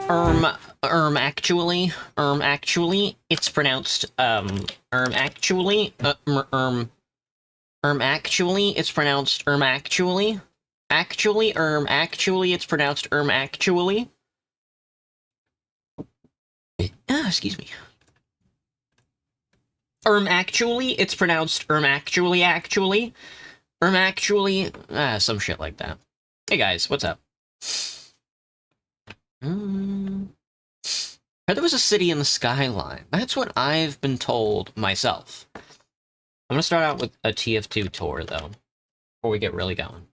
Um, actually, it's pronounced, actually, actually, it's pronounced, actually. Actually, it's pronounced, actually. Excuse me. Actually, it's pronounced, actually. Some shit like that. Hey guys, what's up? Heard there was a city in the skyline. That's what I've been told myself. I'm gonna start out with a TF2 tour, though, before we get really going.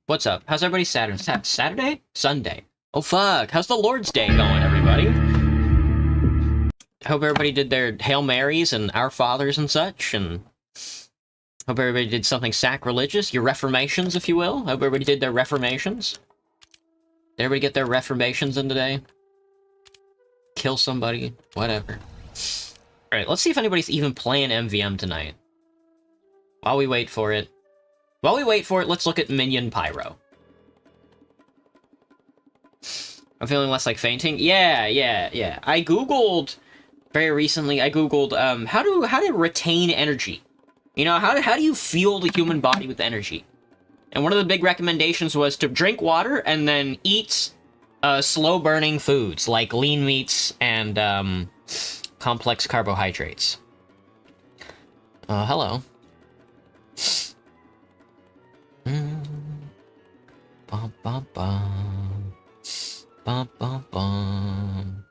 What's up? How's everybody Saturday? Saturday? Sunday. Oh, fuck. How's the Lord's Day going, everybody? I hope everybody did their Hail Marys and Our Fathers and such, and hope everybody did something sacrilegious. Your reformations, if you will. Hope everybody did their reformations. Did everybody get their reformations in today? Kill somebody. Whatever. Alright, let's see if anybody's even playing MVM tonight. While we wait for it, let's look at Minion Pyro. I'm feeling less like fainting? Yeah. I googled, very recently, how to retain energy. You know, how do you fuel the human body with energy? And one of the big recommendations was to drink water and then eat slow-burning foods, like lean meats and complex carbohydrates. Hello. Bum bum bum. Bum bum bum.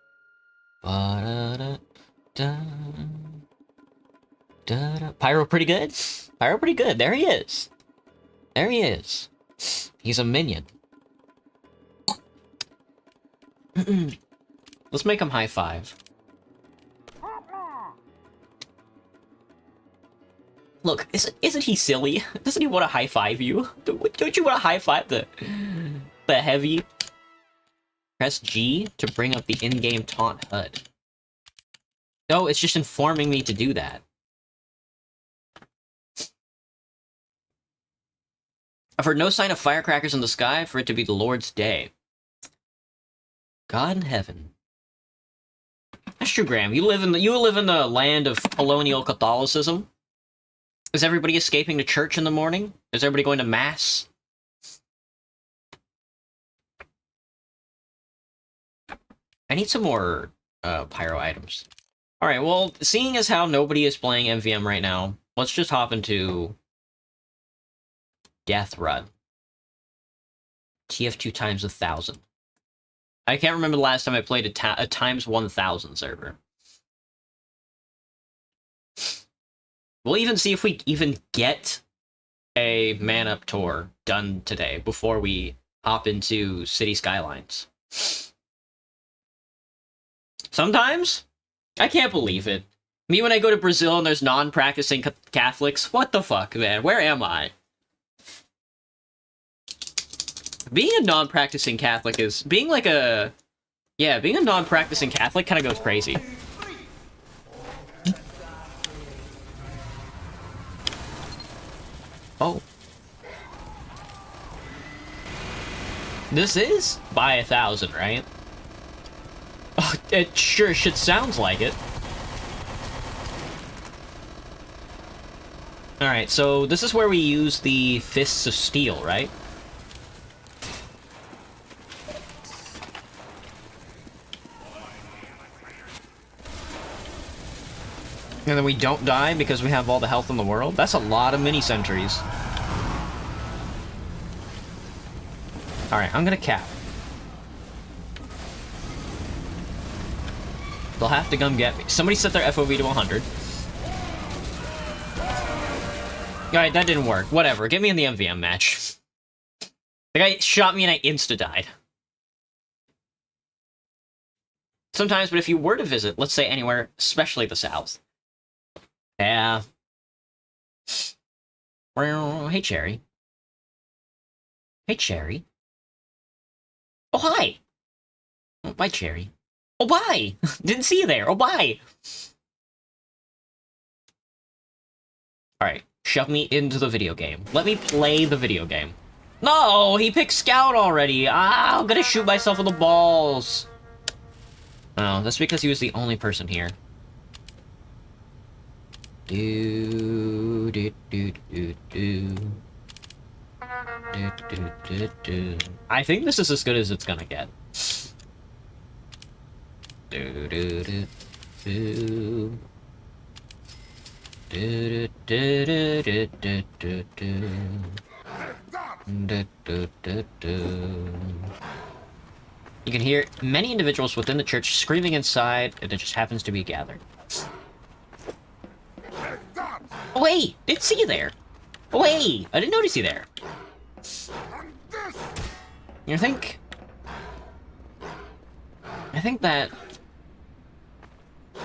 Ba-da-da-da. Pyro pretty good? Pyro pretty good. There he is. He's a minion. Let's make him high five. Look, isn't he silly? Doesn't he want to high five you? Don't you want to high five the heavy? Press G to bring up the in-game taunt HUD. No, it's just informing me to do that. I've heard no sign of firecrackers in the sky for it to be the Lord's Day. God in heaven. That's true, Graham. You live in the land of colonial Catholicism. Is everybody escaping to church in the morning? Is everybody going to mass? I need some more pyro items. Alright, well, seeing as how nobody is playing MVM right now, let's just hop into Death Run. TF2 times 1,000. I can't remember the last time I played a times 1,000 server. We'll even see if we even get a man-up tour done today before we hop into City Skylines. Sometimes, I can't believe it. Me when I go to Brazil and there's non-practicing Catholics, what the fuck, man? Where am I? Being a non-practicing Catholic is... being a non-practicing Catholic kind of goes crazy. Oh. This is by 1,000, right? Oh, it sure shit sounds like it. Alright, so this is where we use the Fists of Steel, right? And then we don't die because we have all the health in the world? That's a lot of mini-sentries. Alright, I'm gonna cap. They'll have to come get me. Somebody set their FOV to 100. Alright, that didn't work. Whatever, get me in the MVM match. The guy shot me and I insta-died. Sometimes, but if you were to visit, let's say anywhere, especially the south. Yeah. Hey, Cherry. Hey, Cherry. Oh, hi! Oh, bye, Cherry. Oh, bye! Didn't see you there. Oh, bye! Alright. Shove me into the video game. Let me play the video game. No, he picked Scout already. Ah, I'm gonna shoot myself in the balls. Oh, that's because he was the only person here. Do do do do do. Do, do, do, do. I think this is as good as it's gonna get. Do do do do. Do do do do do do do. Do do do do. You can hear many individuals within the church screaming inside, and it just happens to be gathered. Oh, wait! Didn't see you there! Oh, wait! I didn't notice you there! You think... I think that...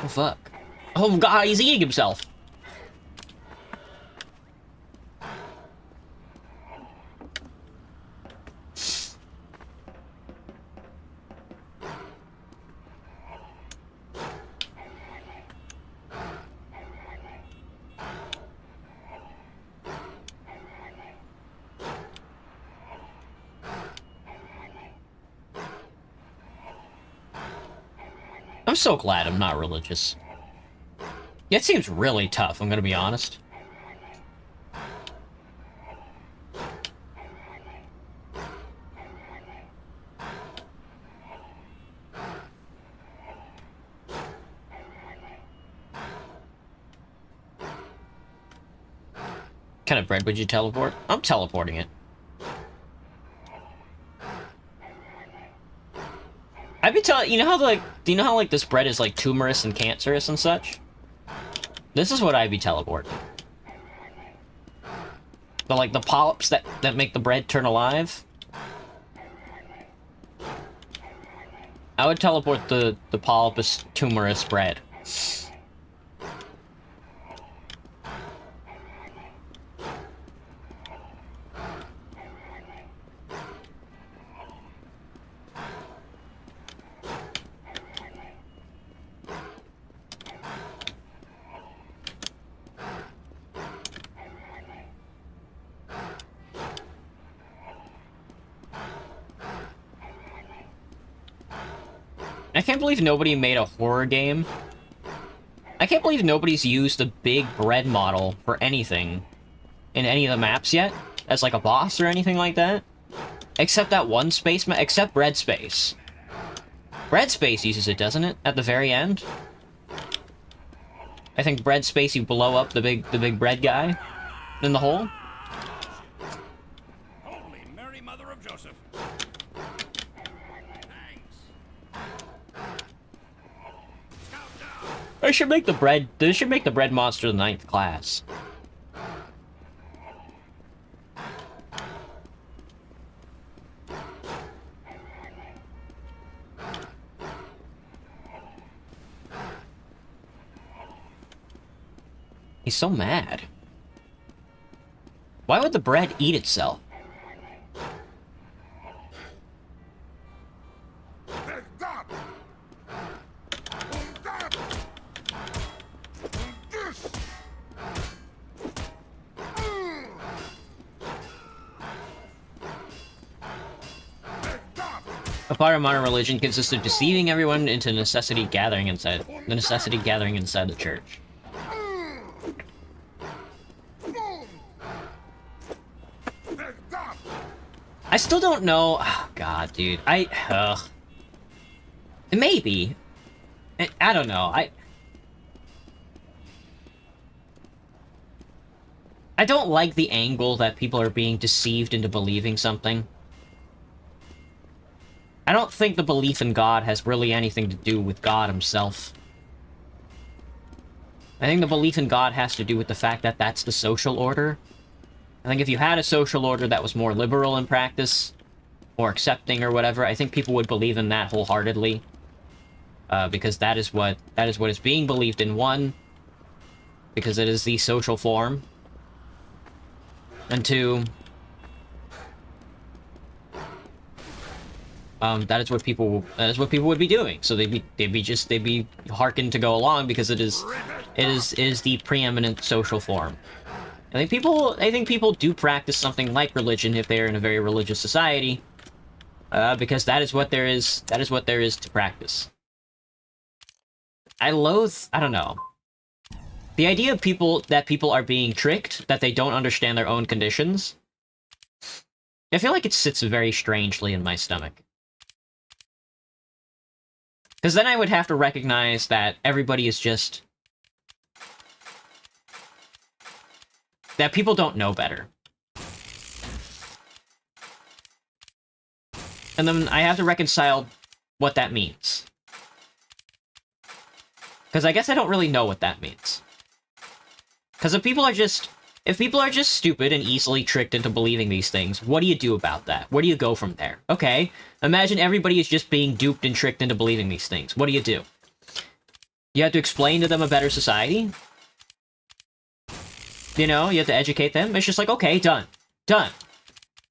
Oh, fuck. Oh, God, he's eating himself! I'm so glad I'm not religious. It seems really tough, I'm gonna be honest. What kind of bread would you teleport? I'm teleporting it. I'd be telling you know how like do you know how like this bread is like tumorous and cancerous and such? This is what I'd be teleporting. But like the polyps that make the bread turn alive. I would teleport the polypus tumorous bread. I can't believe nobody made a horror game. I can't believe nobody's used the big bread model for anything in any of the maps yet, as like a boss or anything like that. Except that one space map, except Bread Space. Bread Space uses it, doesn't it? At the very end? I think Bread Space, you blow up the big bread guy in the hole. Holy Mary, Mother of Joseph. They should make the bread monster the 9th class. He's so mad. Why would the bread eat itself? A part of modern religion consists of deceiving everyone into the necessity gathering inside the church. I still don't know. Oh, God, dude. Maybe. I don't know. I don't like the angle that people are being deceived into believing something. I don't think the belief in God has really anything to do with God himself. I think the belief in God has to do with the fact that that's the social order. I think if you had a social order that was more liberal in practice, or accepting or whatever, I think people would believe in that wholeheartedly. Because that is what is being believed in, one, because it is the social form, and two, that is what people would be doing. So they'd be hearkened to go along because it is the preeminent social form. I think people do practice something like religion if they're in a very religious society, because that is what there is to practice. I don't know. The idea of that people are being tricked, that they don't understand their own conditions, I feel like it sits very strangely in my stomach. Because then I would have to recognize that everybody is just... that people don't know better. And then I have to reconcile what that means. Because I guess I don't really know what that means. Because if people are just stupid and easily tricked into believing these things, what do you do about that? Where do you go from there? Okay, imagine everybody is just being duped and tricked into believing these things. What do? You have to explain to them a better society? You know, you have to educate them? It's just like, okay, done. Done.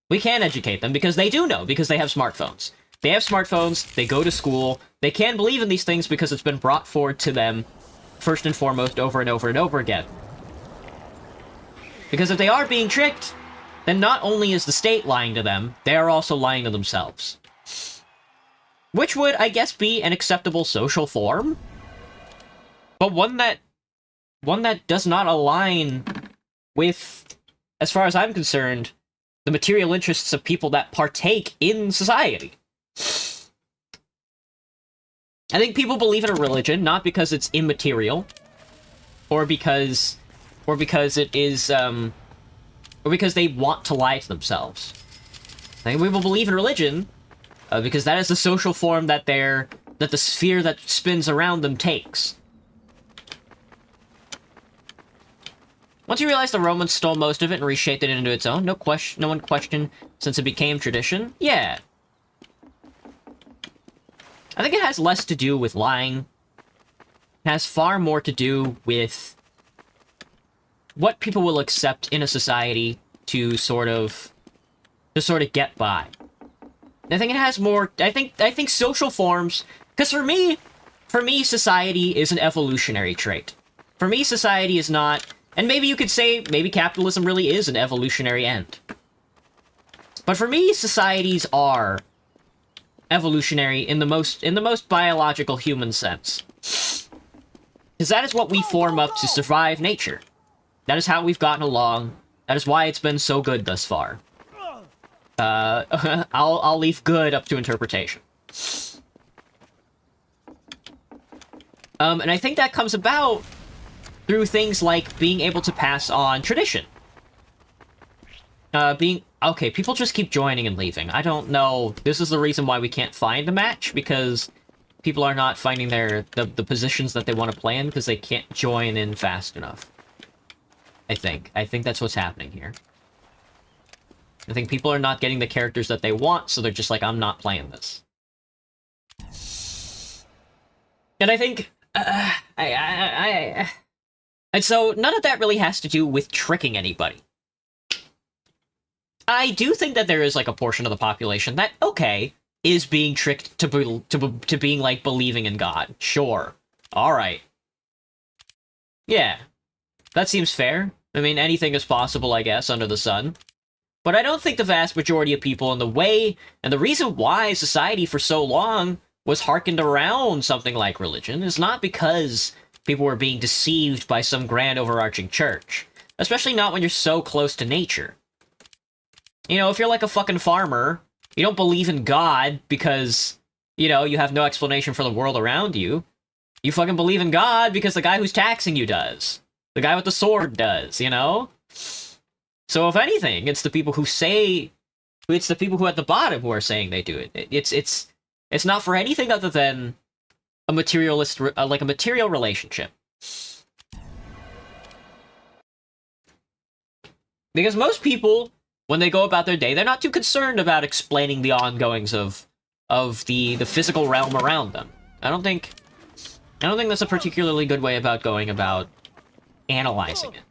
We can educate them because they do know, because they have smartphones. They have smartphones, they go to school, they can believe in these things because it's been brought forward to them, first and foremost, over and over and over again. Because if they are being tricked, then not only is the state lying to them, they are also lying to themselves. Which would, I guess, be an acceptable social form, but one that does not align with, as far as I'm concerned, the material interests of people that partake in society. I think people believe in a religion not because it's immaterial, or because it is, or because they want to lie to themselves. I think people believe in religion because that is the social form that the sphere that spins around them takes. Once you realize the Romans stole most of it and reshaped it into its own, no one questioned since it became tradition. Yeah. I think it has less to do with lying. It has far more to do with what people will accept in a society to sort of get by. I think it has more... I think social forms... Because for me, society is an evolutionary trait. For me, society is not... And maybe you could say, maybe capitalism really is an evolutionary end. But for me, societies are evolutionary in the most biological human sense. Because that is what we form up to survive nature. That is how we've gotten along. That is why it's been so good thus far. I'll leave good up to interpretation. And I think that comes about through things like being able to pass on tradition. Okay, people just keep joining and leaving. I don't know. This is the reason why we can't find a match, because people are not finding the positions that they want to play in because they can't join in fast enough. I think that's what's happening here. I think people are not getting the characters that they want, so they're just like, I'm not playing this. And I think... And so, none of that really has to do with tricking anybody. I do think that there is, like, a portion of the population that, okay, is being tricked to being, like, believing in God. Sure. Alright. Yeah. That seems fair. I mean, anything is possible, I guess, under the sun. But I don't think the vast majority of people and the reason why society for so long was harkened around something like religion is not because people were being deceived by some grand overarching church. Especially not when you're so close to nature. You know, if you're like a fucking farmer, you don't believe in God because, you know, you have no explanation for the world around you. You fucking believe in God because the guy who's taxing you does. The guy with the sword does, you know? So if anything, it's the people who it's the people who are at the bottom who are saying they do it. It's not for anything other than a materialist, like a material relationship. Because most people, when they go about their day, they're not too concerned about explaining the ongoings of the physical realm around them. I don't think that's a particularly good way about going about analyzing it.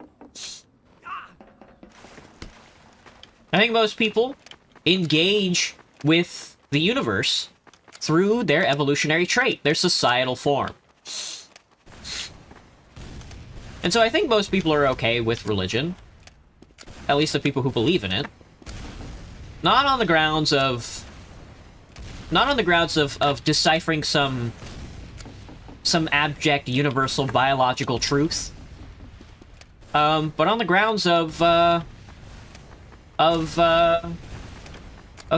I think most people engage with the universe through their evolutionary trait, their societal form. And so I think most people are okay with religion. At least the people who believe in it. Not on the grounds of deciphering some abject universal biological truth. But on the grounds of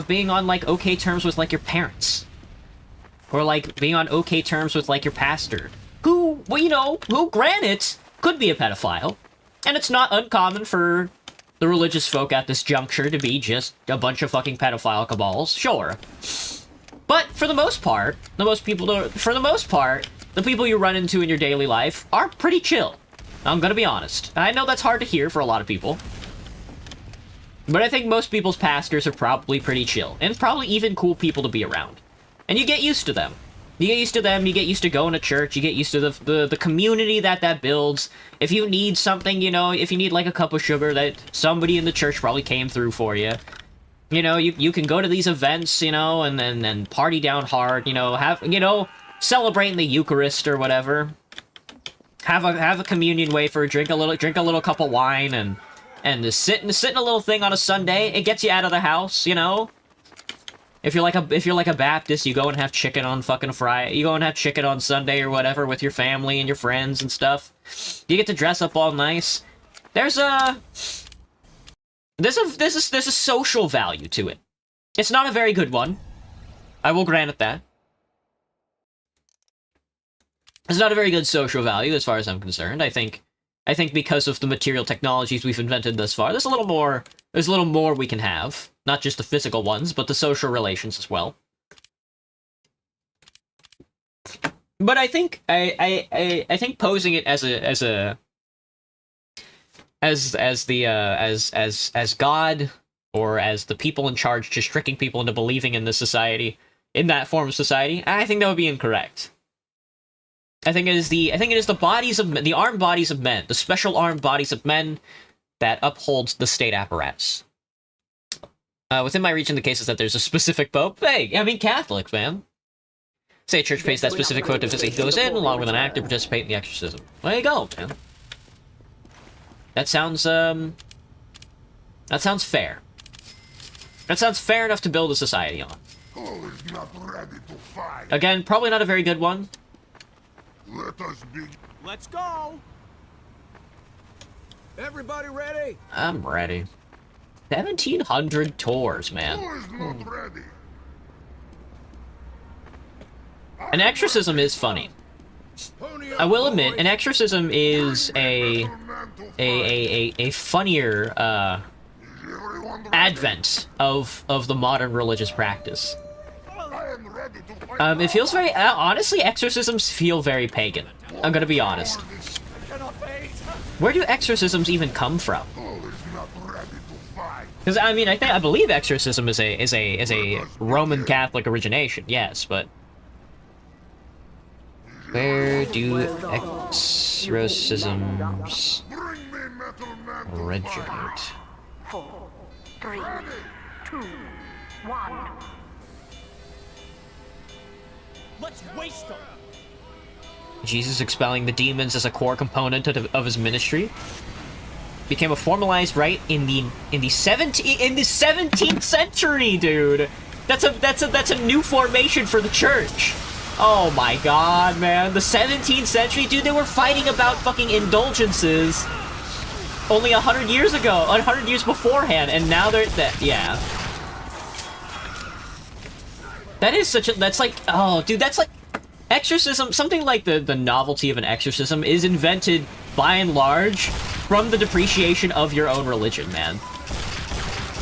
being on, like, okay terms with, like, your parents. Or, like, being on okay terms with, like, your pastor. Who, well, you know, who, granted, could be a pedophile. And it's not uncommon for the religious folk at this juncture to be just a bunch of fucking pedophile cabals, sure. But for the most part, the people you run into in your daily life are pretty chill. I'm gonna be honest. I know that's hard to hear for a lot of people. But I think most people's pastors are probably pretty chill, and probably even cool people to be around. And you get used to them. You get used to them, you get used to going to church, you get used to the community that builds. If you need something, you know, if you need like a cup of sugar, that somebody in the church probably came through for you. You know, you can go to these events, you know, and then party down hard, you know, celebrating the Eucharist or whatever. Have a communion wafer, drink a little cup of wine, and sit in a little thing on a Sunday. It gets you out of the house, you know. If you're like a Baptist, you go and have chicken on fucking Friday. You go and have chicken on Sunday or whatever with your family and your friends and stuff. You get to dress up all nice. There's a social value to it. It's not a very good one. I will grant it that. It's not a very good social value as far as I'm concerned. I think because of the material technologies we've invented thus far, there's a little more we can have. Not just the physical ones, but the social relations as well. But I think I think posing it as God, or as the people in charge just tricking people into believing in this society, in that form of society, I think that would be incorrect. I think it is the bodies of men, the armed bodies of men, the special armed bodies of men that upholds the state apparatus. Within my region, the case is that there's a specific pope. Hey, I mean Catholics, man. Say a church pays that specific pope to physically goes in, along with an act to participate in the exorcism. There you go, man. That sounds fair. That sounds fair enough to build a society on. Again, probably not a very good one. Let's go. Everybody ready? I'm ready. 1,700 tours, man. An exorcism is funny. I will admit, an exorcism is a funnier advent of the modern religious practice. It feels very honestly, exorcisms feel very pagan. I'm gonna be honest. Where do exorcisms even come from? Because I mean, I believe exorcism is a Roman Catholic origination, yes, but where do exorcisms originate? 4, 3, 2, 1. Let's waste them. Jesus expelling the demons as a core component of his ministry became a formalized rite in the 17th century, dude. That's a new formation for the church. Oh my god, man. The 17th century, dude, they were fighting about fucking indulgences only 100 years ago, 100 years beforehand, and now they're yeah. That's like, oh, dude, that's like exorcism, something like the novelty of an exorcism is invented by and large from the depreciation of your own religion, man.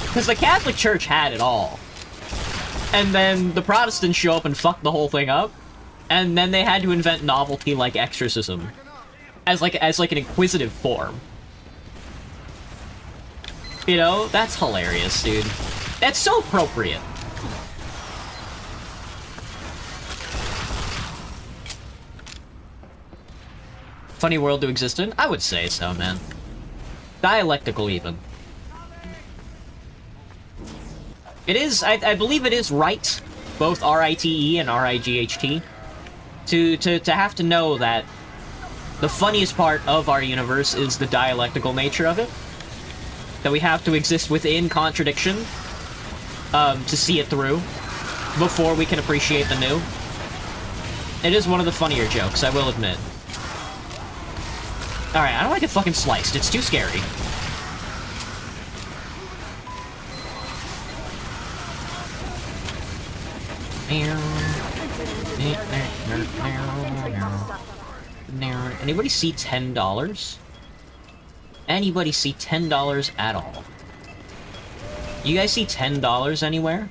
Because the Catholic Church had it all. And then the Protestants show up and fuck the whole thing up. And then they had to invent novelty like exorcism as like an inquisitive form. You know, that's hilarious, dude. That's so appropriate. Funny world to exist in? I would say so, man. Dialectical, even. It is, I believe it is right, both R-I-T-E and R-I-G-H-T, to have to know that the funniest part of our universe is the dialectical nature of it. that we have to exist within contradiction to see it through before we can appreciate the new. It is one of the funnier jokes, I will admit. Alright, I don't like it fucking sliced. It's too scary. Anybody see $10? Anybody see $10 at all? You guys see $10 anywhere?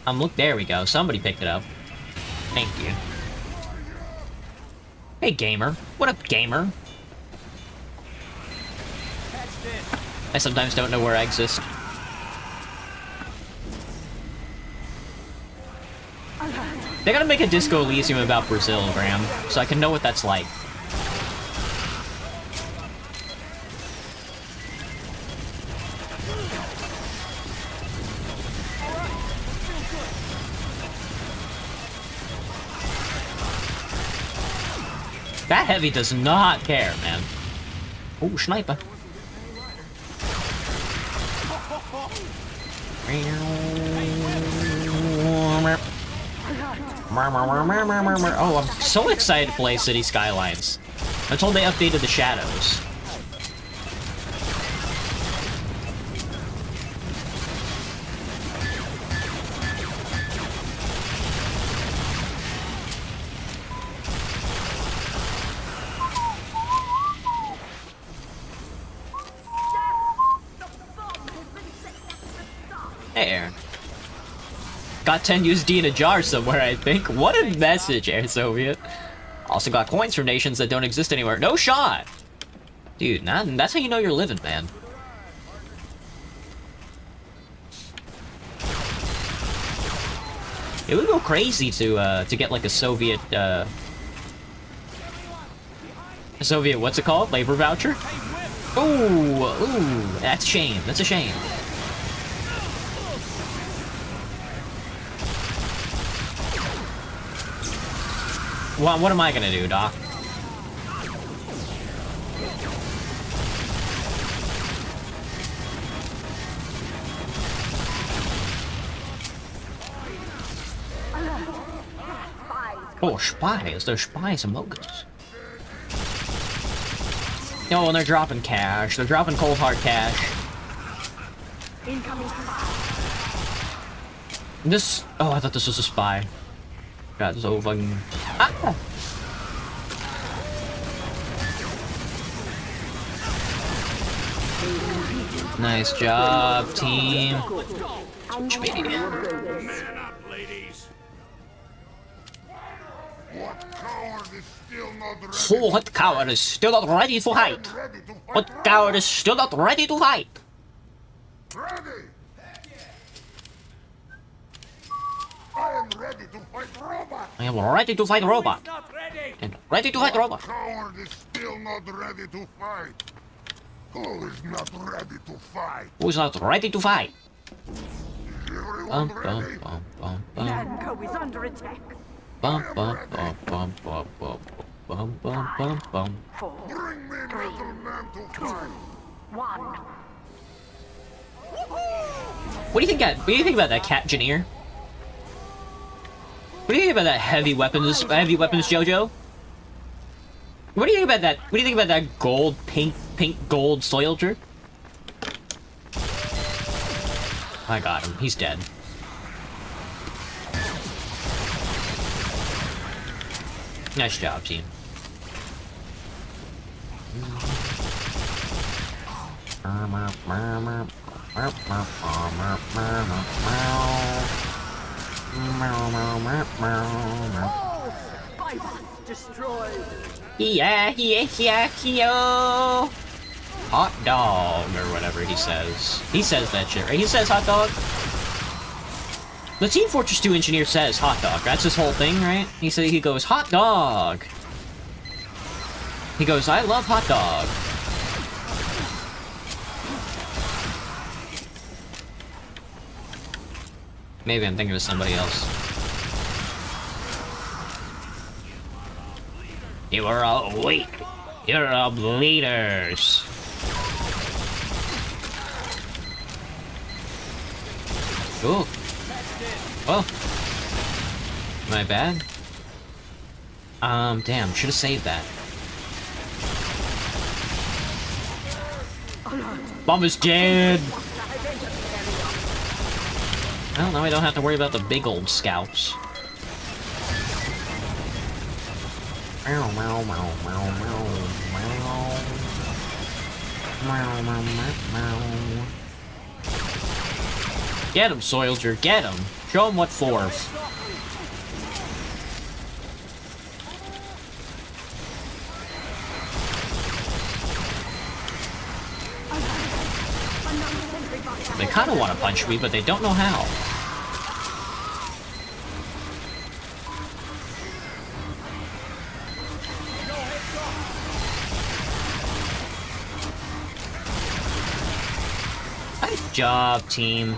Look, there we go. Somebody picked it up. Thank you. Hey, gamer. What up, gamer? I sometimes don't know where I exist. They gotta make a Disco Elysium about Brazil, Graham, so I can know what that's like. That heavy does not care, man. Oh, sniper. Oh, I'm so excited to play City Skylines. I'm told they updated the shadows. Hey, Aaron. Got 10 USD in a jar somewhere, I think. What a message, Air Soviet. Also got coins from nations that don't exist anywhere. No shot! Dude, that's how you know you're living, man. It would go crazy to get like a Soviet, what's it called? Labor voucher? Ooh, that's a shame. That's a shame. What am I gonna do, Doc? Oh, spies. There's spies among us. Oh, and they're dropping cash. They're dropping cold hard cash. This... Oh, I thought this was a spy. God, so fucking... Ah! Nice job, team. What coward is still not ready to fight? What coward is still not ready to fight? I am ready to fight robot. And ready to fight robot. Coward is still not ready to fight. Who is not ready to fight? Who's not ready to fight? Everyone ready? Nanko is under attack. Bum bum bum bum bum bum bum bum bum bum. 4, Bring me 3, metal man to 2, fight. 1. What do you think about that cat Janir? What do you think about that heavy weapons JoJo? What do you think about that? What do you think about that gold, pink gold soldier? I got him. He's dead. Nice job, team. Destroyed. Yeah, hot dog, or whatever he says. He says that shit, right? He says hot dog? The Team Fortress 2 engineer says hot dog. That's his whole thing, right? He goes, hot dog. He goes, I love hot dog. Maybe I'm thinking of somebody else. You are all weak. You're all bleeders. Oh. Oh. My bad. Damn, should have saved that. Bomber's dead! Well, now I don't have to worry about the big old scalps. Meow, meow, meow, meow, meow, meow. Meow, meow, meow, meow. Get him, Soilger, get him! Show him what for. They kind of want to punch me, but they don't know how. Nice job, team.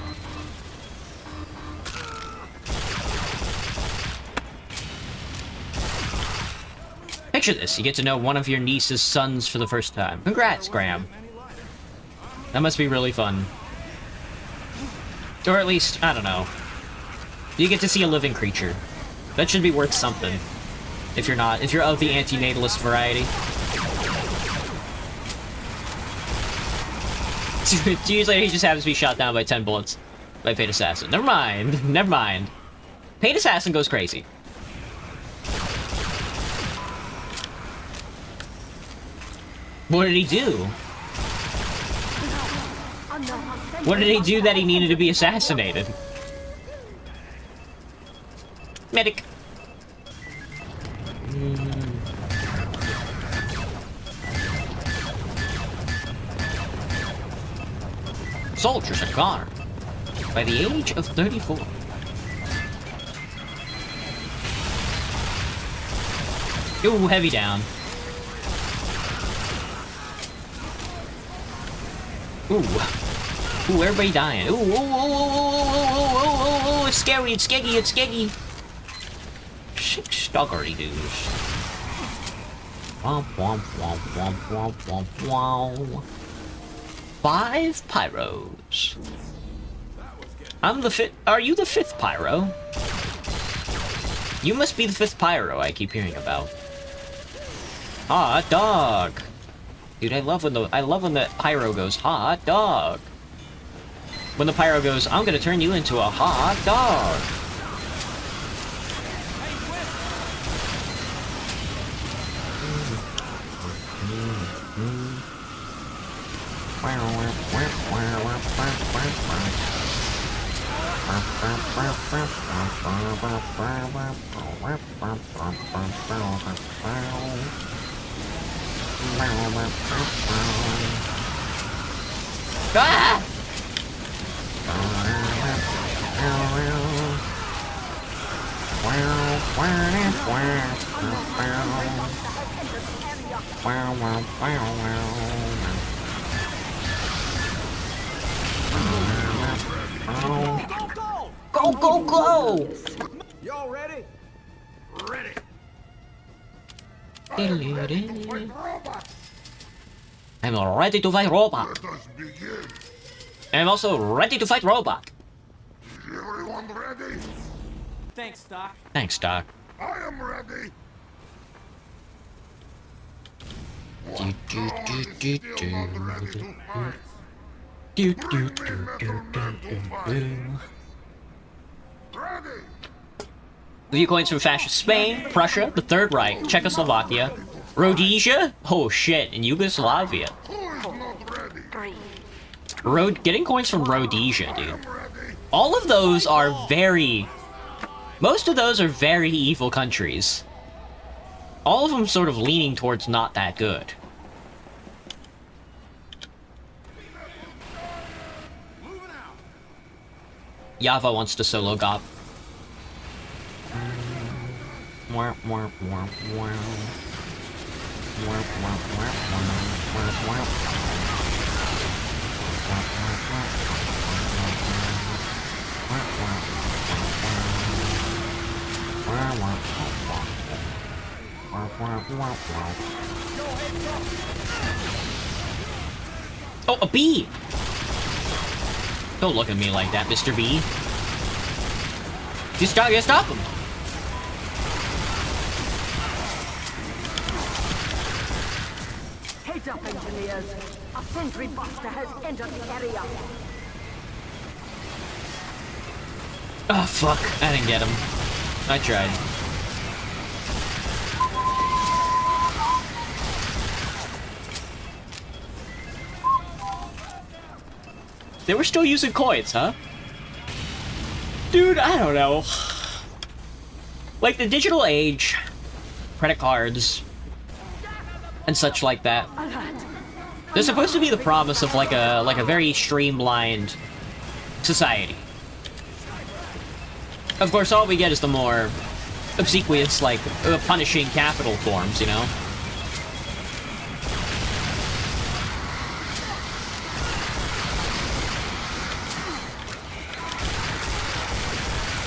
Picture this, you get to know one of your niece's sons for the first time. Congrats, Graham. That must be really fun. Or at least, I don't know. You get to see a living creature. That should be worth something. If you're of the antinatalist variety. 2 years later, he just happens to be shot down by 10 bullets by Paid Assassin. Never mind. Never mind. Paid Assassin goes crazy. What did he do? What did he do that he needed to be assassinated? Medic. Soldiers are gone by the age of 34. Ooh, heavy down. Ooh. Ooh, everybody dying. Ooh, ooh, ooh, ooh, ooh, ooh, ooh, it's scary, it's skeggy, it's skeggy. 6 stoggery dudes. Womp, womp, womp, womp, womp, womp, wow. 5 pyros. I'm the 5th. Are you the 5th pyro? You must be the 5th pyro I keep hearing about. Hot dog. Dude, I love when the pyro goes hot dog. When the pyro goes, I'm gonna turn you into a hot dog. Ah! Go, go, go! Y'all ready? Ready. I'm ready to fight robot. Let us begin. I'm also ready to fight robot. Is everyone ready? Thanks, Doc. Thanks, Doc. I am ready. Do, do, do, do, do. Still not ready to fight. Do, do, do, do, do, do. Ready. View coins from fascist Spain, Prussia, the Third Reich, Czechoslovakia, Rhodesia, oh shit, and Yugoslavia. Who is not ready? Getting coins from Rhodesia, I dude. am ready. All of those are most of those are very evil countries. All of them sort of leaning towards not that good. Java wants to solo gop. Oh, a bee! Don't look at me like that, Mr. B. You stop him. Heads up, engineers. A sentry buster has entered the area. Oh, fuck. I didn't get him. I tried. They were still using coins, huh? Dude, I don't know. Like, the digital age, credit cards, and such like that. They're supposed to be the promise of, like a very streamlined society. Of course, all we get is the more obsequious, like, punishing capital forms, you know?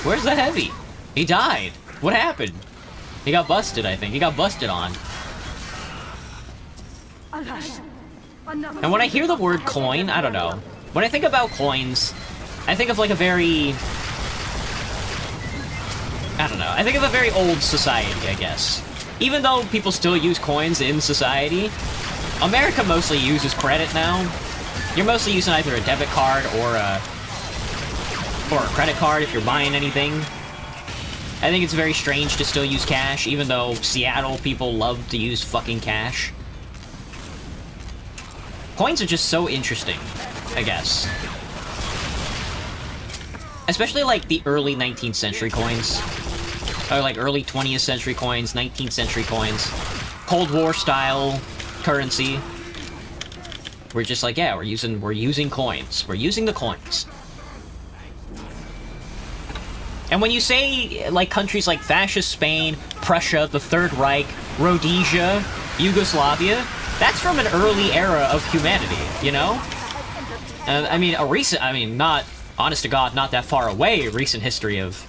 Where's the heavy? He died. What happened? He got busted, I think. He got busted on. And when I hear the word coin, I don't know. When I think about coins, I think of like a very... I don't know. I think of a very old society, I guess. Even though people still use coins in society, America mostly uses credit now. You're mostly using either a debit card or a credit card if you're buying anything. I think it's very strange to still use cash, even though Seattle people love to use fucking cash. Coins are just so interesting, I guess. Especially like the early 19th century coins. Or like early 20th century coins, 19th century coins. Cold War style currency. We're just like, yeah, we're using coins. We're using the coins. And when you say, like, countries like fascist Spain, Prussia, the Third Reich, Rhodesia, Yugoslavia, that's from an early era of humanity, you know? I mean, not, honest to God, not that far away, recent history of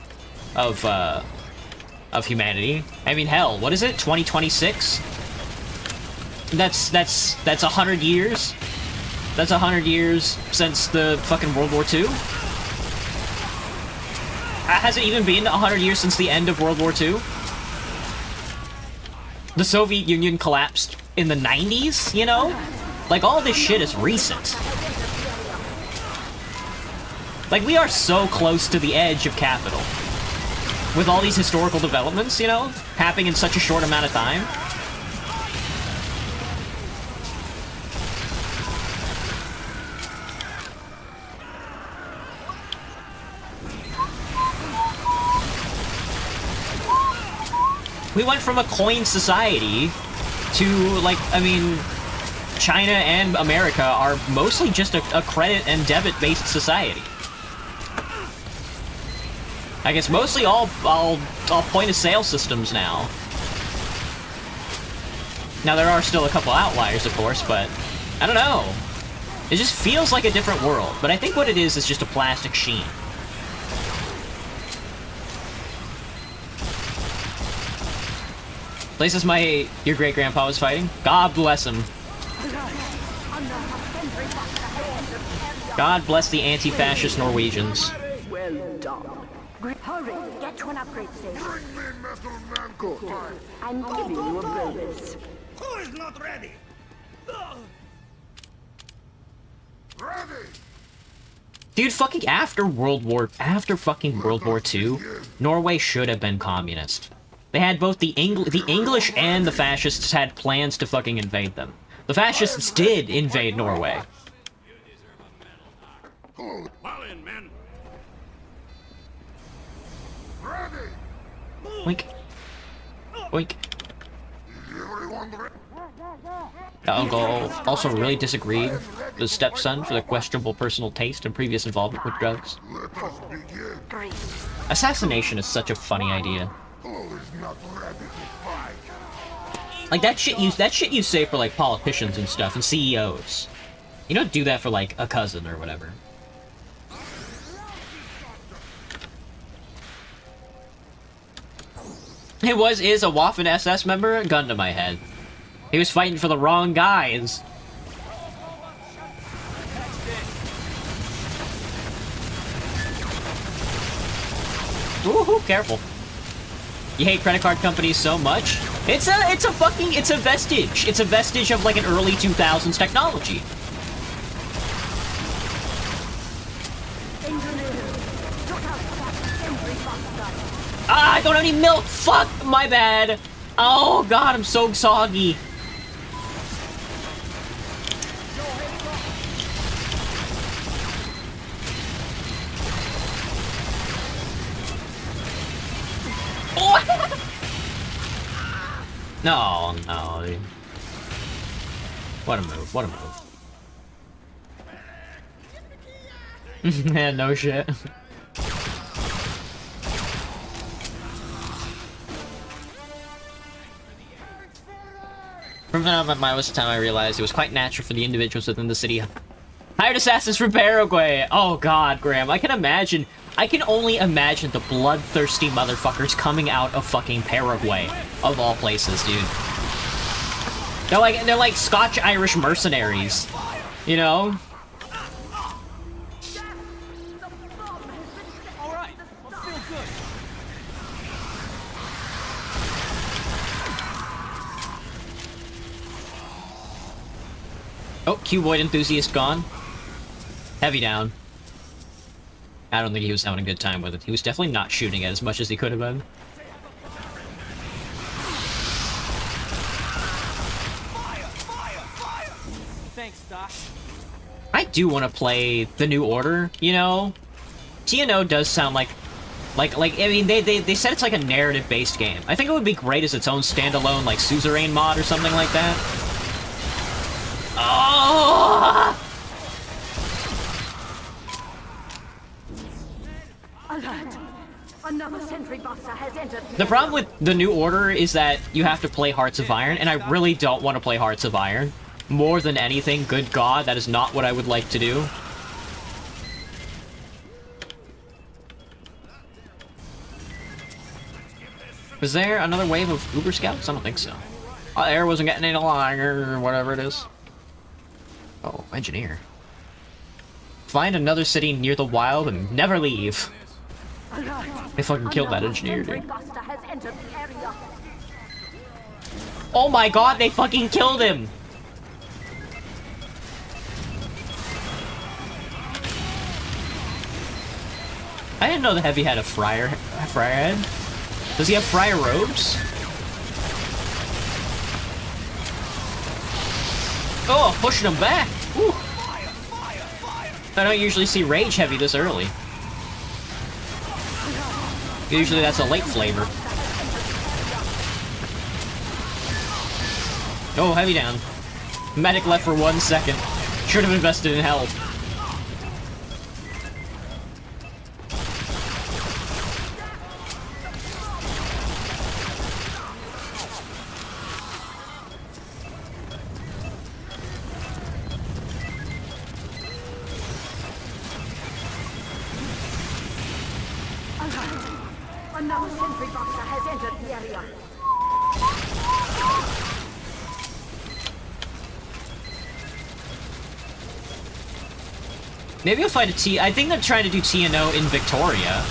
humanity. I mean, hell, what is it, 2026? That's 100 years? That's 100 years since the fucking World War II? Has it even been 100 years since the end of World War II? The Soviet Union collapsed in the 90s, you know? Like, all this shit is recent. Like, we are so close to the edge of capital. With all these historical developments, you know? Happening in such a short amount of time. We went from a coin society to, like, I mean, China and America are mostly just a credit and debit-based society. I guess mostly all point-of-sale systems now. Now, there are still a couple outliers, of course, but I don't know. It just feels like a different world, but I think what it is just a plastic sheen. Places your great-grandpa was fighting? God bless him. God bless the anti-fascist Norwegians. Well done. Hurry, get to an upgrade station. Bring me metal man. Good. I'm giving you a bonus. Who is not ready? Ready. Dude, fucking after fucking World War II, Norway should have been communist. They had both the English and the fascists had plans to fucking invade them. The fascists did invade Norway. Hold. Fall in, men. Ready. Wink. Wink. Everyone ready. The uncle also really disagreed with his stepson for their questionable personal taste and previous involvement with drugs. Let us begin. Assassination is such a funny idea. Who is not ready to fight? Like, that shit you say for, like, politicians and stuff, and CEOs. You don't do that for, like, a cousin or whatever. Is a Waffen-SS member? Gun to my head. He was fighting for the wrong guys. Woohoo, careful. You hate credit card companies so much? It's a vestige. It's a vestige of like an early 2000s technology. Ah, I don't have any milk! Fuck! My bad! Oh god, I'm so soggy. Oh! No, no. Dude. What a move, what a move. Yeah, no shit. From now on, my was the time I realized it was quite natural for the individuals within the city hired assassins from Paraguay. Oh god, Graham, I can only imagine the bloodthirsty motherfuckers coming out of fucking Paraguay, of all places, dude. They're like Scotch-Irish mercenaries, you know? Oh, cuboid enthusiast gone. Heavy down. I don't think he was having a good time with it. He was definitely not shooting it as much as he could have been. Thanks, Doc. I do want to play the New Order, you know? TNO does sound like I mean, they said it's like a narrative-based game. I think it would be great as its own standalone, like, suzerain mod or something like that. Oh! Alert! Another sentry buster has entered. The problem with the New Order is that you have to play Hearts of Iron, and I really don't want to play Hearts of Iron. More than anything, good god, that is not what I would like to do. Was there another wave of Uber Scouts? I don't think so. Air wasn't getting any longer, or whatever it is. Oh, engineer. Find another city near the wild and never leave. They fucking killed that engineer, dude. Oh my god, they fucking killed him! I didn't know the Heavy had a friar head. Does he have friar robes? Oh, pushing him back! Whew. I don't usually see Rage Heavy this early. Usually that's a late flavor. Oh, Heavy down. Medic left for 1 second. Should have invested in health. Another sentry buster has entered the area. Maybe I'll find a T. I think they're trying to do TNO in Victoria.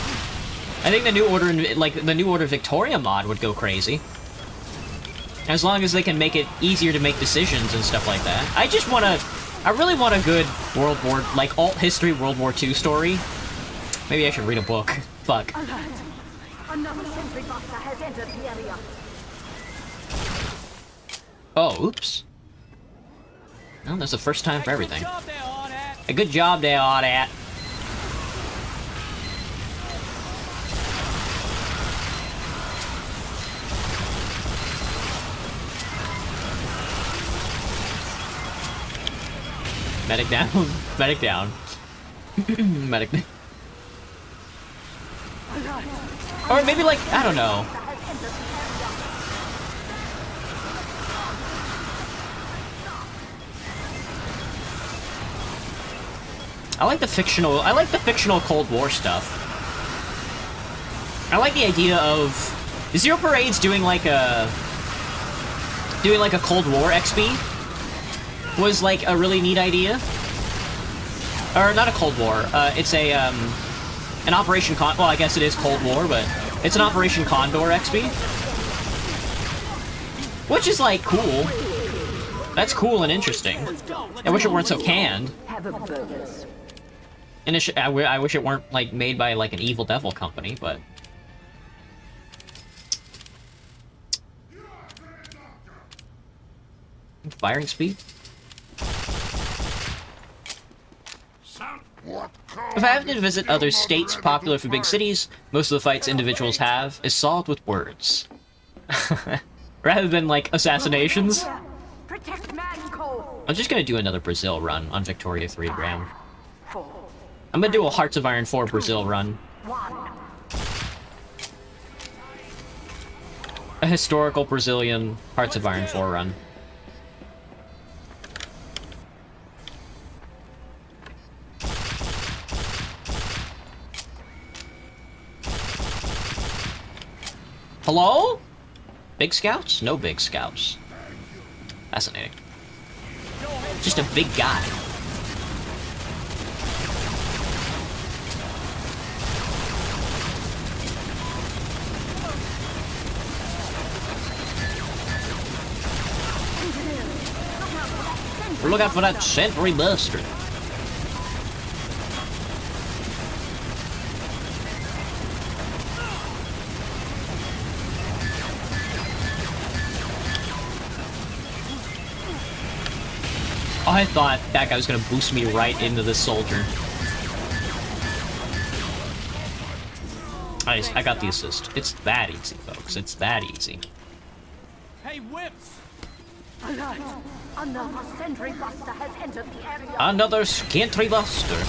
I think the New Order, like the New Order Victoria mod, would go crazy. As long as they can make it easier to make decisions and stuff like that. I really want a good World War, like alt history World War II story. Maybe I should read a book. Fuck. Alert! Another sentry buster has entered the area. Oh, oops. Well, that's the first time for everything. A good job there, Audat. Medic down. Medic down. Medic down. Or maybe like, I don't know. I like the fictional Cold War stuff. I like the idea of Zero Parade's doing like a Cold War XP was like a really neat idea. Or not a Cold War, it's a An Operation Well, I guess it is Cold War, but it's an Operation Condor XP. Which is, like, cool. That's cool and interesting. I wish it weren't so canned. Have a bonus. And I wish it weren't, like, made by, like, an evil devil company, but... Firing speed? If I happen to visit other states popular for big cities, most of the fights individuals have is solved with words. Rather than, like, assassinations. Protect Manco. I'm just gonna do another Brazil run on Victoria 3 Ground. I'm gonna do a Hearts of Iron 4 Brazil run. A historical Brazilian Hearts of Iron 4 run. Hello? Big scouts? No big scouts. Fascinating. Just a big guy. Look out for that sentry buster. I thought that guy was gonna boost me right into the soldier. I got the assist. It's that easy, folks. It's that easy. Hey, whips! Alert! Another sentry buster has entered the area. Another sentry buster.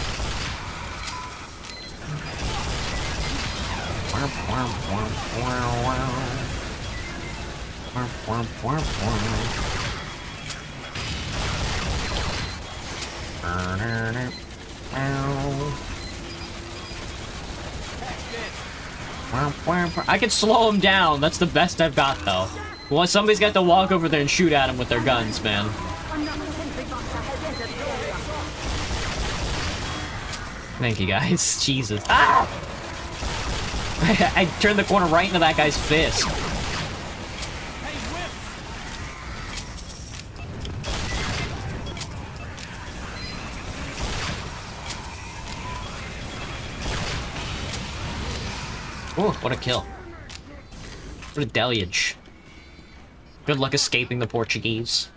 I can slow him down. That's the best I've got, though. Well, somebody's got to walk over there and shoot at him with their guns, man. Another sentry buster has entered the area. Thank you, guys. Jesus. Ah! I turned the corner right into that guy's fist. Oh, what a kill. What a deluge. Good luck escaping the Portuguese.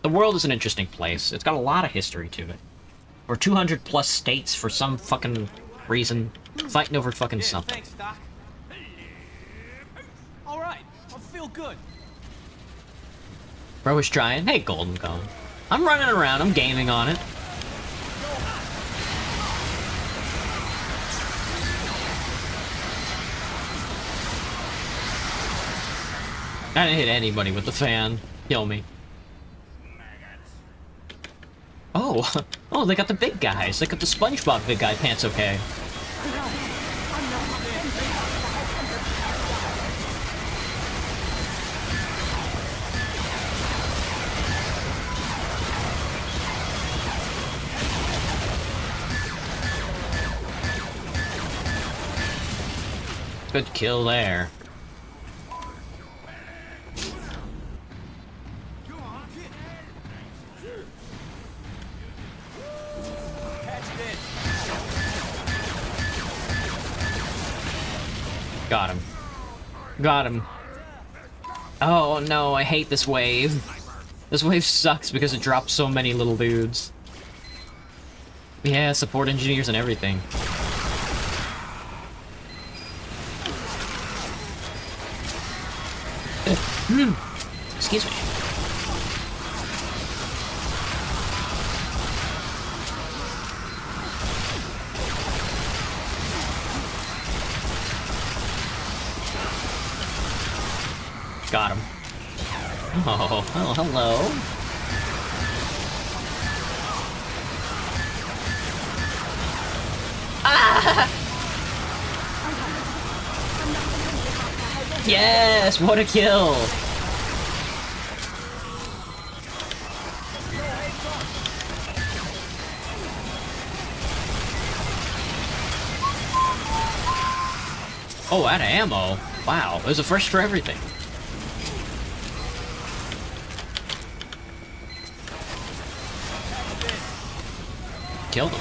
The world is an interesting place. It's got a lot of history to it. We're 200 plus states for some fucking reason. Fighting over fucking something. Thanks, Doc. Alright, I feel good. Bro is trying. Hey, Golden Cone. I'm running around. I'm gaming on it. I didn't hit anybody with the fan. Kill me. Oh, oh, they got the big guys. They got the SpongeBob big guy pants. Okay. Good kill there. Got him. Got him. Oh no, I hate this wave. This wave sucks because it drops so many little dudes. Yeah, support engineers and everything. Excuse me. Got him. Oh, hello. Ah! Yes, what a kill! Oh, out of ammo. Wow, it was a first for everything. Killed him.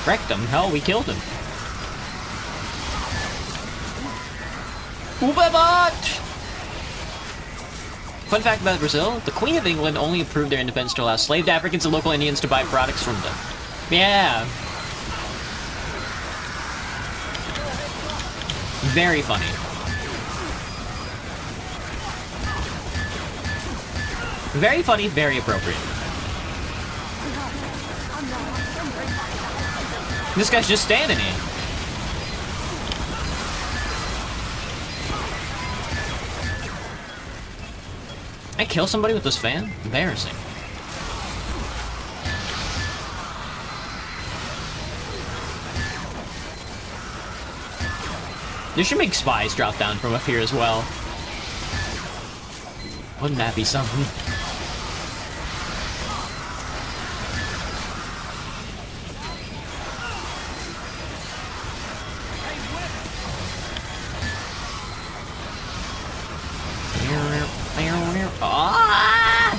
Wrecked him. Hell, we killed him. Ubebot! Fun fact about Brazil, the Queen of England only approved their independence to allow slaved Africans and local Indians to buy products from them. Yeah. Very funny. Very funny, very appropriate. This guy's just standing here. I kill somebody with this fan? Embarrassing. They should make spies drop down from up here as well. Wouldn't that be something? Ah!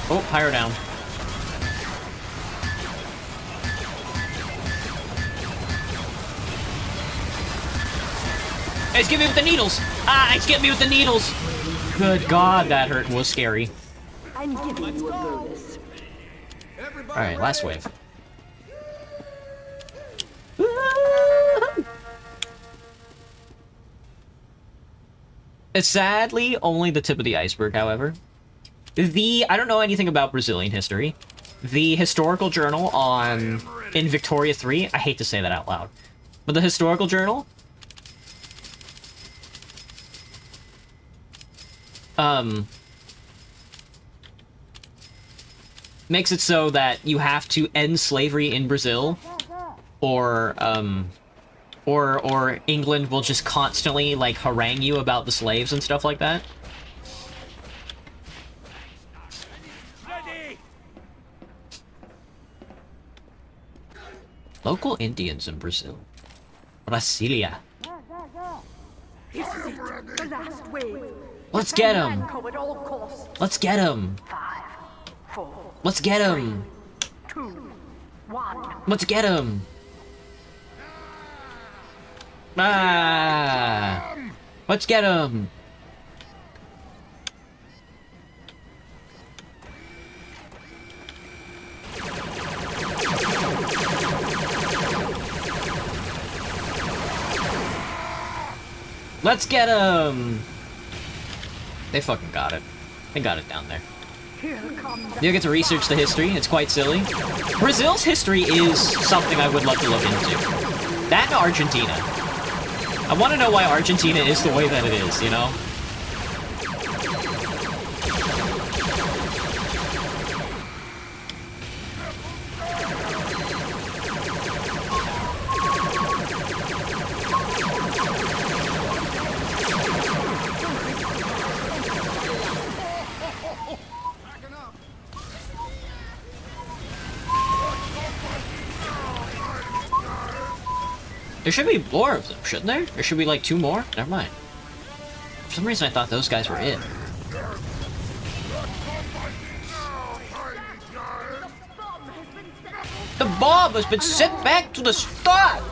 Oh, pyro down. It's getting me with the needles! Ah, it's getting me with the needles! Good God, that hurt was scary. I'm giving you a bonus. Alright, last wave. It's sadly only the tip of the iceberg, however. I don't know anything about Brazilian history. The historical journal in Victoria 3, I hate to say that out loud, but the historical journal, makes it so that you have to end slavery in Brazil, or England will just constantly, like, harangue you about the slaves and stuff like that. Ready! Local Indians in Brazil. Brasilia. This is it. The last wave. Let's get him! Manco at all costs. Let's get him! 5, 4, Let's get him! 2, 1. Let's get him! Ah! Let's get him! Let's get him! They fucking got it. They got it down there. Here comes You get to research the history, it's quite silly. Brazil's history is something I would love to look into. That and Argentina. I want to know why Argentina is the way that it is, you know? There should be more of them, shouldn't there? There should be like 2 more? Never mind. For some reason I thought those guys were it. The bomb has been sent back to the start!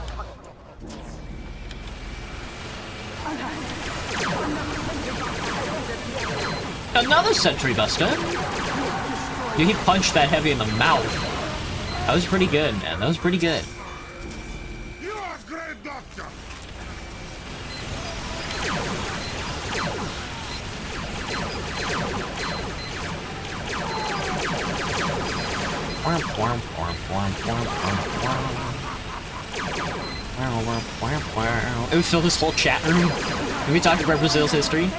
Another sentry buster! He punched that heavy in the mouth. That was pretty good, man. That was pretty good. You are great doctor. It would fill this whole chat room. When we talked about Brazil's history,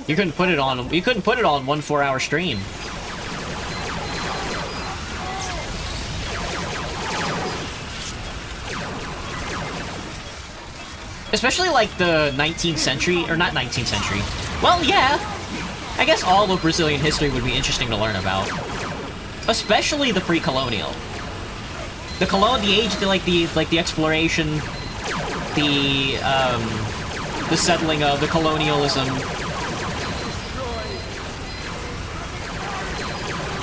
you couldn't put it on. You couldn't put it on 1 4-hour stream. Especially like the 19th century, or not 19th century. Well, yeah. I guess all of Brazilian history would be interesting to learn about. especially the pre-colonial. The age, the exploration, the settling of the colonialism,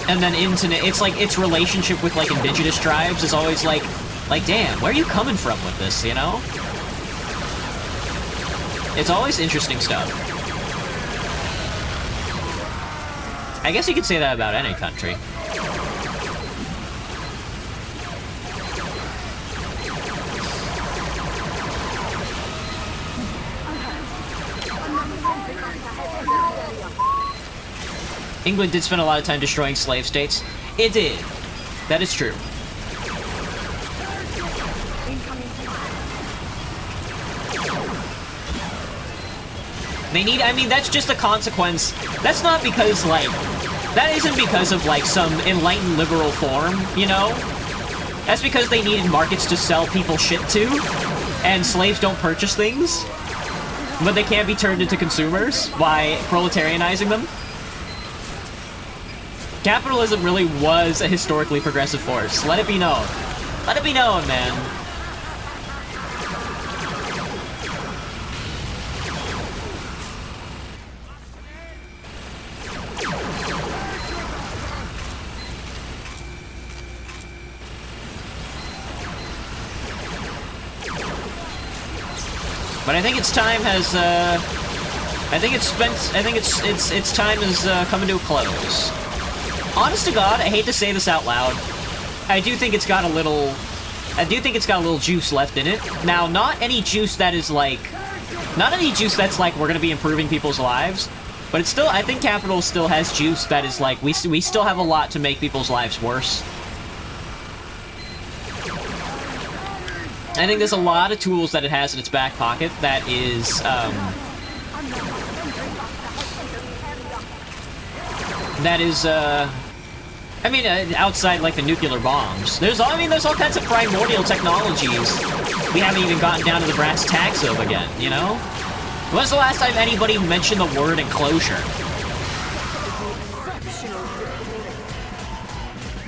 and then into it's like its relationship with like indigenous tribes is always like damn, where are you coming from with this? You know, it's always interesting stuff. I guess you could say that about any country. England did spend a lot of time destroying slave states. It did. That is true. They need, I mean, that's just a consequence. That's not because, like, that isn't because of, like, some enlightened liberal form, you know? That's because they needed markets to sell people shit to, and slaves don't purchase things, but they can't be turned into consumers by proletarianizing them. Capitalism really was a historically progressive force. Let it be known. Let it be known, man. But I think its time has, its time is coming to a close. Honest to God, I hate to say this out loud. I do think it's got a little juice left in it. Now, not any juice that's like, we're gonna be improving people's lives, but it's still, I think capital still has juice that is like, we still have a lot to make people's lives worse. I think there's a lot of tools that it has in its back pocket that is, I mean, outside, like, the nuclear bombs. There's all kinds of primordial technologies we haven't even gotten down to the brass tacks of again, you know? When's the last time anybody mentioned the word enclosure?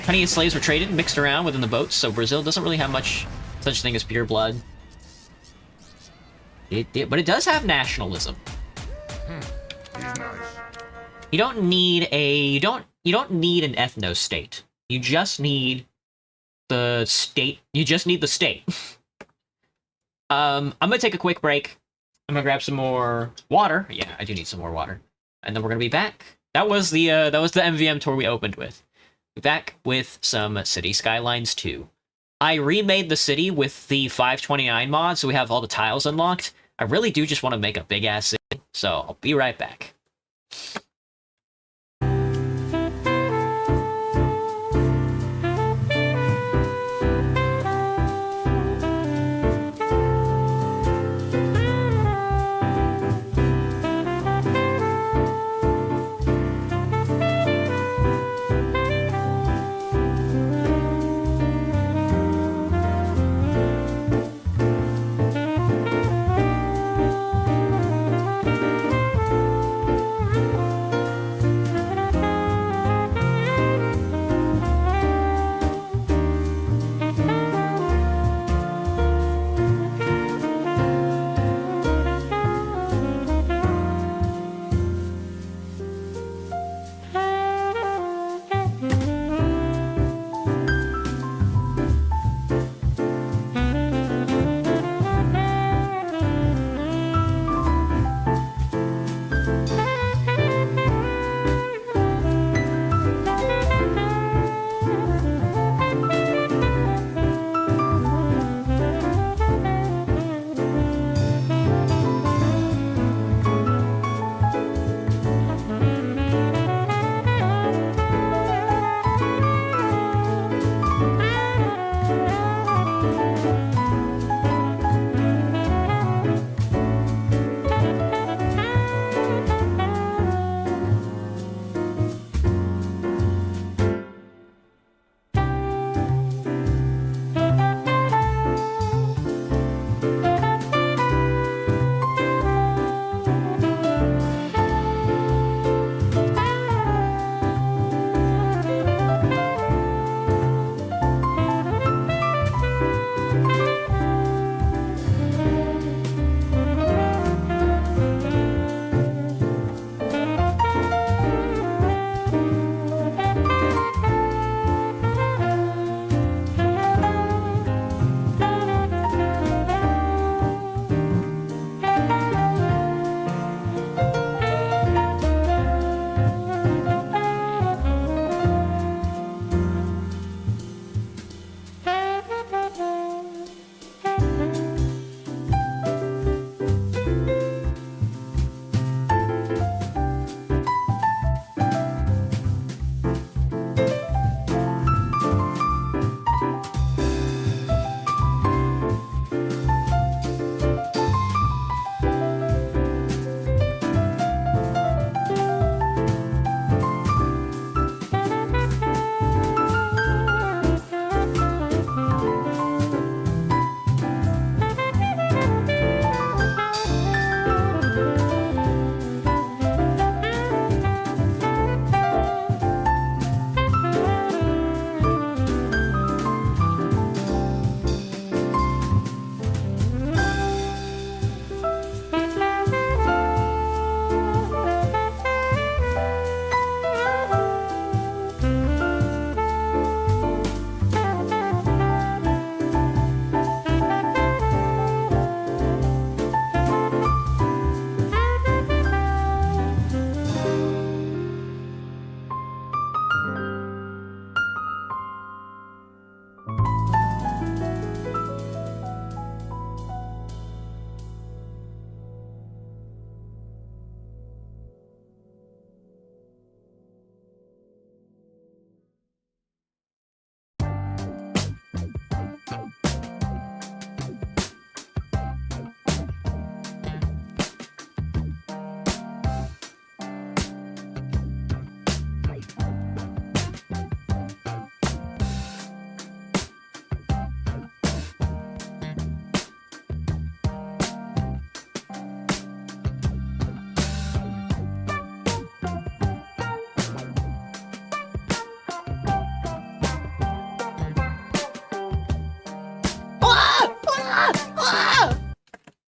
Plenty of slaves were traded and mixed around within the boats, so Brazil doesn't really have much such thing as pure blood. But it does have nationalism. You don't need an ethno-state. You just need the state. You just need the state. I'm gonna take a quick break. I'm gonna grab some more water. Yeah, I do need some more water. And then we're gonna be back. That was the MVM tour we opened with. Be back with some City Skylines 2. I remade the city with the 529 mod, so we have all the tiles unlocked. I really do just want to make a big-ass city, so I'll be right back.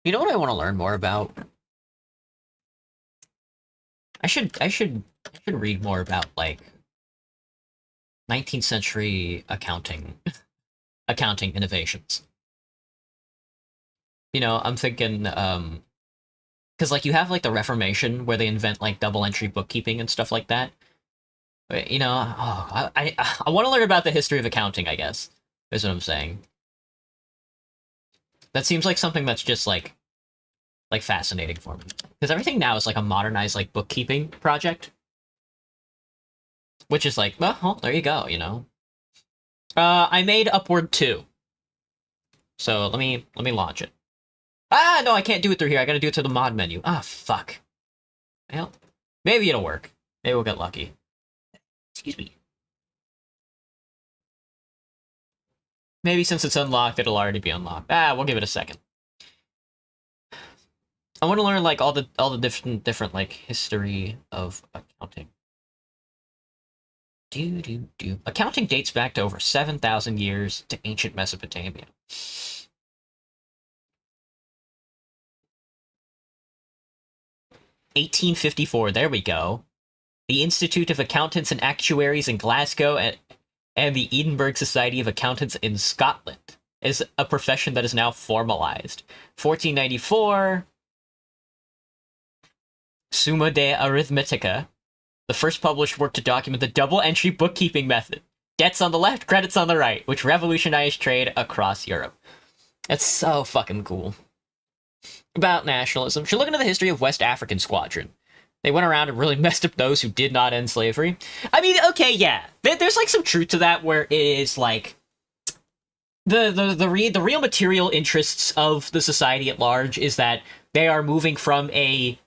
You know what I want to learn more about? I should read more about like 19th century accounting innovations. You know, I'm thinking because like you have like the Reformation where they invent like double entry bookkeeping and stuff like that. You know, I want to learn about the history of accounting, I guess. Is what I'm saying. That seems like something that's just like fascinating for me. Because everything now is like a modernized like bookkeeping project. Which is like, well, there you go, you know. I made Upward 2. So let me launch it. Ah, no, I can't do it through here. I gotta do it to the mod menu. Ah, fuck. Well, maybe it'll work. Maybe we'll get lucky. Excuse me. Maybe since it's unlocked, it'll already be unlocked. Ah, we'll give it a second. I want to learn like all the different like history of accounting. Accounting dates back to over 7,000 years to ancient Mesopotamia. (1854). There we go. The Institute of Accountants and Actuaries in Glasgow and the Edinburgh Society of Accountants in Scotland is a profession that is now formalized. 1494. Summa de Arithmetica, the first published work to document the double-entry bookkeeping method. Debts on the left, credits on the right, which revolutionized trade across Europe. That's so fucking cool. About nationalism. Should look into the history of West African Squadron. They went around and really messed up those who did not end slavery. I mean, okay, yeah. There's like some truth to that where it is like the real material interests of the society at large is that they are moving from a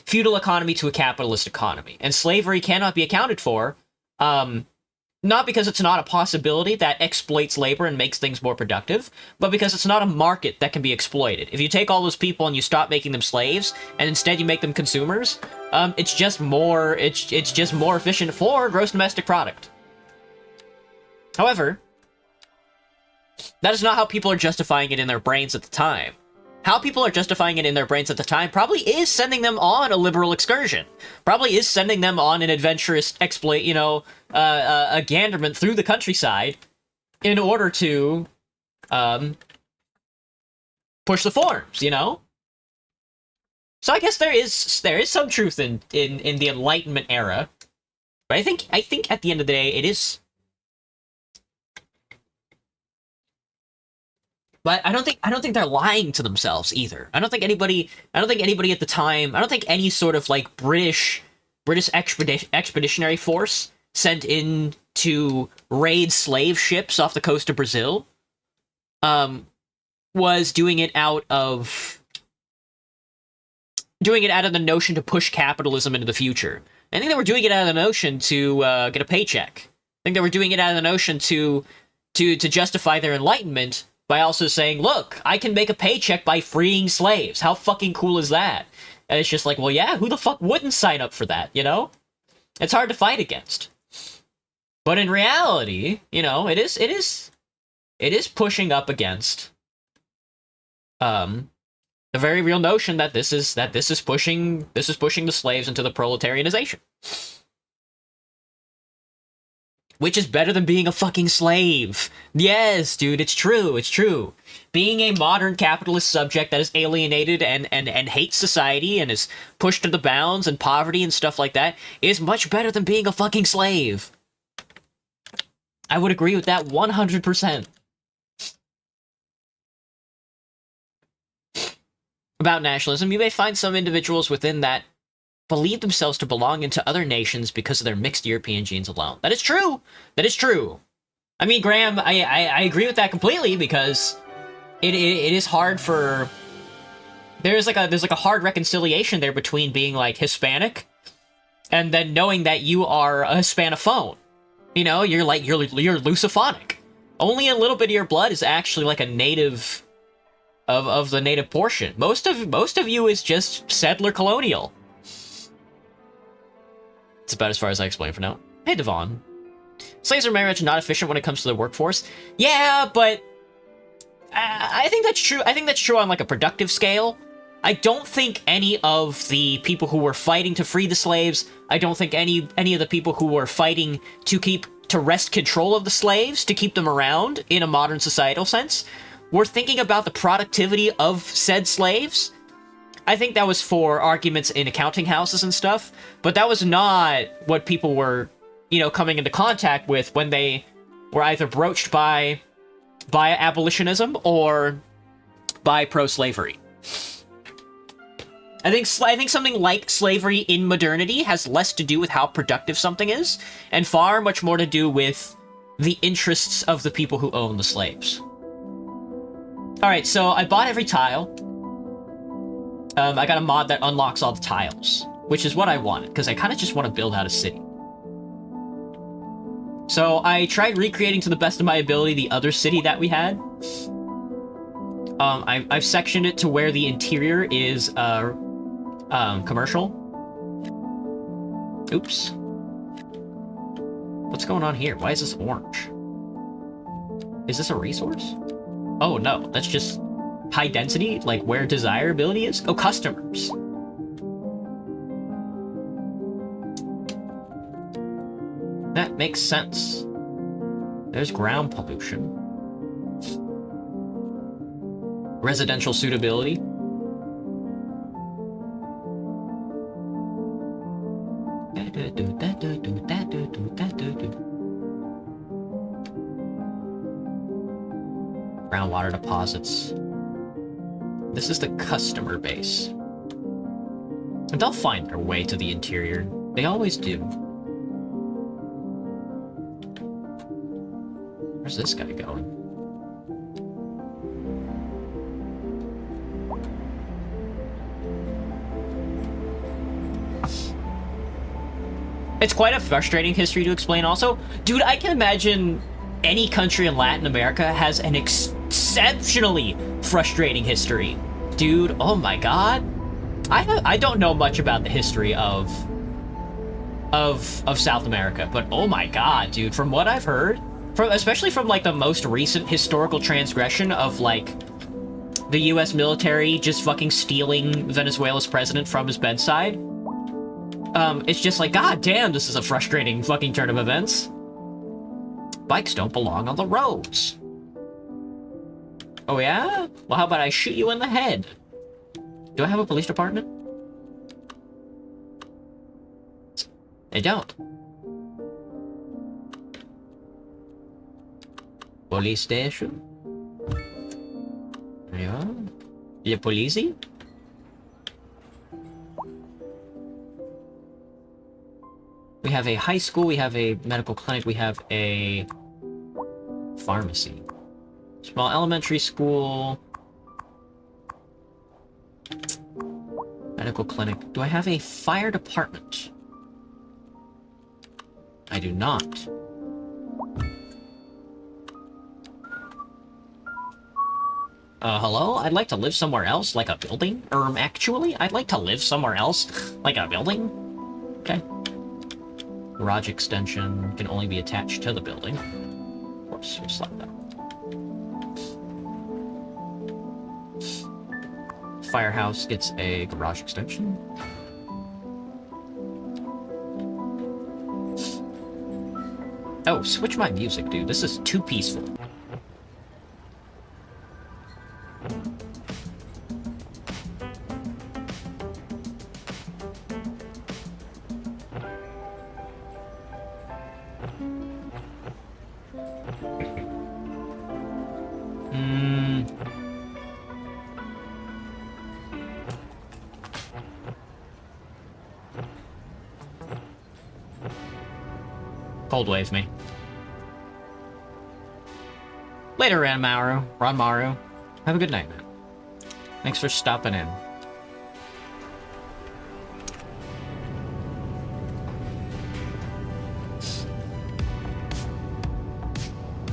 feudal economy to a capitalist economy. And slavery cannot be accounted for, not because it's not a possibility that exploits labor and makes things more productive, but because it's not a market that can be exploited. If you take all those people and you stop making them slaves, and instead you make them consumers, it's just more efficient for gross domestic product. However, that is not how people are justifying it in their brains at the time. How people are justifying it in their brains at the time probably is sending them on a liberal excursion. Probably is sending them on an adventurous exploit, you know, a ganderment through the countryside in order to push the forms, you know? So I guess there is some truth in the Enlightenment era. But I think at the end of the day it is. But I don't think they're lying to themselves either. I don't think anybody at the time, I don't think any sort of like British expeditionary force sent in to raid slave ships off the coast of Brazil was doing it out of the notion to push capitalism into the future. I think they were doing it out of the notion to get a paycheck. I think they were doing it out of the notion to justify their enlightenment by also saying, look, I can make a paycheck by freeing slaves. How fucking cool is that? And it's just like, well, yeah, who the fuck wouldn't sign up for that, you know? It's hard to fight against. But in reality, you know, it is pushing up against the very real notion that this is pushing the slaves into the proletarianization. Which is better than being a fucking slave. Yes, dude, it's true, it's true. Being a modern capitalist subject that is alienated and hates society and is pushed to the bounds and poverty and stuff like that is much better than being a fucking slave. I would agree with that 100%. About nationalism, you may find some individuals within that believe themselves to belong into other nations because of their mixed European genes alone. That is true. That is true. I mean, Graham, I agree with that completely because it is hard for there's like a hard reconciliation there between being like Hispanic and then knowing that you are a Hispanophone. You know, you're Lusophonic. Only a little bit of your blood is actually like a native of the native portion. Most of you is just settler colonial. It's about as far as I explain for now. Hey, Devon. Slaves are very much not efficient when it comes to the workforce. Yeah, but I think that's true. I think that's true on like a productive scale. I don't think any of the people who were fighting to free the slaves, I don't think any of the people who were fighting to wrest control of the slaves, to keep them around in a modern societal sense, were thinking about the productivity of said slaves. I think that was for arguments in accounting houses and stuff, but that was not what people were, you know, coming into contact with when they were either broached by abolitionism or by pro-slavery. I think something like slavery in modernity has less to do with how productive something is, and far much more to do with the interests of the people who own the slaves. Alright, so I bought every tile. I got a mod that unlocks all the tiles, which is what I wanted, because I kind of just want to build out a city. So I tried recreating to the best of my ability the other city that we had. I've sectioned it to where the interior is commercial. Oops. What's going on here? Why is this orange? Is this a resource? Oh no, that's just high density, like where desirability is? Oh, customers. That makes sense. There's ground pollution. Residential suitability. Groundwater deposits. This is the customer base. And they'll find their way to the interior. They always do. Where's this guy going? It's quite a frustrating history to explain also. Dude, I can imagine any country in Latin America has an exceptionally frustrating history. Dude, oh my god. I don't know much about the history of South America, but oh my god, dude, from what I've heard, especially from like the most recent historical transgression of like the US military just fucking stealing Venezuela's president from his bedside, it's just like, god damn, this is a frustrating fucking turn of events. Bikes don't belong on the roads. Oh yeah? Well, how about I shoot you in the head? Do I have a police department? They don't. Police station? Yeah? Yeah, police? We have a high school, we have a medical clinic, we have a pharmacy. Small elementary school. Medical clinic. Do I have a fire department? I do not. Hello? I'd like to live somewhere else, like a building? Actually, I'd like to live somewhere else, like a building? Okay. Garage extension can only be attached to the building. Of course, we'll slap that. Firehouse gets a garage extension. Oh, switch my music, dude. This is too peaceful. Cold wave me. Later, Ranmaru. Have a good night, man. Thanks for stopping in.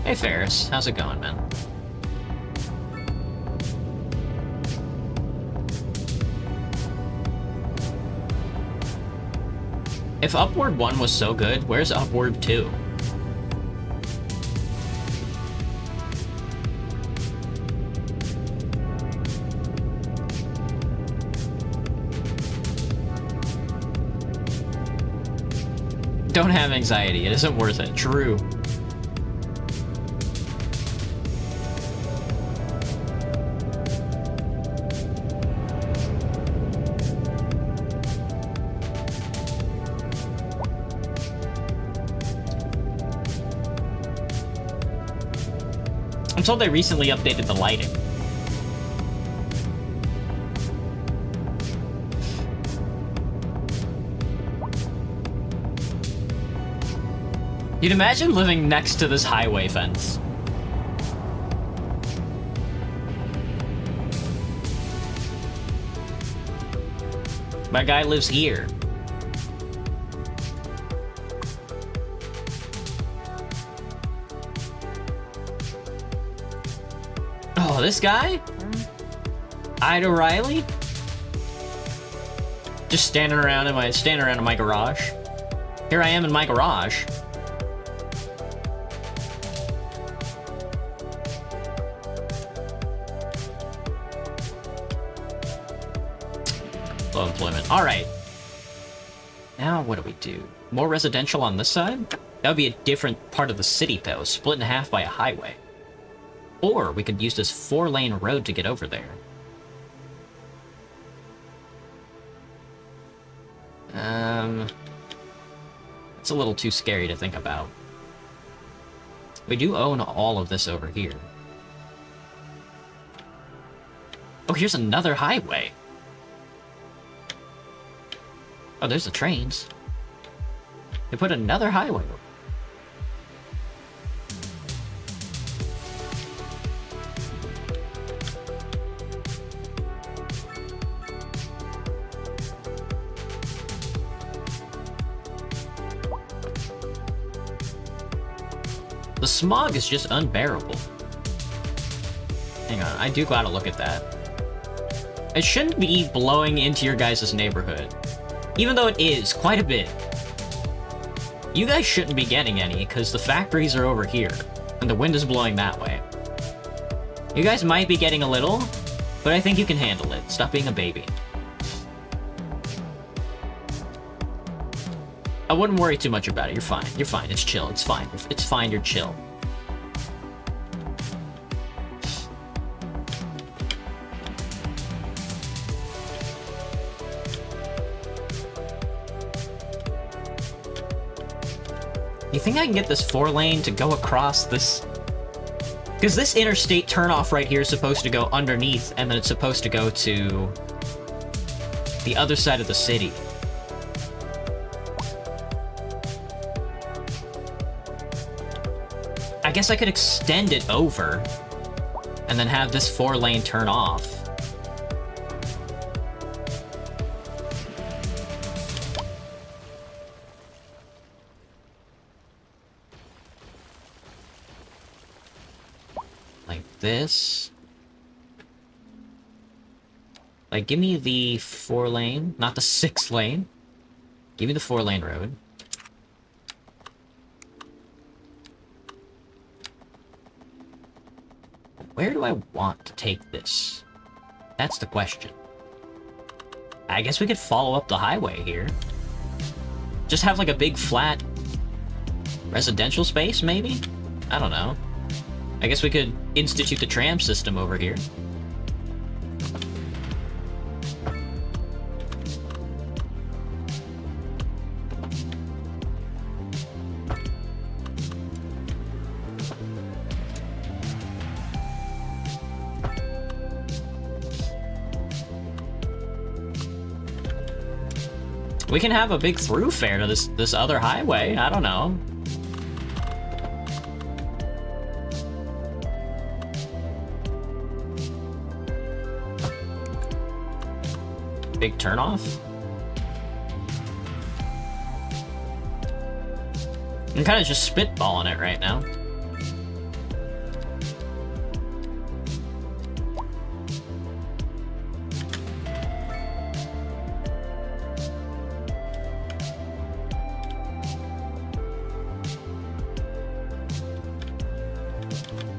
Hey, Ferris. How's it going, man? If Upward 1 was so good, where's Upward 2? Don't have anxiety. It isn't worth it. True. I'm told they recently updated the lighting. You'd imagine living next to this highway fence. My guy lives here. Oh, this guy? Ida Riley? Just standing around in my garage. Here I am in my garage. Low employment. Alright. Now what do we do? More residential on this side? That would be a different part of the city, though, split in half by a highway. Or we could use this 4-lane road to get over there. It's a little too scary to think about. We do own all of this over here. Oh, here's another highway. Oh, there's the trains. They put another highway. The smog is just unbearable. Hang on, I do gotta look at that. It shouldn't be blowing into your guys' neighborhood. Even though it is, quite a bit. You guys shouldn't be getting any, because the factories are over here, and the wind is blowing that way. You guys might be getting a little, but I think you can handle it. Stop being a baby. I wouldn't worry too much about it. You're fine. You're fine. It's chill. It's fine. It's fine. You're chill. You think I can get this 4-lane to go across this? Because this interstate turnoff right here is supposed to go underneath, and then it's supposed to go to the other side of the city. I guess I could extend it over and then have this 4-lane turn off. Like this. Like, give me the 4-lane, not the 6-lane. Give me the 4-lane road. Where do I want to take this? That's the question. I guess we could follow up the highway here. Just have like a big flat residential space, maybe? I don't know. I guess we could institute the tram system over here. We can have a big throughfare to this other highway. I don't know. Big turnoff. I'm kind of just spitballing it right now.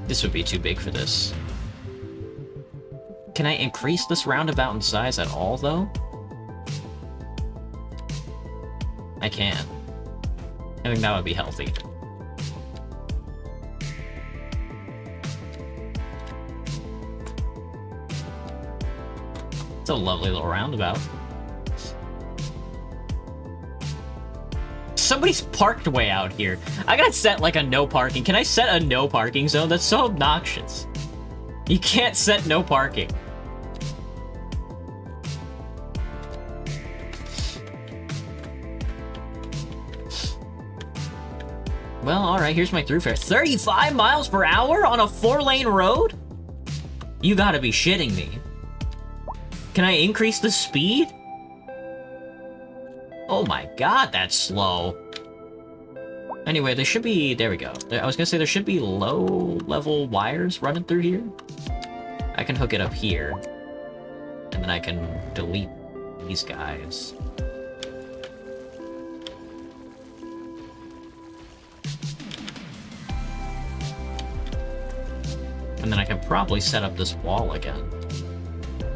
This would be too big for this. Can I increase this roundabout in size at all, though? I can. I think that would be healthy. It's a lovely little roundabout. Somebody's parked way out here. I gotta set like a no parking. Can I set a no parking zone? That's so obnoxious. You can't set no parking. Well, alright, here's my throughfare. 35 miles per hour on a 4-lane road? You gotta be shitting me. Can I increase the speed? Oh my god, that's slow. Anyway, there should be... There we go. I was gonna say there should be low-level wires running through here. I can hook it up here. And then I can delete these guys. And then I can probably set up this wall again.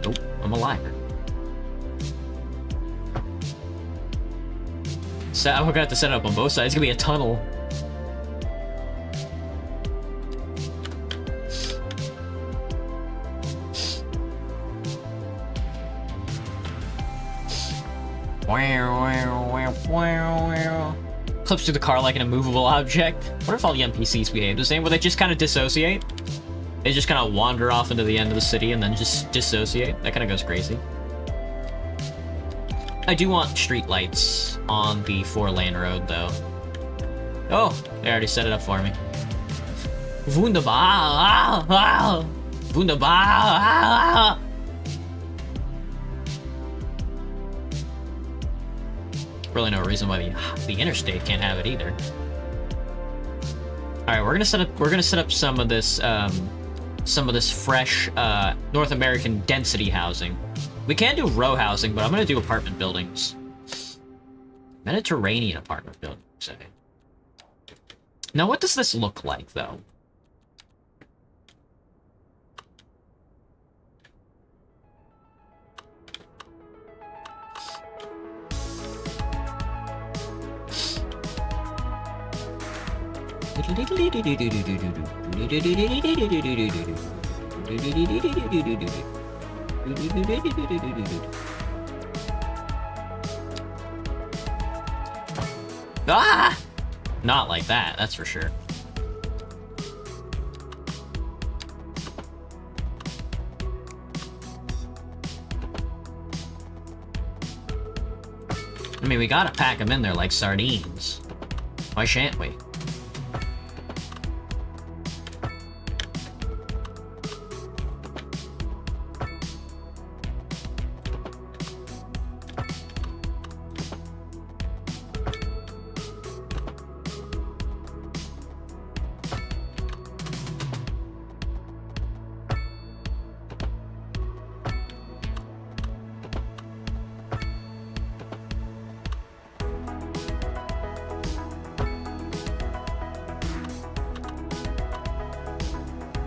Nope, I'm a liar. So we're gonna have to set it up on both sides. It's gonna be a tunnel. Clips through the car like an immovable object. What if all the NPCs behave the same? Will they just kind of dissociate? They just kind of wander off into the end of the city and then just dissociate? That kind of goes crazy. I do want street lights on the 4-lane road, though. Oh, they already set it up for me. Wunderbar! Wunderbar! Really no reason why the interstate can't have it either. All right, we're gonna set up some of this fresh North American density housing. We can do row housing, but I'm gonna do apartment buildings. Mediterranean apartment buildings. Okay. Now, what does this look like, though? Ah! Not like that, that's for sure. I mean, we gotta pack them in there like sardines. Why shan't we?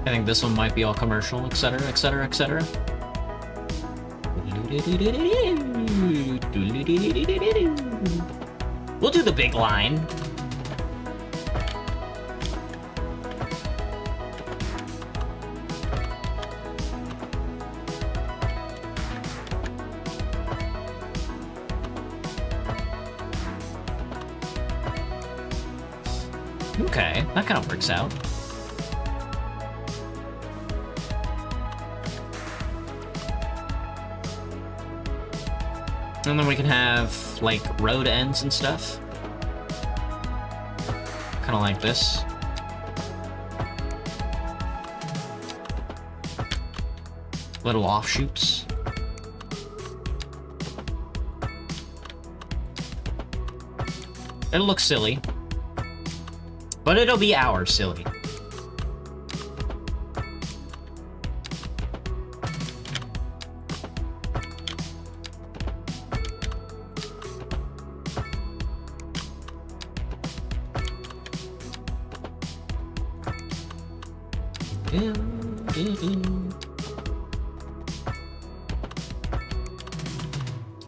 I think this one might be all commercial, etc., etc., etc. We'll do the big line. Okay, that kind of works out. And then we can have, like, road ends and stuff. Kind of like this. Little offshoots. It'll look silly. But it'll be our silly.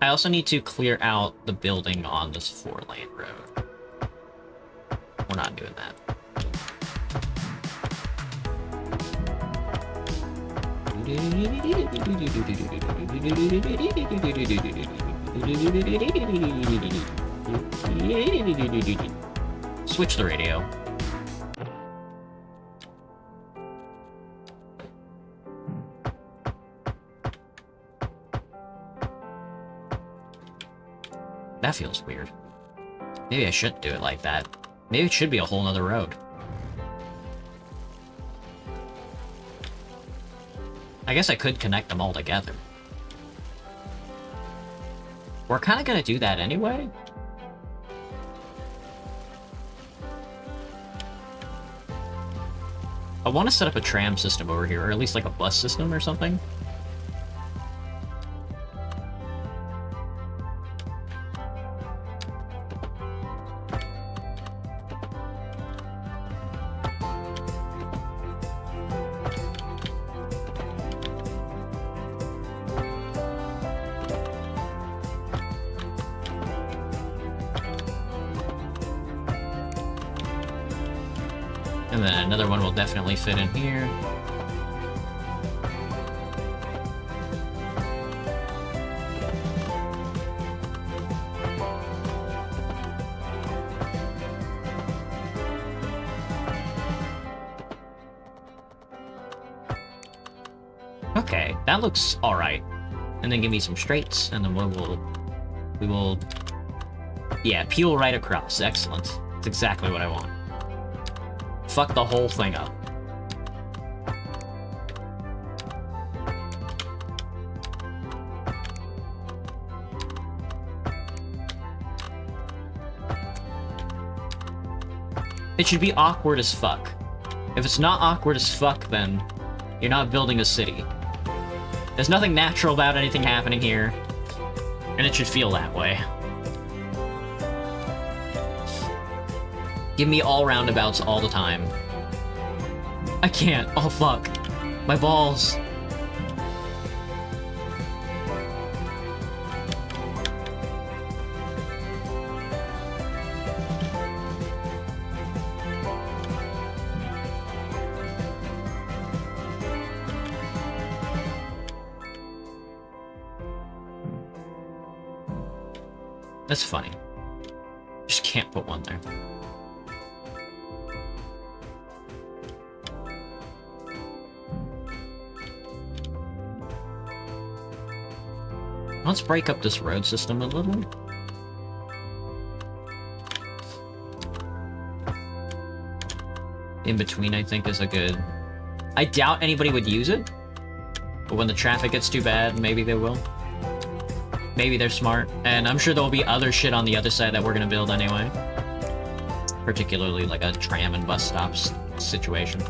I also need to clear out the building on this 4-lane road. not doing that. Switch the radio. That feels weird. Maybe I shouldn't do it like that. Maybe it should be a whole nother road. I guess I could connect them all together. We're kind of gonna do that anyway. I want to set up a tram system over here, or at least like a bus system or something. And then another one will definitely fit in here. Okay, that looks alright. And then give me some straights, and then we will, yeah, peel right across. Excellent. That's exactly what I want. Fuck the whole thing up. It should be awkward as fuck. If it's not awkward as fuck, then you're not building a city. There's nothing natural about anything happening here, and it should feel that way. Give me all roundabouts all the time. I can't. Oh, fuck. My balls. That's funny. Just can't put one there. Let's break up this road system a little. In between, I think, is a good... I doubt anybody would use it. But when the traffic gets too bad, maybe they will. Maybe they're smart. And I'm sure there'll be other shit on the other side that we're gonna build anyway. Particularly like a tram and bus stops situation.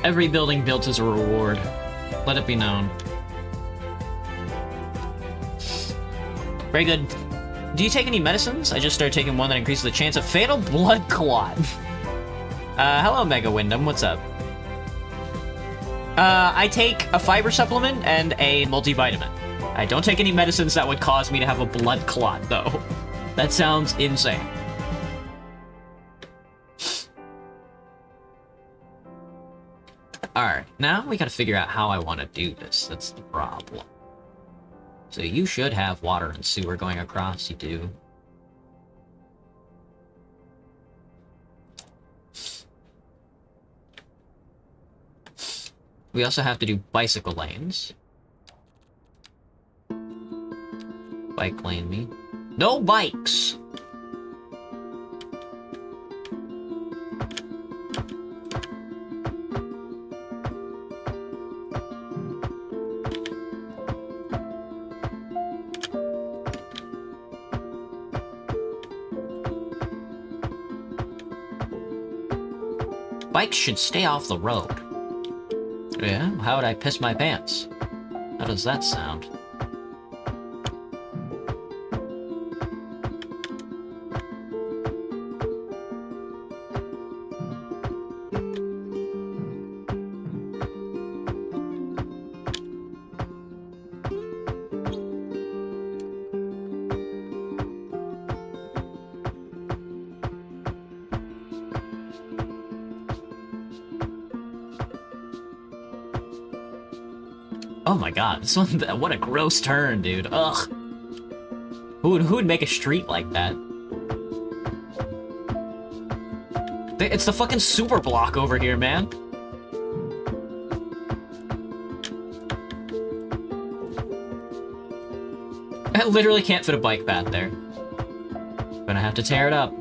Every building built is a reward. Let it be known. Very good. Do you take any medicines? I just started taking one that increases the chance of fatal blood clot. Hello, Mega Wyndham. What's up? I take a fiber supplement and a multivitamin. I don't take any medicines that would cause me to have a blood clot, though. That sounds insane. Alright, now we gotta figure out how I want to do this. That's the problem. So you should have water and sewer going across. You do. We also have to do bicycle lanes. Bike lane me. No bikes! Bikes should stay off the road. Yeah, how would I piss my pants? How does that sound? Oh my god, this one, what a gross turn, dude. Ugh. Who would make a street like that? It's the fucking super block over here, man. I literally can't fit a bike path there. Gonna have to tear it up.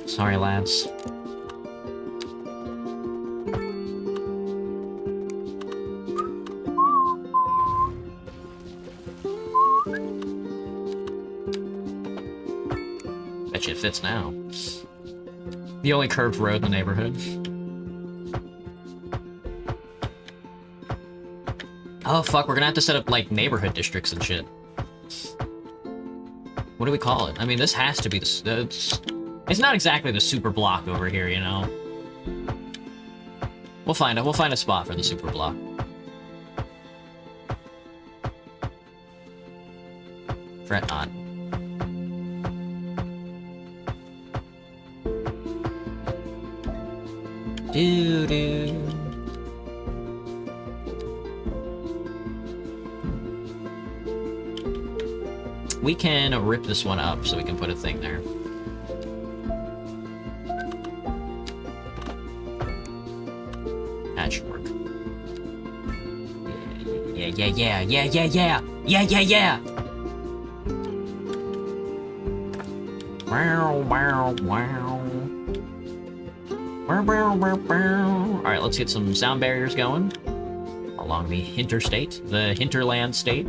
Sorry, lads. Bet you it fits now. The only curved road in the neighborhood. Oh fuck, we're gonna have to set up, like, neighborhood districts and shit. What do we call it? I mean, this has to be the... It's not exactly the super block over here, you know? We'll find a spot for the super block. Fret not. Doo-doo. We can rip this one up so we can put a thing there. That should work. Yeah. Wow. Alright, let's get some sound barriers going along the interstate, the hinterland state.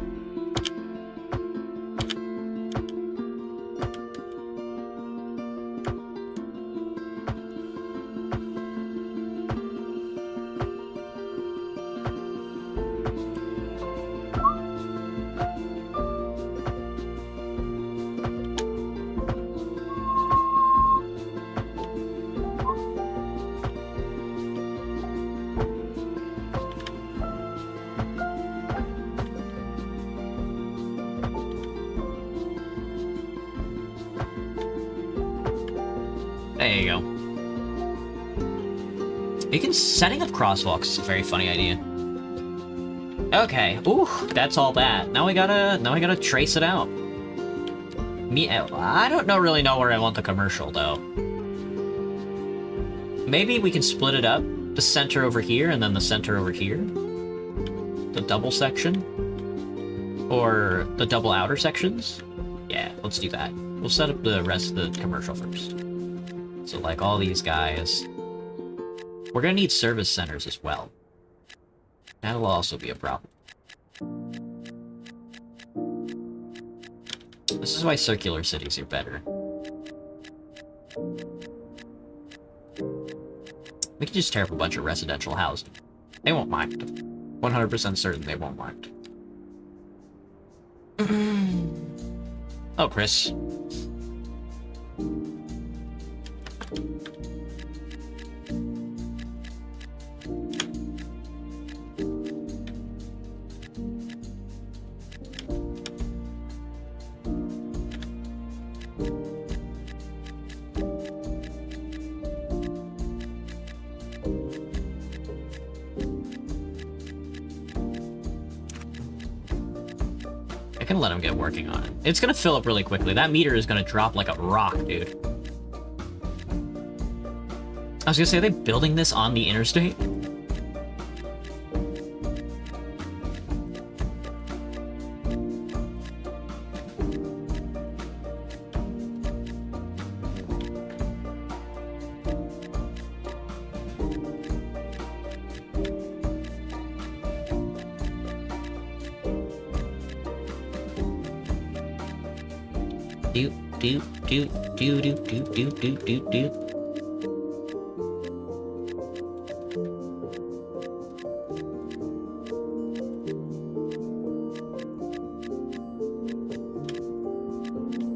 There you go. Setting up crosswalks is a very funny idea. Okay, ooh, that's all bad. Now we gotta trace it out. I don't really know where I want the commercial though. Maybe we can split it up. The center over here and then the center over here. The double section. Or the double outer sections. Yeah, let's do that. We'll set up the rest of the commercial first. So like all these guys. We're gonna need service centers as well. That'll also be a problem. This is why circular cities are better. We can just tear up a bunch of residential housing. They won't mind. 100% certain they won't mind. Oh, Chris. I can let him get working on it. It's gonna fill up really quickly. That meter is gonna drop like a rock, dude. I was gonna say, are they building this on the interstate?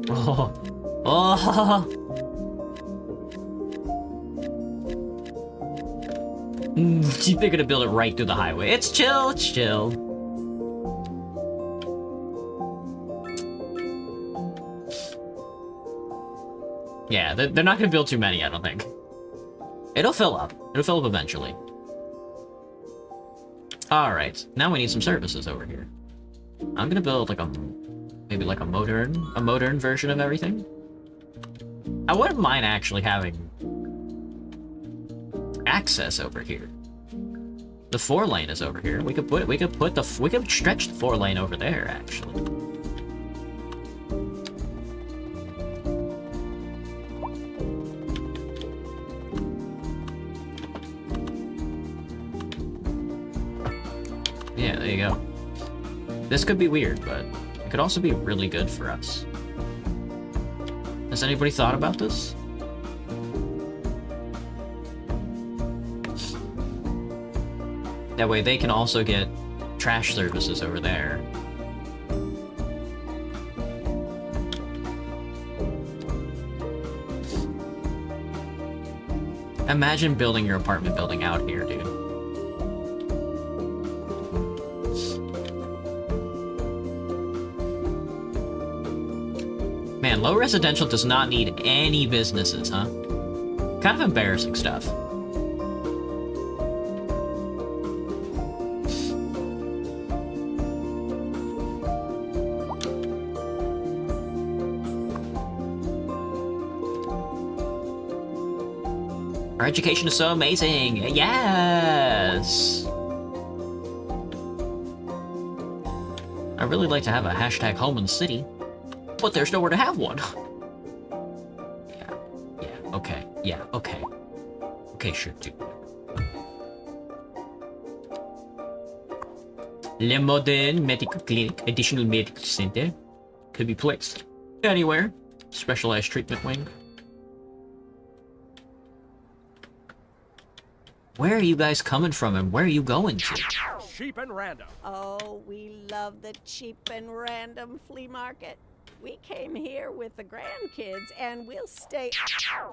Oh. Oh. They're gonna build it right through the highway. It's chill, it's chill. Yeah, they're not gonna build too many, I don't think. It'll fill up. It'll fill up eventually. Alright, now we need some services over here. I'm gonna build like maybe like a modern version of everything. I wouldn't mind actually having access over here. The 4-lane is over here. We could stretch the 4-lane over there actually. Yeah, there you go. This could be weird, but it could also be really good for us. Has anybody thought about this? That way they can also get trash services over there. Imagine building your apartment building out here, dude. Man, low residential does not need any businesses, huh? Kind of embarrassing stuff. Our education is so amazing! Yes! I'd really like to have a hashtag home in the city, but there's nowhere to have one. Yeah, okay. Okay, sure, dude. Le Modern Medical Clinic, additional medical center, could be placed anywhere. Specialized treatment wing. Where are you guys coming from and where are you going to? Cheap and random. Oh, we love the cheap and random flea market. We came here with the grandkids and we'll stay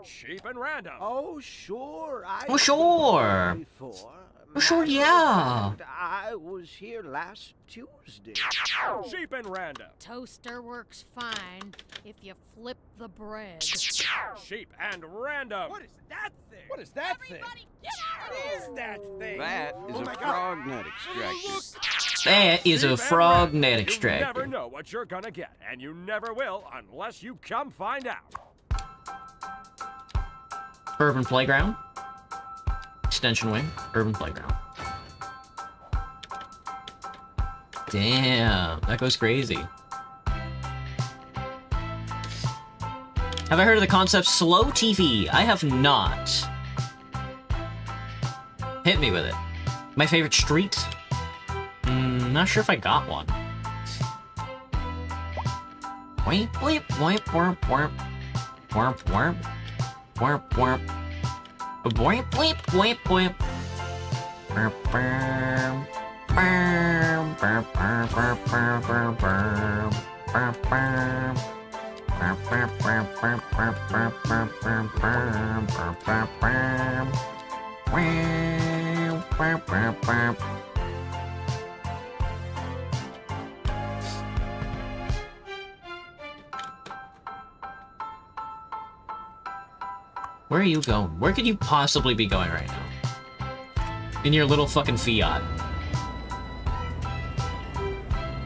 Cheap and random. Oh, sure. Oh, sure. Before. Oh, sure, Matter of yeah. fact, I was here last Tuesday. Cheap and random. Toaster works fine if you flip the bread. Cheap and random. What is that thing? What is that thing? What is that thing? That is a frog net extractor. That is a Cheap and frog random. net You extractor. never know what you're gonna get, and you never will unless you come find out. Urban playground. Extension wing. Urban playground. Damn, that goes crazy. Have I heard of the concept slow TV? I have not. Hit me with it. My favorite street? Not sure if I got one. Weep, weep, weep, warp, warp. Warp, warp. Warp, warp. Weep, weep, weep, weep. Burp, burp. Burp, burp, burp, burp, burp, burp, burp. Burp, burp. Burp, burp, burp, burp, burp, burp, burp, burp, burp, burp, burp. Burp, burp, burp, burp. Where are you going? Where could you possibly be going right now? In your little fucking Fiat.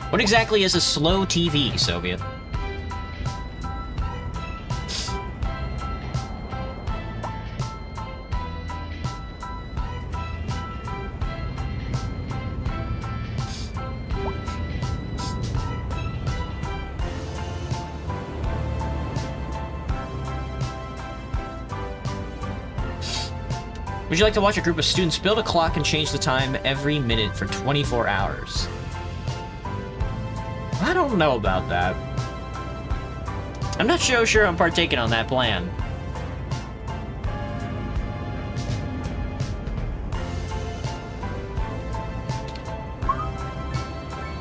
What exactly is a slow TV, Soviet? Would you like to watch a group of students build a clock and change the time every minute for 24 hours? I don't know about that. I'm not so sure I'm partaking on that plan.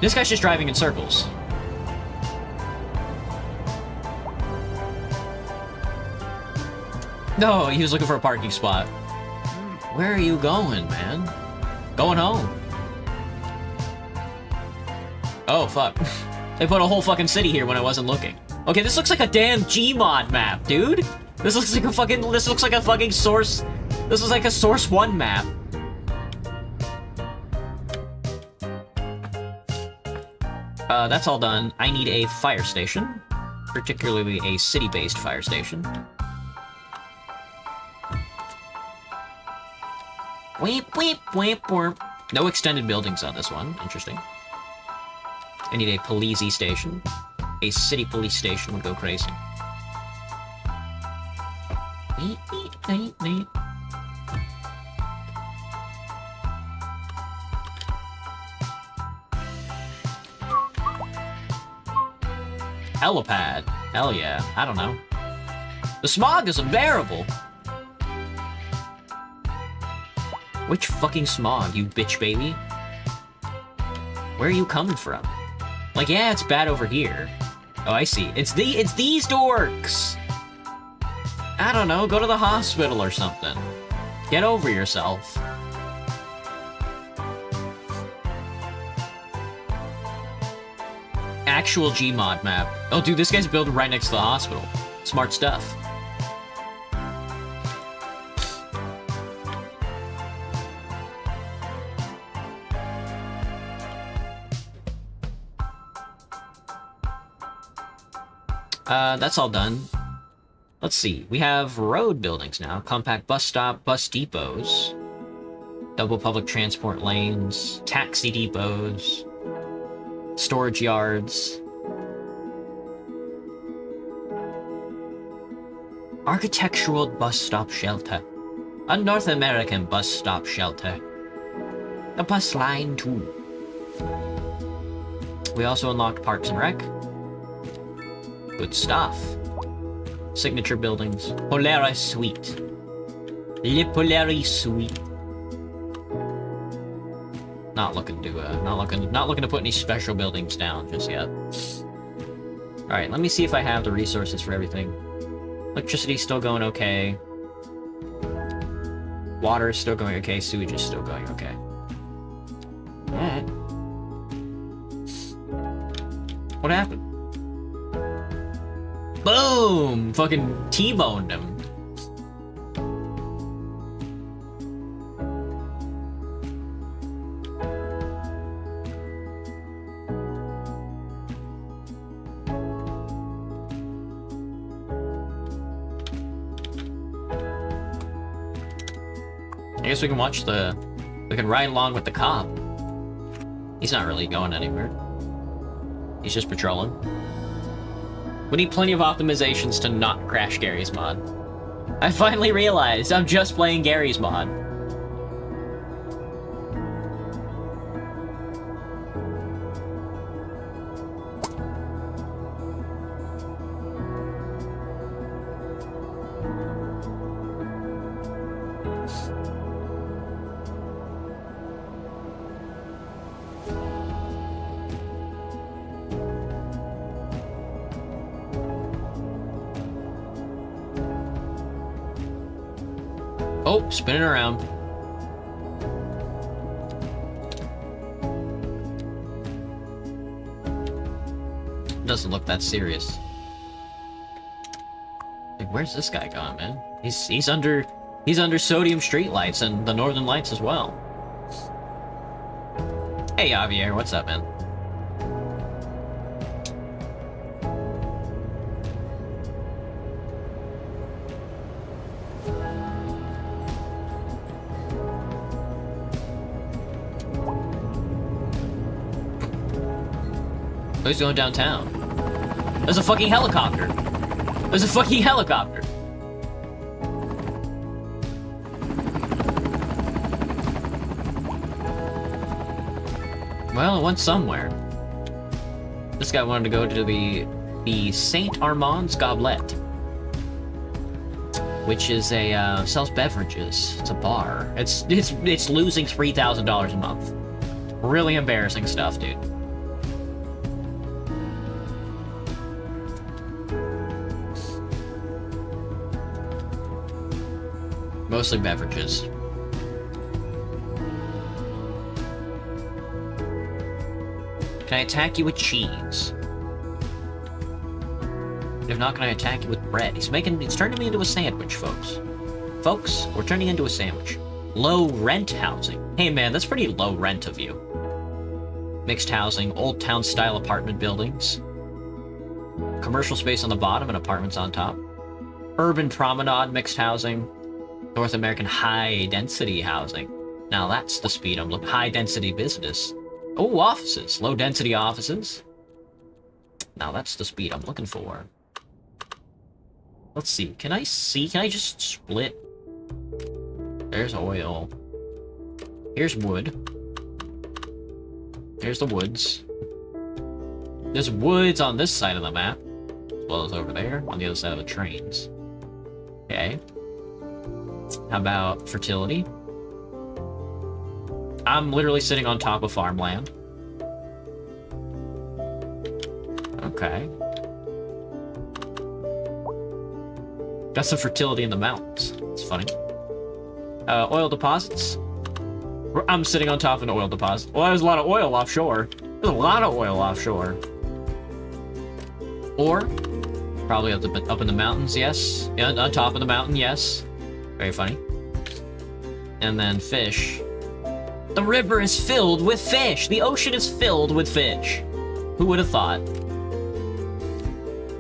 This guy's just driving in circles. No, he was looking for a parking spot. Where are you going, man? Going home. Oh, fuck. They put a whole fucking city here when I wasn't looking. Okay, this looks like a damn Gmod map, dude. This looks like a fucking Source... This is like a Source 1 map. That's all done. I need a fire station. Particularly a city-based fire station. Weep, weep, weep, weep. No extended buildings on this one. Interesting. I need a police station. A city police station would go crazy. Weep, weep, weep, weep. Helipad. Hell yeah. I don't know. The smog is unbearable. Which fucking smog, you bitch baby? Where are you coming from? Like, yeah, it's bad over here. Oh, I see. It's these dorks! I don't know, go to the hospital or something. Get over yourself. Actual Gmod map. Oh, dude, this guy's built right next to the hospital. Smart stuff. That's all done. Let's see. We have road buildings now. Compact bus stop, bus depots. Double public transport lanes. Taxi depots. Storage yards. Architectural bus stop shelter. A North American bus stop shelter. A bus line too. We also unlocked Parks and Rec. Good stuff. Signature buildings. Polaris Suite. Le Polaris Suite. Not looking to put any special buildings down just yet. Alright, let me see if I have the resources for everything. Electricity's still going okay. Water is still going okay. Sewage is still going okay. Alright. What happened? Boom! Fucking T-boned him. I guess we can we can ride along with the cop. He's not really going anywhere. He's just patrolling. We need plenty of optimizations to not crash Gary's mod. I finally realized I'm just playing Gary's mod. Oh, spinning around. Doesn't look that serious. Like, where's this guy going, man? He's under sodium streetlights and the northern lights as well. Hey, Javier, what's up, man? Oh, he's going downtown. There's a fucking helicopter. There's a fucking helicopter. Well, it went somewhere. This guy wanted to go to the Saint Armand's Goblet, which is a sells beverages. It's a bar. It's losing $3,000 a month. Really embarrassing stuff, dude. Mostly beverages. Can I attack you with cheese? If not, can I attack you with bread? It's turning me into a sandwich, folks. Folks, we're turning into a sandwich. Low rent housing. Hey man, that's pretty low rent of you. Mixed housing, old town style apartment buildings. Commercial space on the bottom and apartments on top. Urban promenade mixed housing. North American high density housing. Now that's the speed I'm looking. High density business. Oh, offices. Low density offices. Now that's the speed I'm looking for. Let's see. Can I just split? There's oil. Here's wood. Here's the woods. There's woods on this side of the map, as well as over there, on the other side of the trains. Okay. How about fertility? I'm literally sitting on top of farmland. Okay. Got some fertility in the mountains. It's funny. Oil deposits. I'm sitting on top of an oil deposit. Well, there's a lot of oil offshore. There's a lot of oil offshore. Or, probably up in the mountains, yes. Yeah, on top of the mountain, yes. Very funny. And then fish. The river is filled with fish! The ocean is filled with fish! Who would have thought?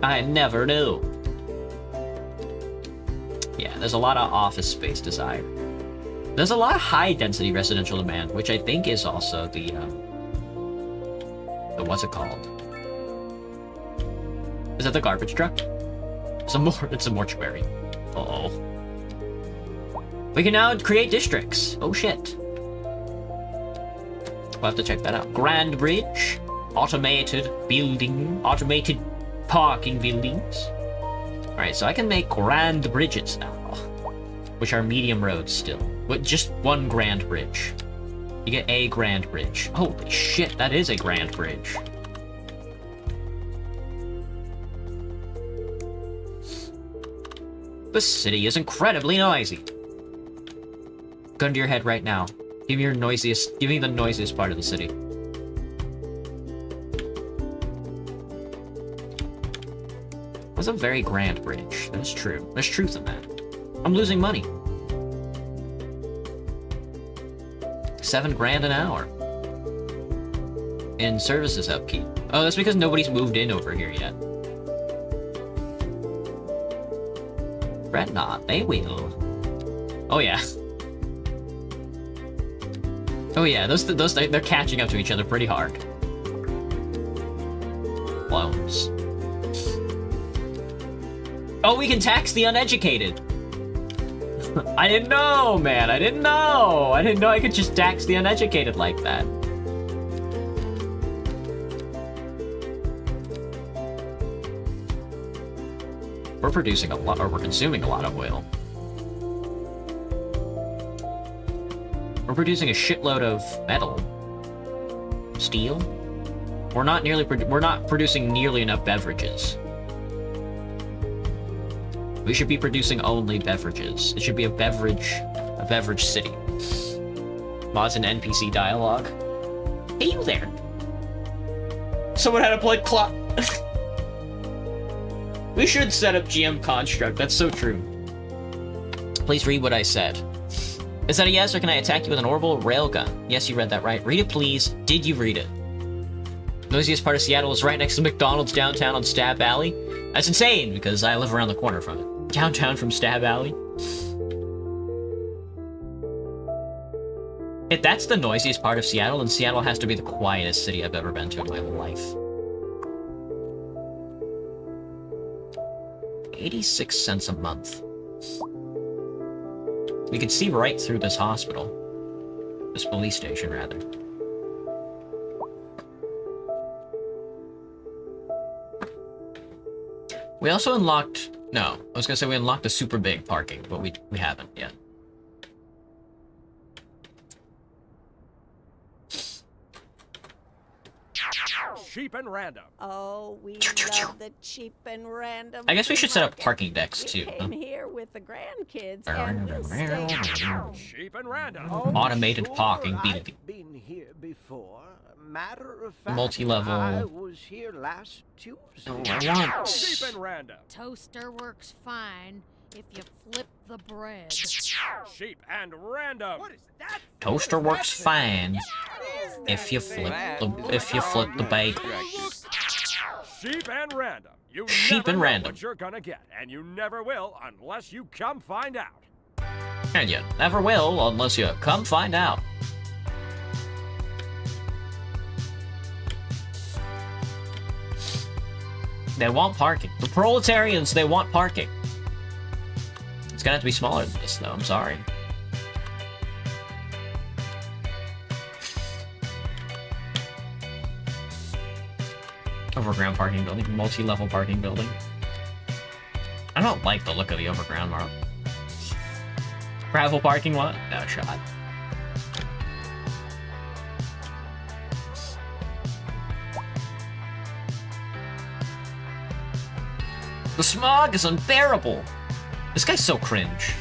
I never knew. Yeah, there's a lot of office space desired. There's a lot of high-density residential demand, which I think is also the what's it called? Is that the garbage truck? It's a mortuary. Uh-oh. We can now create districts. Oh, shit. We'll have to check that out. Grand Bridge. Automated parking buildings. Alright, so I can make grand bridges now. Which are medium roads still. With just one grand bridge. You get a grand bridge. Holy shit, that is a grand bridge. The city is incredibly noisy. Gun to your head right now. Give me the noisiest part of the city. That's a very grand bridge. That is true. There's truth in that. I'm losing money. 7 grand an hour. In services upkeep. Oh, that's because nobody's moved in over here yet. Fret not, they will. Oh yeah. Oh yeah, those they're catching up to each other pretty hard. Loans. Oh, we can tax the uneducated. I didn't know, man. I didn't know. I didn't know I could just tax the uneducated like that. We're producing a lot, or we're consuming a lot of oil. We're producing a shitload of metal. Steel. We're not producing nearly enough beverages. We should be producing only beverages. It should be a beverage city. Mods and NPC dialogue. Hey, you there. Someone had to play clock. We should set up GM construct. That's so true. Please read what I said. Is that a yes, or can I attack you with an orbital railgun? Yes, you read that right. Read it, please. Did you read it? Noisiest part of Seattle is right next to McDonald's downtown on Stab Alley. That's insane, because I live around the corner from it. Downtown from Stab Alley. If that's the noisiest part of Seattle, then Seattle has to be the quietest city I've ever been to in my life. 86 cents a month. We could see right through this hospital. This police station, rather. We also unlocked... No, I was gonna say we unlocked the super big parking, but we haven't yet. cheap and random. Oh, we love the cheap and random. I guess we should set up market. parking decks We too. came here with the grandkids, and we'll stay. Cheap and random. Oh, Automated sure, parking, I've B2B. been here before. Matter of fact, Multi-level. I was here last Tuesday. Oh, I want. Cheap and random. Toaster works fine if you flip the bread. Cheap and random. What is that? Toaster works fine if you flip the bacon. Cheap and random. You Cheap never and know random. what you're gonna get, and you never will unless you come find out. And you never will unless you come find out. They want parking. The proletarians, they want parking. It's gonna have to be smaller than this, though. I'm sorry. Overground parking building. Multi-level parking building. I don't like the look of the overground mark. Gravel parking lot? No shot. The smog is unbearable! This guy's so cringe.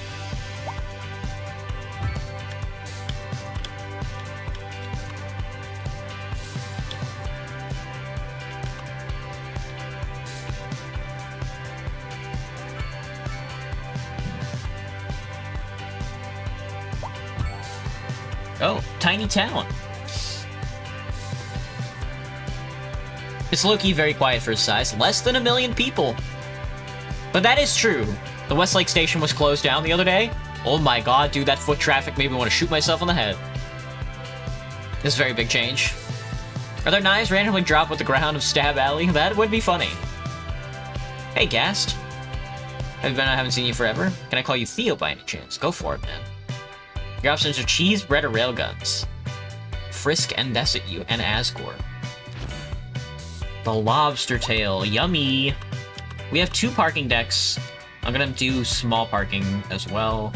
Oh, tiny town. It's low-key very quiet for its size. Less than 1 million people. But that is true. The Westlake station was closed down the other day. Oh my god, dude, that foot traffic made me want to shoot myself in the head. This is a very big change. Are there knives randomly dropped with the ground of Stab Alley? That would be funny. Hey, Gast. I haven't seen you forever. Can I call you Theo by any chance? Go for it, man. Your options are cheese, bread, or railguns. Frisk and Desatu and Asgore. The lobster tail. Yummy. We have 2 parking decks. I'm gonna do small parking as well.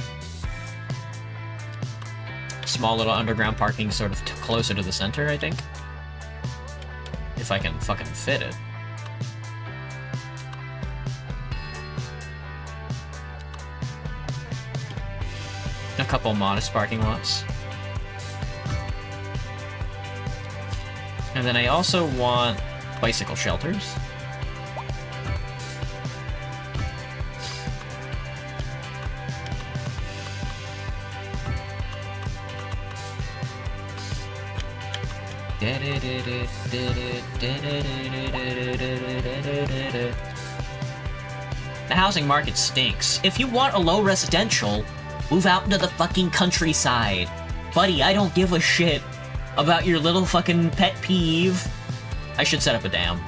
Small little underground parking sort of closer to the center, I think. If I can fucking fit it. A couple modest parking lots. And then I also want bicycle shelters. The housing market stinks. If you want a low residential, move out into the fucking countryside. Buddy, I don't give a shit about your little fucking pet peeve. I should set up a dam.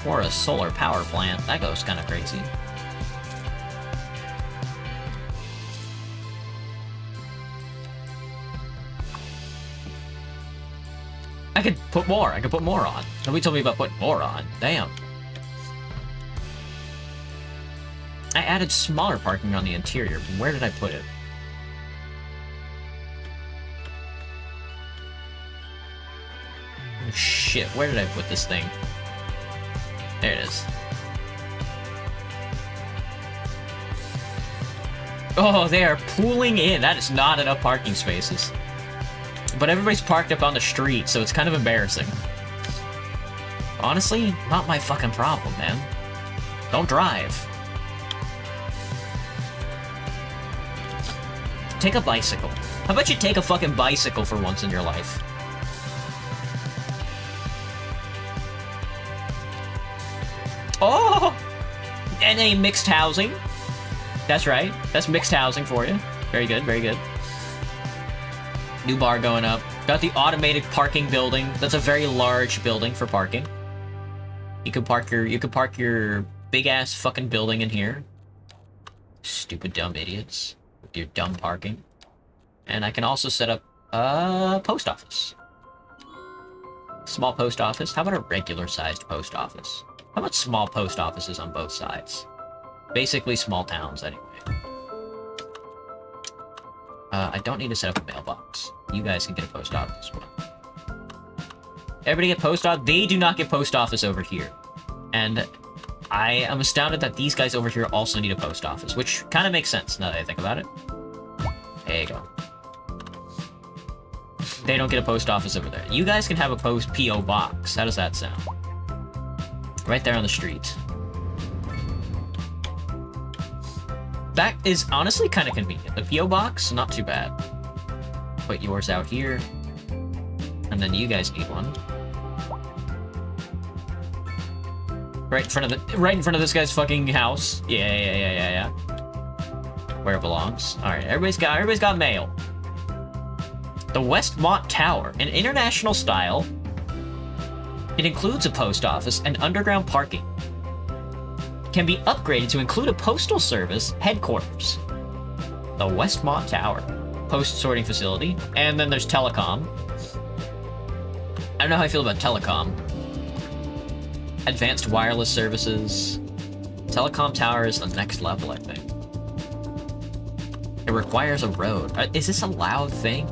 Or a solar power plant. That goes kind of crazy. I could put more. I could put more on. Nobody told me about putting more on. Damn. I added smaller parking on the interior. Where did I put it? Oh, shit, where did I put this thing? There it is. Oh, they are pooling in. That is not enough parking spaces. But everybody's parked up on the street, so it's kind of embarrassing. Honestly, not my fucking problem, man. Don't drive. Take a bicycle. How about you take a fucking bicycle for once in your life? Oh! And a mixed housing. That's right. That's mixed housing for you. Very good, very good. New bar going up. Got the automated parking building. That's a very large building for parking. You could park your big ass fucking building in here. Stupid dumb idiots with your dumb parking. And I can also set up a post office. Small post office. How about a regular sized post office? How about small post offices on both sides? Basically small towns anyway. I don't need to set up a mailbox. You guys can get a post office as well. Everybody get post office? They do not get post office over here. And I am astounded that these guys over here also need a post office, which kind of makes sense now that I think about it. There you go. They don't get a post office over there. You guys can have a post P.O. box. How does that sound? Right there on the street. That is honestly kind of convenient. The P.O. box, not too bad. Put yours out here. And then you guys need one. Right in front of this guy's fucking house. Yeah. Where it belongs. Alright, everybody's got mail. The Westmont Tower, an international style. It includes a post office and underground parking. Can be upgraded to include a postal service headquarters. The Westmont Tower, post sorting facility, and then there's telecom. I don't know how I feel about telecom. Advanced wireless services. Telecom tower is the next level, I think. It requires a road. Is this a loud thing?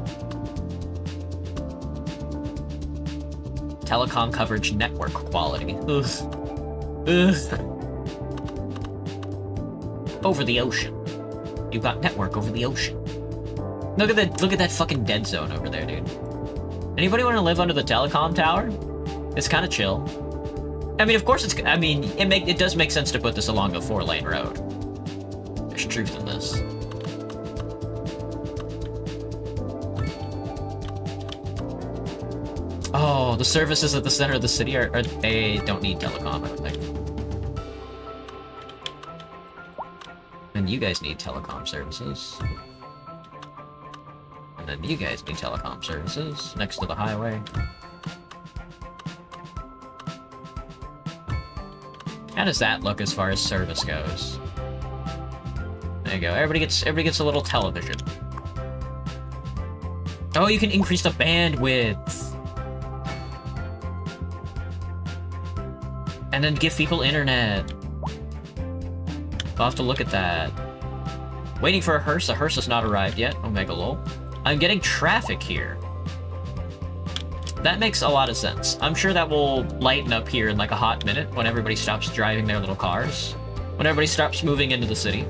Telecom coverage network quality. Ugh. Over the ocean. You've got network over the ocean. Look at that fucking dead zone over there, dude. Anybody want to live under the telecom tower? It's kind of chill. I mean, of course it does make sense to put this along a 4-lane road. There's truth in this. Oh, the services at the center of the city they don't need telecom, I don't think. And you guys need telecom services. And then you guys need telecom services next to the highway. How does that look as far as service goes? There you go. Everybody gets a little television. Oh, you can increase the bandwidth. And then give people internet. I'll have to look at that. Waiting for a hearse. A hearse has not arrived yet. Omega lol. I'm getting traffic here. That makes a lot of sense. I'm sure that will lighten up here in like a hot minute when everybody stops driving their little cars. When everybody stops moving into the city.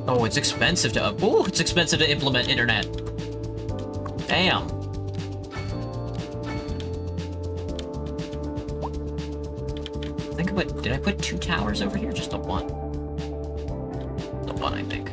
Oh, it's expensive to it's expensive to implement internet. Damn. Did I put 2 towers over here? Just the one. The one, I think.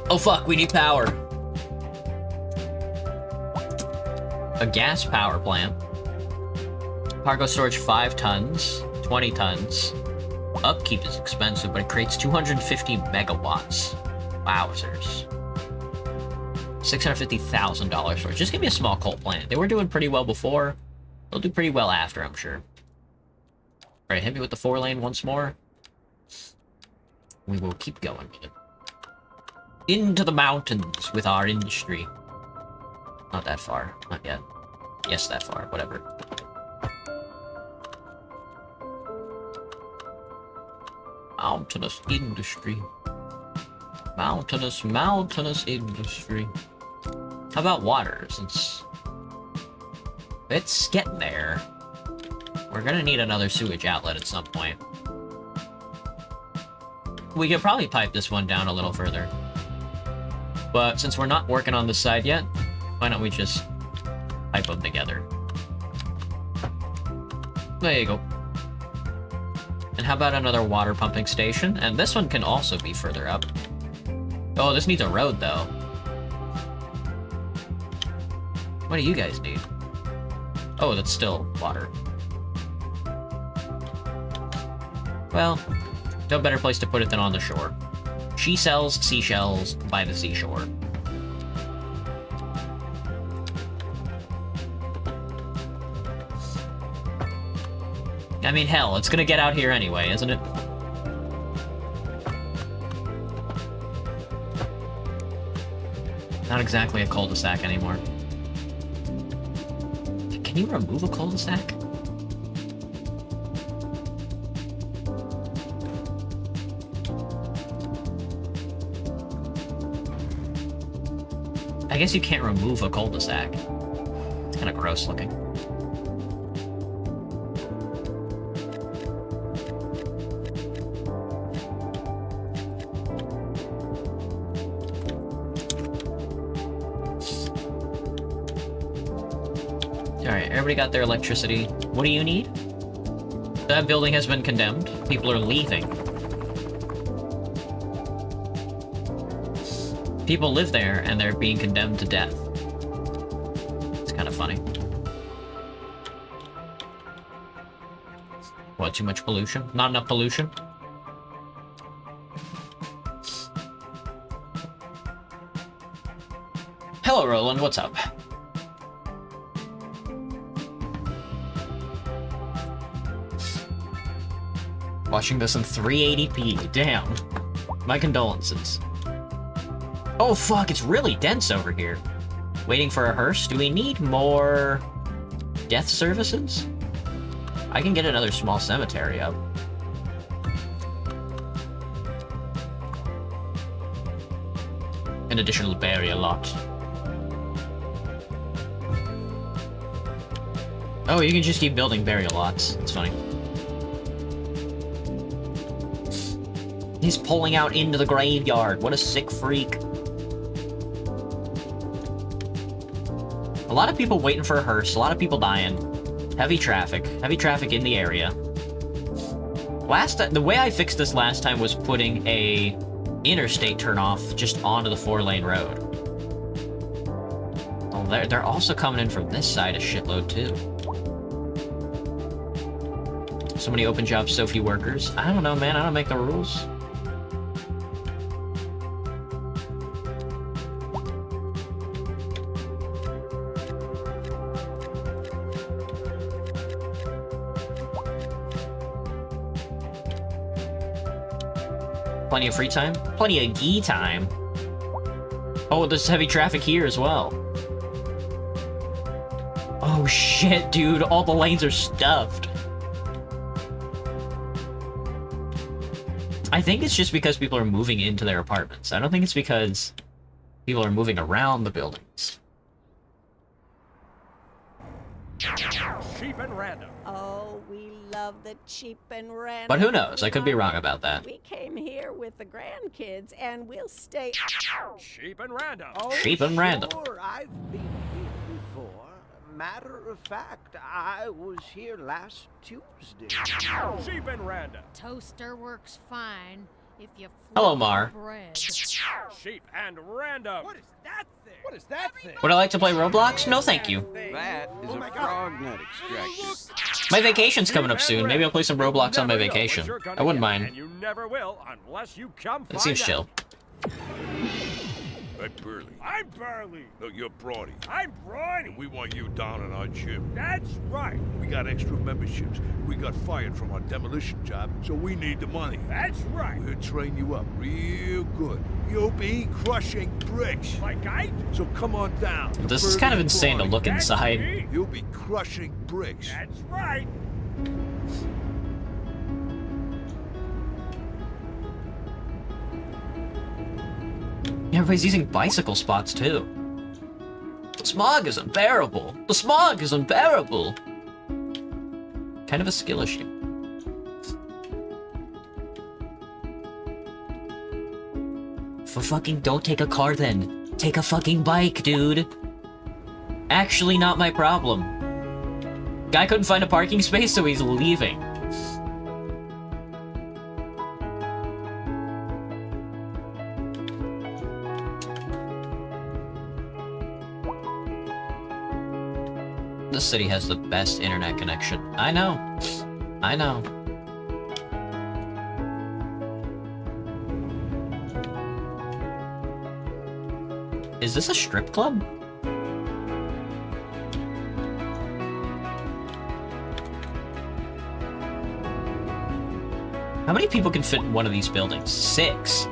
Oh fuck, we need power. A gas power plant. Cargo storage 5 tons, 20 tons. Upkeep is expensive, but it creates 250 megawatts. Wowzers. $650,000 for it. Just give me a small coal plant. They were doing pretty well before. They'll do pretty well after, I'm sure. Alright, hit me with the 4-lane once more. We will keep going with it. Into the mountains with our industry. Not that far. Not yet. Yes, that far. Whatever. Mountainous industry. Mountainous industry. How about water? Since it's getting there. We're gonna need another sewage outlet at some point. We could probably pipe this one down a little further. But since we're not working on this side yet, why don't we just pipe them together? There you go. And how about another water pumping station? And this one can also be further up. Oh, this needs a road, though. What do you guys need? Oh, that's still water. Well, no better place to put it than on the shore. She sells seashells by the seashore. I mean, hell, it's gonna get out here anyway, isn't it? Not exactly a cul-de-sac anymore. Can you remove a cul-de-sac? I guess you can't remove a cul-de-sac. It's kind of gross looking. Alright, everybody got their electricity. What do you need? That building has been condemned. People are leaving. People live there, and they're being condemned to death. It's kind of funny. What, too much pollution? Not enough pollution? Hello, Roland, what's up? Watching this in 380p, damn. My condolences. Oh fuck, it's really dense over here. Waiting for a hearse? Do we need more death services? I can get another small cemetery up. An additional burial lot. Oh, you can just keep building burial lots. It's funny. He's pulling out into the graveyard. What a sick freak. A lot of people waiting for a hearse, a lot of people dying. Heavy traffic in the area. The way I fixed this last time was putting a interstate turnoff just onto the 4-lane road. Oh, they're also coming in from this side a shitload too. So many open jobs, so few workers. I don't know, man, I don't make the rules. Plenty of free time? Plenty of gee time. Oh, there's heavy traffic here as well. Oh shit, dude, all the lanes are stuffed. I think it's just because people are moving into their apartments. I don't think it's because people are moving around the buildings. Cheap and random. Oh, we love the cheap and random. But who knows? I could be wrong about that. We came here with the grandkids, and we'll stay. Cheap and random. Oh, Cheap and random. Sure, I've been here before. Matter of fact, I was here last Tuesday. Cheap and random. Toaster works fine if you flip Hello, Mar. bread. Cheap and random. What is that thing? What is that thing? Would I like to play Roblox? No, thank you. That is a frog nut extraction. My vacation's coming up soon. Maybe I'll play some Roblox on my vacation. I wouldn't mind. And you never will unless you come It seems chill. Hey, Burley. I'm Burley. No, you're Brody. I'm Brody. And we want you down on our gym. That's right. We got extra memberships. We got fired from our demolition job, so we need the money. That's right. We'll train you up real good. You'll be crushing bricks. Like I do. So come on down. This is kind of insane to look That's inside. me. You'll be crushing bricks. That's right. Everybody's using bicycle spots too. The smog is unbearable. The smog is unbearable. Kind of a skill issue. For fucking don't take a car then. Take a fucking bike, dude. Actually not my problem. Guy couldn't find a parking space, so he's leaving. This city has the best internet connection. I know. I know. Is this a strip club? How many people can fit in one of these buildings? 6.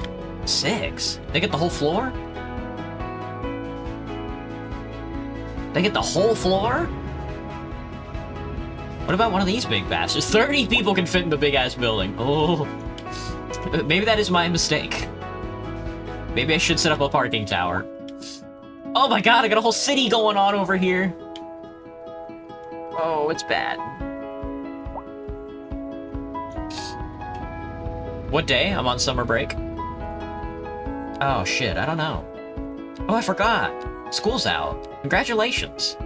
6? They get the whole floor? They get the whole floor? What about one of these big bastards? 30 people can fit in the big-ass building. Oh. Maybe that is my mistake. Maybe I should set up a parking tower. Oh my god, I got a whole city going on over here. Oh, it's bad. What day? I'm on summer break. Oh shit, I don't know. Oh, I forgot. School's out. Congratulations.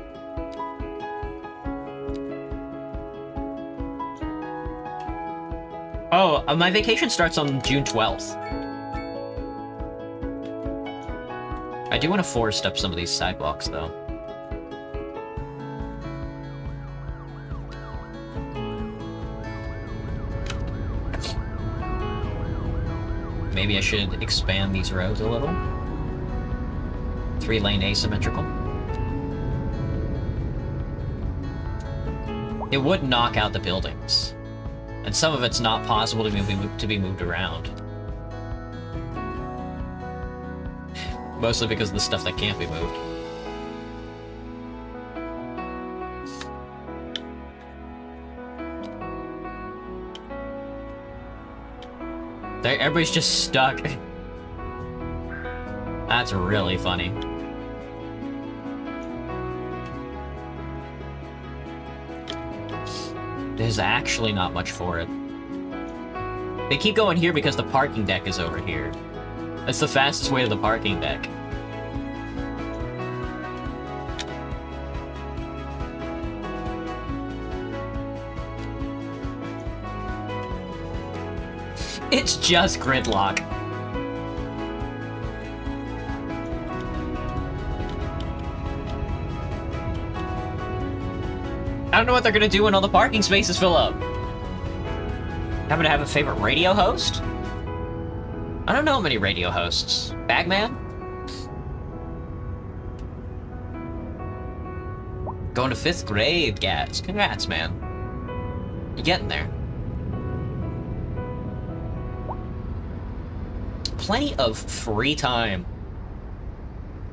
Oh, my vacation starts on June 12th. I do want to forest up some of these sidewalks, though. Maybe I should expand these roads a little. 3-lane asymmetrical. It would knock out the buildings. And some of it's not possible to be moved around. Mostly because of the stuff that can't be moved. Everybody's just stuck. That's really funny. There's actually not much for it. They keep going here because the parking deck is over here. That's the fastest way to the parking deck. It's just gridlock. I don't know what they're gonna do when all the parking spaces fill up. Happen to have a favorite radio host? I don't know many radio hosts. Bagman? Going to 5th grade, Gats. Congrats, man. You're getting there. Plenty of free time.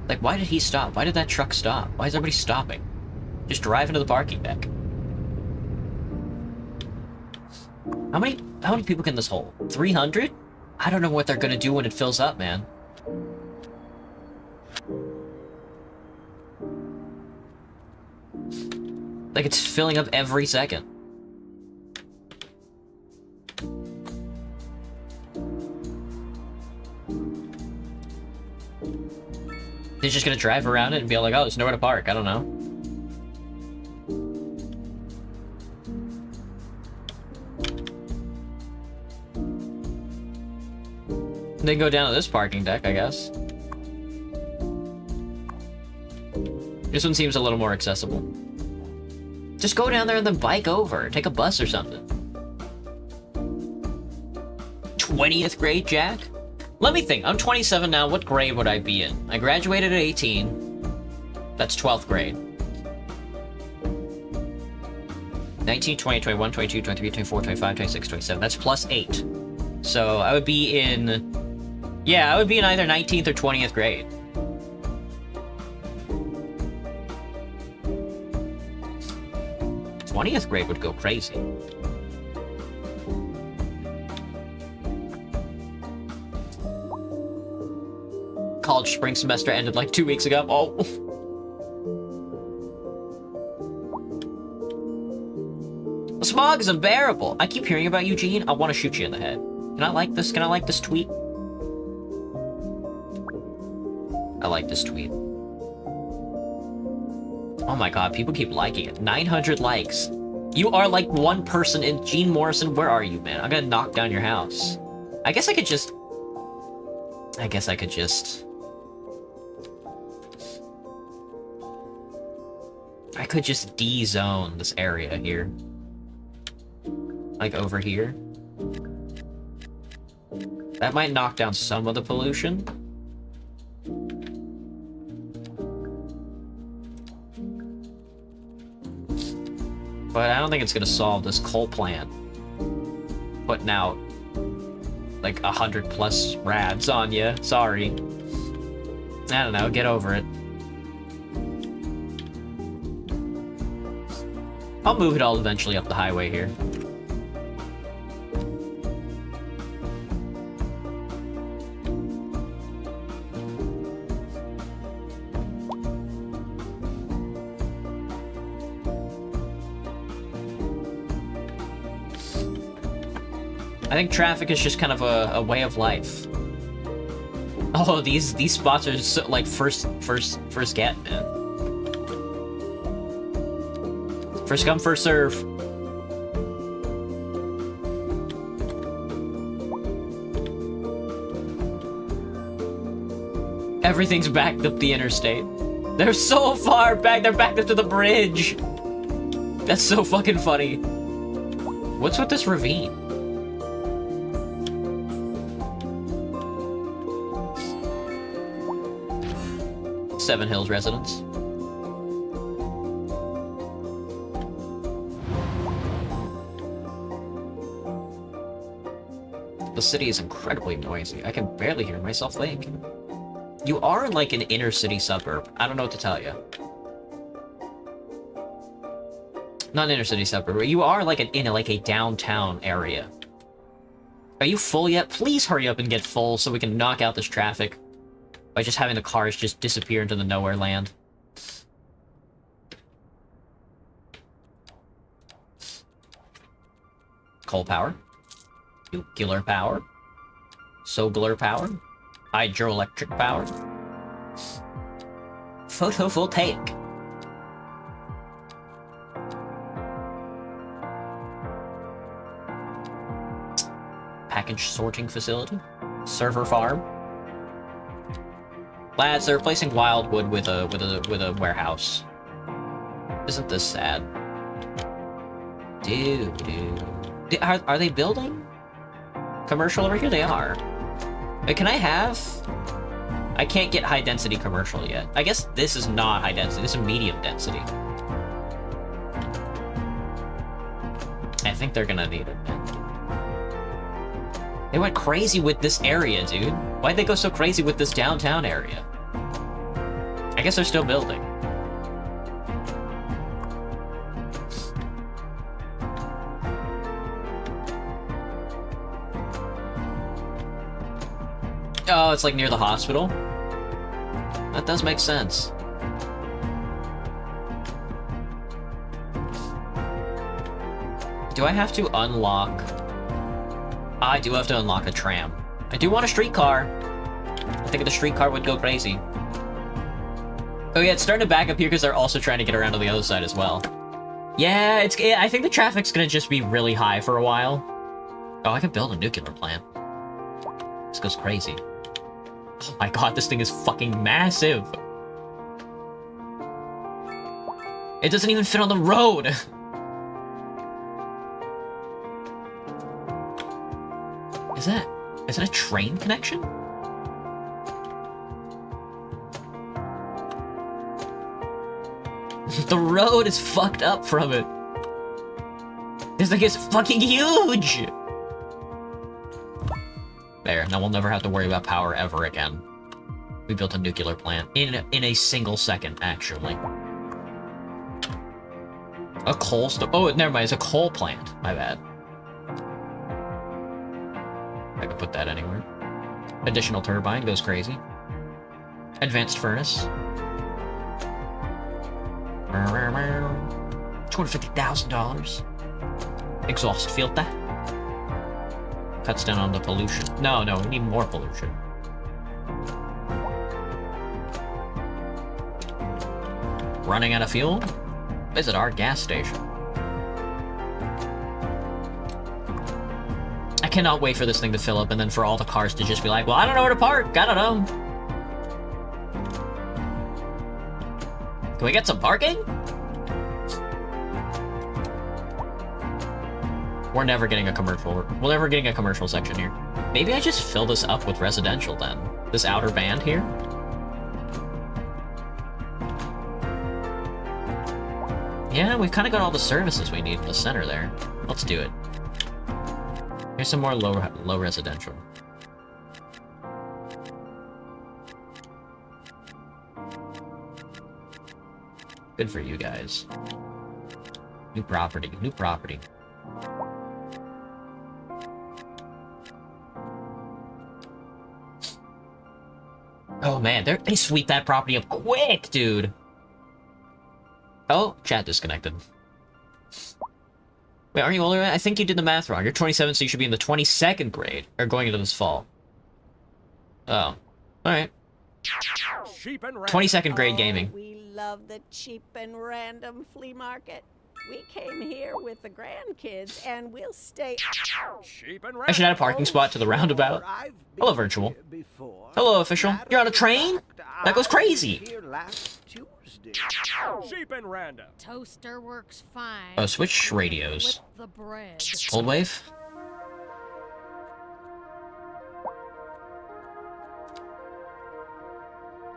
Like, why did he stop? Why did that truck stop? Why is everybody stopping? Just drive into the parking deck. How many people can this hold? 300? I don't know what they're gonna do when it fills up, man. Like, it's filling up every second. They're just gonna drive around it and be like, oh, there's nowhere to park. I don't know. They go down to this parking deck, I guess. This one seems a little more accessible. Just go down there and then bike over. Take a bus or something. 20th grade, Jack? Let me think. I'm 27 now. What grade would I be in? I graduated at 18. That's 12th grade. 19, 20, 21, 22, 23, 24, 25, 26, 27. That's plus 8. So I would be in... Yeah, I would be in either 19th or 20th grade. '20th grade would go crazy. College spring semester ended like 2 weeks ago. Oh. The smog is unbearable. I keep hearing about Eugene. I want to shoot you in the head. Can I like this? Can I like this tweet? I like this tweet. Oh my god, people keep liking it. 900 likes. You are like one person in Gene Morrison. Where are you, man? I'm gonna knock down your house. I guess I could just... I could just D-zone this area here. Like over here. That might knock down some of the pollution. But I don't think it's gonna solve this coal plant putting out like 100 plus rads on you. Sorry. I don't know, get over it. I'll move it all eventually up the highway here. I think traffic is just kind of a way of life. Oh, these spots are so, like first get, man. First come, first serve. Everything's backed up the interstate. They're so far back. They're backed up to the bridge. That's so fucking funny. What's with this ravine? Seven Hills residents. The city is incredibly noisy. I can barely hear myself think. You are in like an inner city suburb. I don't know what to tell you. Not an inner city suburb, but you are like in a downtown area. Are you full yet? Please hurry up and get full so we can knock out this traffic by just having the cars just disappear into the nowhere land. Coal power. Nuclear power. Solar power. Hydroelectric power. Photovoltaic. Package sorting facility. Server farm. Lads, they're replacing Wildwood with a warehouse. Isn't this sad? Dude. Are they building commercial over here? They are. Wait, can I have? I can't get high density commercial yet. I guess this is not high density. This is medium density. I think they're gonna need it. They went crazy with this area, dude. Why'd they go so crazy with this downtown area? I guess they're still building. Oh, it's like near the hospital? That does make sense. Do I have to unlock... I do have to unlock a tram. I do want a streetcar. I think the streetcar would go crazy. Oh yeah, it's starting to back up here because they're also trying to get around to the other side as well. Yeah, I think the traffic's gonna just be really high for a while. Oh, I can build a nuclear plant. This goes crazy. Oh my god, this thing is fucking massive. It doesn't even fit on the road. Is that a train connection? The road is fucked up from it. This thing is fucking huge! There, now we'll never have to worry about power ever again. We built a nuclear plant in a single second, actually. A coal oh, never mind, it's a coal plant. My bad. I could put that anywhere. Additional turbine goes crazy. Advanced furnace. $250,000. Exhaust filter. Cuts down on the pollution. No, we need more pollution. Running out of fuel? Visit our gas station. I cannot wait for this thing to fill up and then for all the cars to just be like, well, I don't know where to park. I don't know. Can we get some parking? We're never getting a commercial. We're never getting a commercial section here. Maybe I just fill this up with residential then. This outer band here. Yeah, we've kind of got all the services we need in the center there. Let's do it. Here's some more low residential. Good for you guys. New property, new property. Oh man, they sweep that property up quick, dude. Oh, chat disconnected. Wait, aren't you older? I think you did the math wrong. You're 27, so you should be in the 22nd grade, or going into this fall. Oh, alright. 22nd grade gaming. We love the cheap and random flea market. We came here with the grandkids, and we'll stay. Cheap and I should add a parking spot to the roundabout. Hello, virtual. Hello, official. You're on a train? That goes crazy. Cheap and random. Toaster works fine. Oh, switch radios. Flip the bread. Old wave?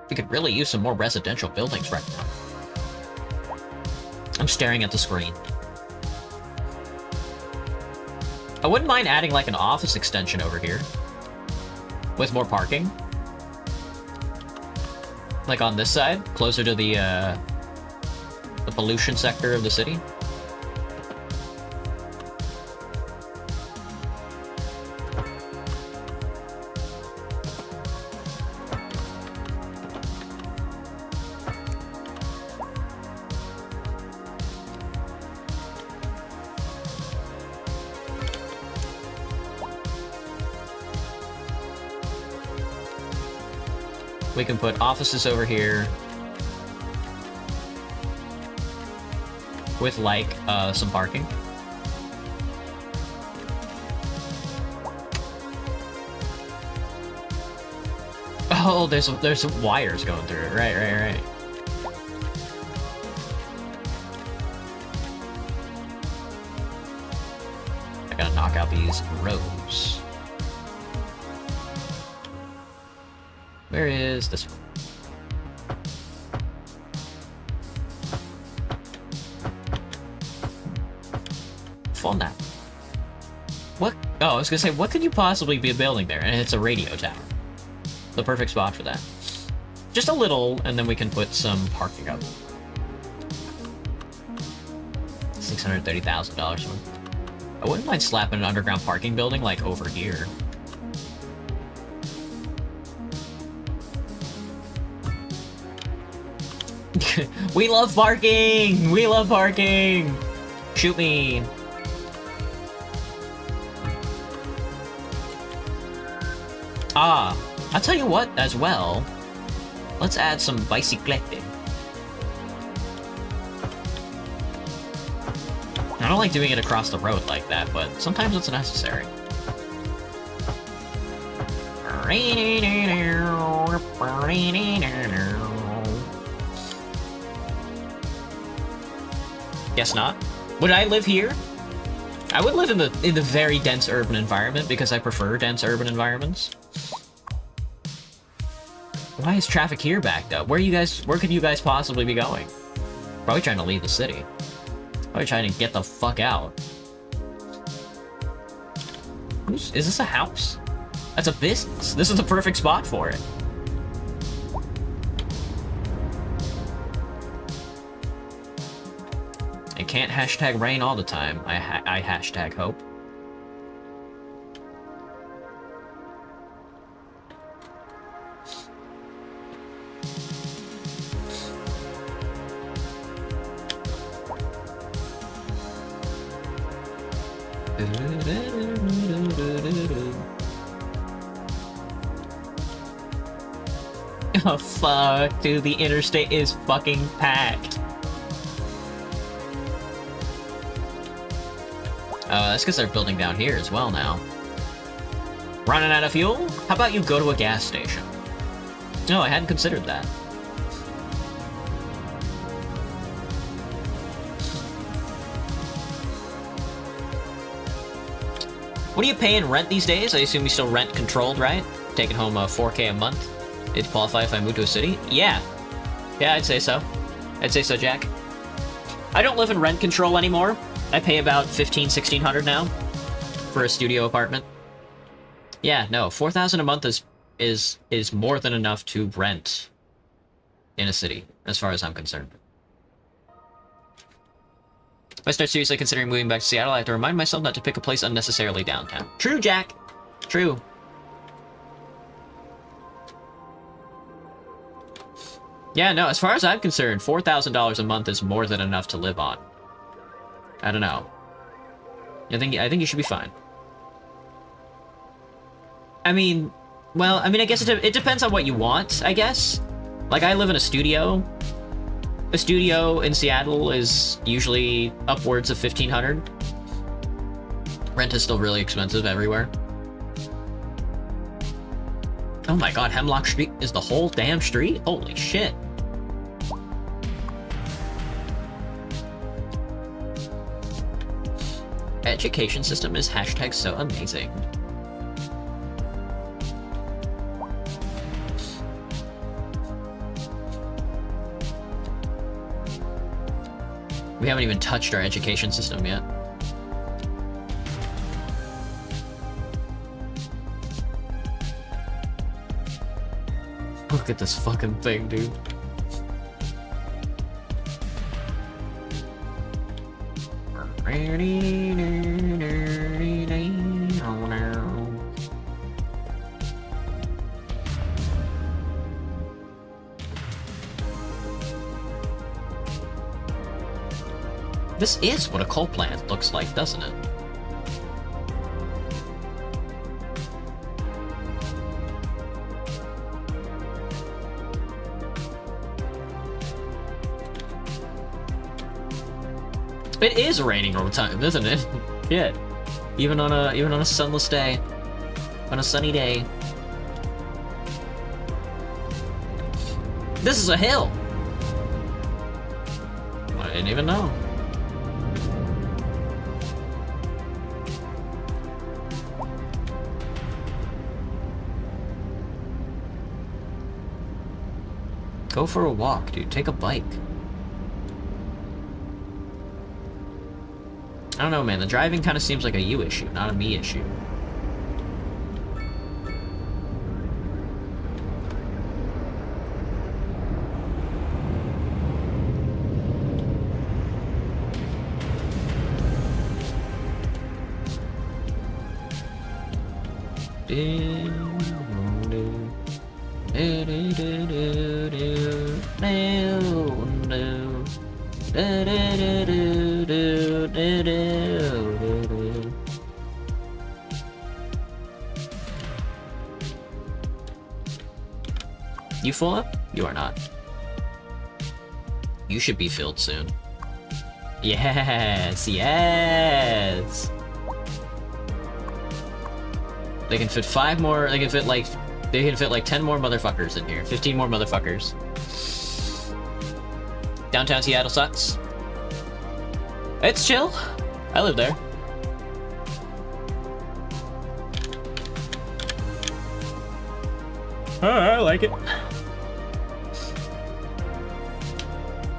We could really use some more residential buildings right now. I'm staring at the screen. I wouldn't mind adding like an office extension over here. With more parking. Like on this side, closer to the pollution sector of the city. We can put offices over here with like some parking. Oh, there's wires going through it. Right. I gotta knock out these rows. Where is this one? Phone that. What? Oh, I was gonna say, what could you possibly be building there? And it's a radio tower. The perfect spot for that. Just a little, and then we can put some parking up. $630,000 worth. I wouldn't mind slapping an underground parking building like over here. We love parking! We love parking! Shoot me! Ah, I'll tell you what as well. Let's add some biciclette. I don't like doing it across the road like that, but sometimes it's necessary. Guess not. Would I live here? I would live in the very dense urban environment because I prefer dense urban environments. Why is traffic here backed up? Where could you guys possibly be going? Probably trying to leave the city. Probably trying to get the fuck out. Is this a house? That's a business. This is the perfect spot for it. It can't hashtag rain all the time. I hashtag hope. Oh fuck, dude, the interstate is fucking packed. That's because they're building down here as well now. Running out of fuel? How about you go to a gas station? No, I hadn't considered that. What are you paying rent these days? I assume you still rent controlled, right? Taking home $4K a month. It'd qualify if I moved to a city? Yeah. Yeah, I'd say so. I'd say so, Jack. I don't live in rent control anymore. I pay about $1,500-1,600 now for a studio apartment. Yeah, no, $4,000 a month is more than enough to rent in a city, as far as I'm concerned. If I start seriously considering moving back to Seattle, I have to remind myself not to pick a place unnecessarily downtown. True, Jack. True. Yeah, no, as far as I'm concerned, $4,000 a month is more than enough to live on. I don't know. I think you should be fine. I mean, well, I guess it depends on what you want, I guess. Like, I live in a studio. A studio in Seattle is usually upwards of $1,500. Rent is still really expensive everywhere. Oh my god, Hemlock Street is the whole damn street? Holy shit. Education system is hashtag so amazing. We haven't even touched our education system yet. Look at this fucking thing, dude. This is what a coal plant looks like, doesn't it? It is raining all the time, isn't it? Shit. Even on a sunless day. On a sunny day. This is a hill! I didn't even know. Go for a walk, dude. Take a bike. I don't know, man. The driving kind of seems like a you issue, not a me issue. You full up? You are not. You should be filled soon. Yes, yes! They can fit 5 more, they can fit like 10 more motherfuckers in here. 15 more motherfuckers. Downtown Seattle sucks. It's chill. I live there. I like it.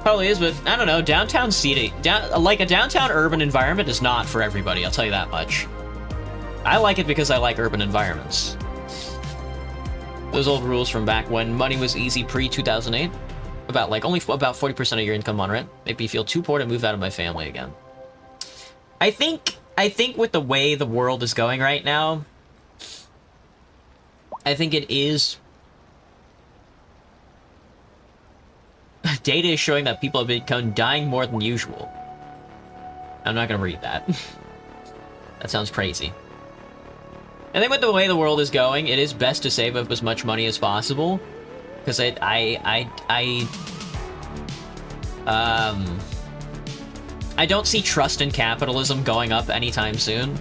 Probably is, but I don't know. Downtown city, like a downtown urban environment is not for everybody. I'll tell you that much. I like it because I like urban environments. Those old rules from back when money was easy pre-2008. About like only about 40% of your income on rent. Make me feel too poor to move out of my family again. I think with the way the world is going right now, I think it is. Data is showing that people have become dying more than usual. I'm not gonna read that. That sounds crazy. I think with the way the world is going, it is best to save up as much money as possible. Because I don't see trust in capitalism going up anytime soon.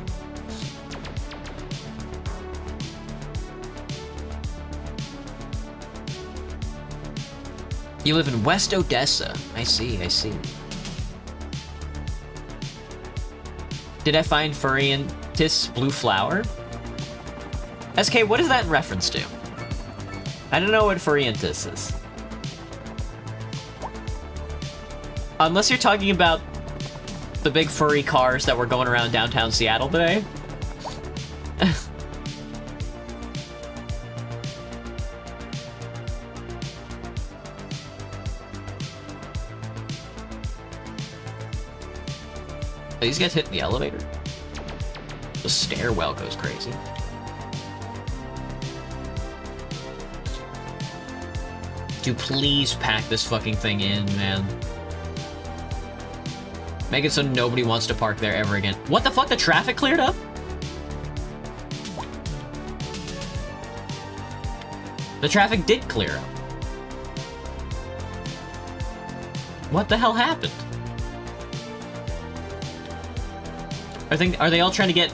You live in West Odessa. I see, I see. Did I find Furiantis Blue Flower? SK, what is that in reference to? I don't know what Furiantis is. Unless you're talking about the big furry cars that were going around downtown Seattle today. Are these guys hitting the elevator? The stairwell goes crazy. Dude, please pack this fucking thing in, man. Make it so nobody wants to park there ever again. What the fuck? The traffic cleared up? The traffic did clear up. What the hell happened? Are they all trying to get...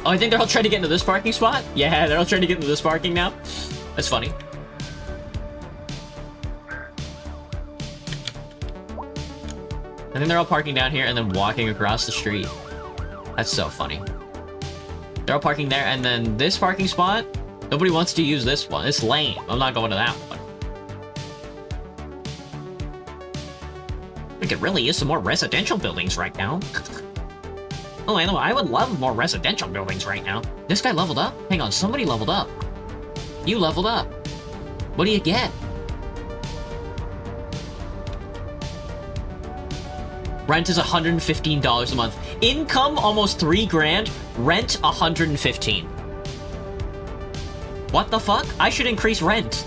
Oh, I think they're all trying to get into this parking spot? Yeah, they're all trying to get into this parking now. That's funny. I think they're all parking down here and then walking across the street. That's so funny. They're all parking there, and then this parking spot, nobody wants to use this one. It's lame. I'm not going to that one. We could really use some more residential buildings right now. Oh, I would love more residential buildings right now. This guy leveled up? Hang on, somebody leveled up. You leveled up. What do you get? Rent is $115 a month. Income almost $3 grand. Rent $115. What the fuck? I should increase rent.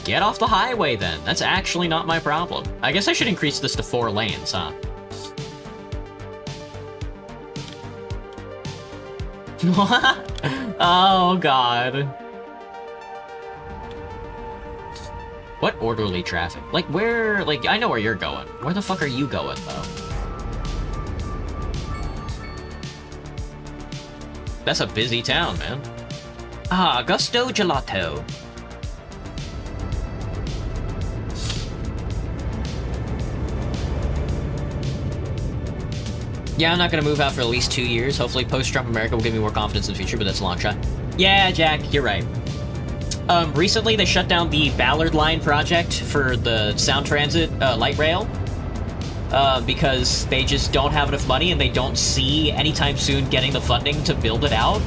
Get off the highway then. That's actually not my problem. I guess I should increase this to 4 lanes, huh? Oh god. What orderly traffic? Like where, like I know where you're going. Where the fuck are you going though? That's a busy town, man. Ah, Gusto Gelato. Yeah, I'm not gonna move out for at least 2 years. Hopefully post-Trump America will give me more confidence in the future, but that's a long shot. Yeah, Jack, you're right. Recently they shut down the Ballard Line project for the Sound Transit light rail. Because they just don't have enough money and they don't see anytime soon getting the funding to build it out.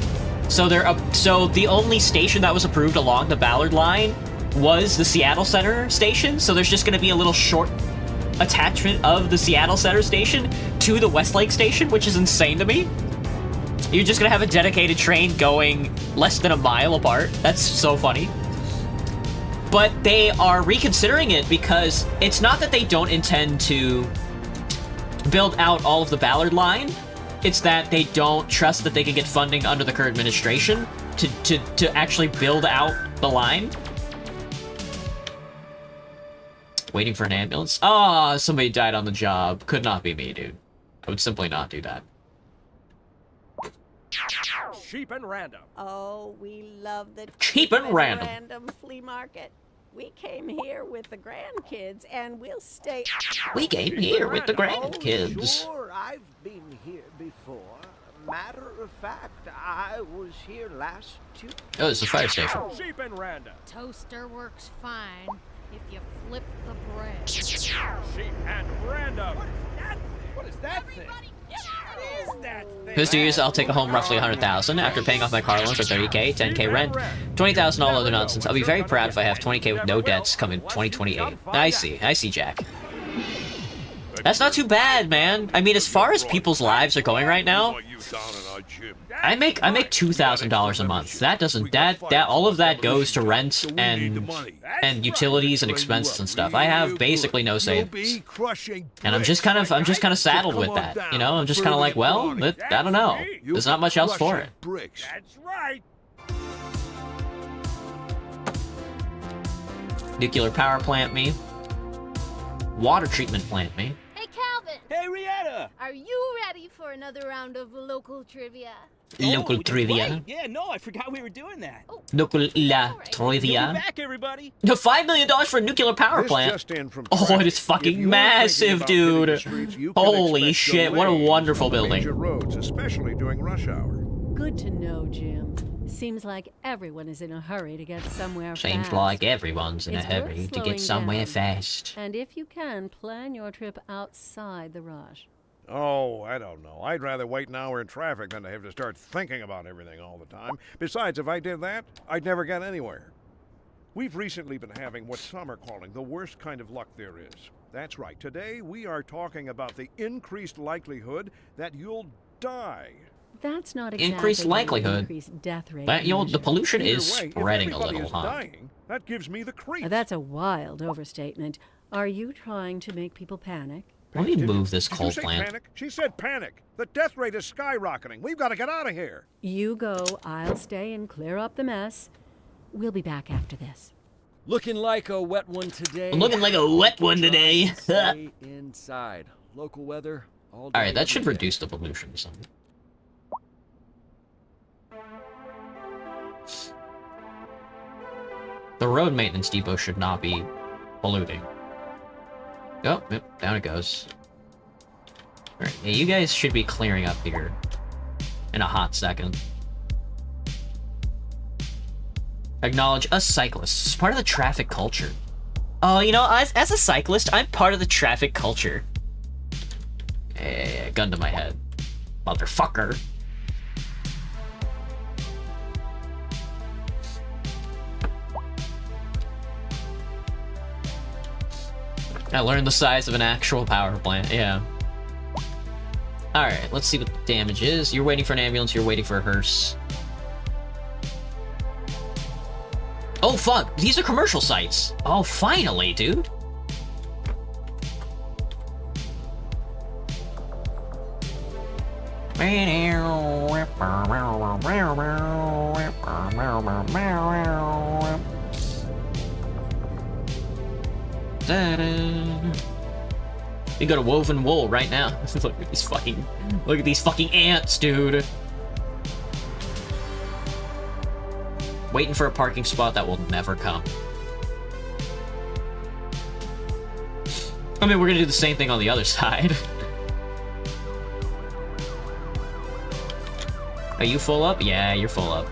So so the only station that was approved along the Ballard Line was the Seattle Center station, so there's just gonna be a little short attachment of the Seattle Center station to the Westlake station, which is insane to me. You're just gonna have a dedicated train going less than a mile apart. That's so funny. But they are reconsidering it because it's not that they don't intend to build out all of the Ballard Line, it's that they don't trust that they can get funding under the current administration to actually build out the line. Waiting for an ambulance? Ah, somebody died on the job. Could not be me, dude. I would simply not do that. Cheap and random. Oh, we love the Cheap and random. flea market. We came here with the grandkids, and we'll stay. We came here with the grandkids. Sure, I've been here before. Matter of fact, I was here last Tuesday. Oh, it's a fire station. Cheap and random. Toaster works fine if you flip the bread. Cheap and random. What is that thing? What is that thing? First 2 years, I'll take home roughly 100,000 after paying off my car loan for 30k, 10k rent, 20,000 all other nonsense. I'll be very proud if I have 20k with no debts come in 2028. I see, Jack. That's not too bad, man. I mean, as far as people's lives are going right now, I make $2,000 a month. That doesn't all of that goes to rent and utilities and expenses and stuff. I have basically no savings, and I'm just kind of saddled with that. You know, I'm just kind of like, well, I don't know. There's not much else for it. That's right. Nuclear power plant me. Water treatment plant me. Hey, Calvin! Hey, Rihanna! Are you ready for another round of local trivia? Local trivia. Right. Yeah, no, I forgot we were doing that. Oh, Local right. trivia. We're back, everybody. $5 million for a nuclear power plant. Oh, it is fucking massive, dude. Holy shit, what a wonderful building. Roads, especially during rush hour. Good to know, Jim. Seems like everyone is in a hurry to get somewhere Seems fast. like everyone's in a It's hurry worth to get slowing somewhere down. fast. And if you can, plan your trip outside the rush. Oh, I don't know. I'd rather wait an hour in traffic than to have to start thinking about everything all the time. Besides, if I did that, I'd never get anywhere. We've recently been having what some are calling the worst kind of luck there is. That's right. Today, we are talking about the increased likelihood that you'll die. That's not exactly Increased likelihood. Increased death rate. That, the pollution Either is way, spreading if a everybody little, is huh? dying, that gives me the creeps. That's a wild overstatement. Are you trying to make people panic? Let me Did move this did coal you say plant. Panic? She said panic. The death rate is skyrocketing. We've got to get out of here. You go, I'll stay and clear up the mess. We'll be back after this. Looking like a wet one today. Looking like a wet one today. Stay inside. Local weather all day. Alright, that should every day. reduce the pollution some. The road maintenance depot should not be polluting. Oh, yep, down it goes. Alright, yeah, you guys should be clearing up here in a hot second. Acknowledge a cyclist. It's part of the traffic culture. Oh, you know, as a cyclist, I'm part of the traffic culture. Yeah, gun to my head. Motherfucker. I learned the size of an actual power plant, yeah. Alright, let's see what the damage is. You're waiting for an ambulance, you're waiting for a hearse. Oh fuck, these are commercial sites. Oh, finally, dude. We go to woven wool right now. Look at these fucking ants, dude. Waiting for a parking spot that will never come. I mean, we're gonna do the same thing on the other side. Are you full up? Yeah, you're full up.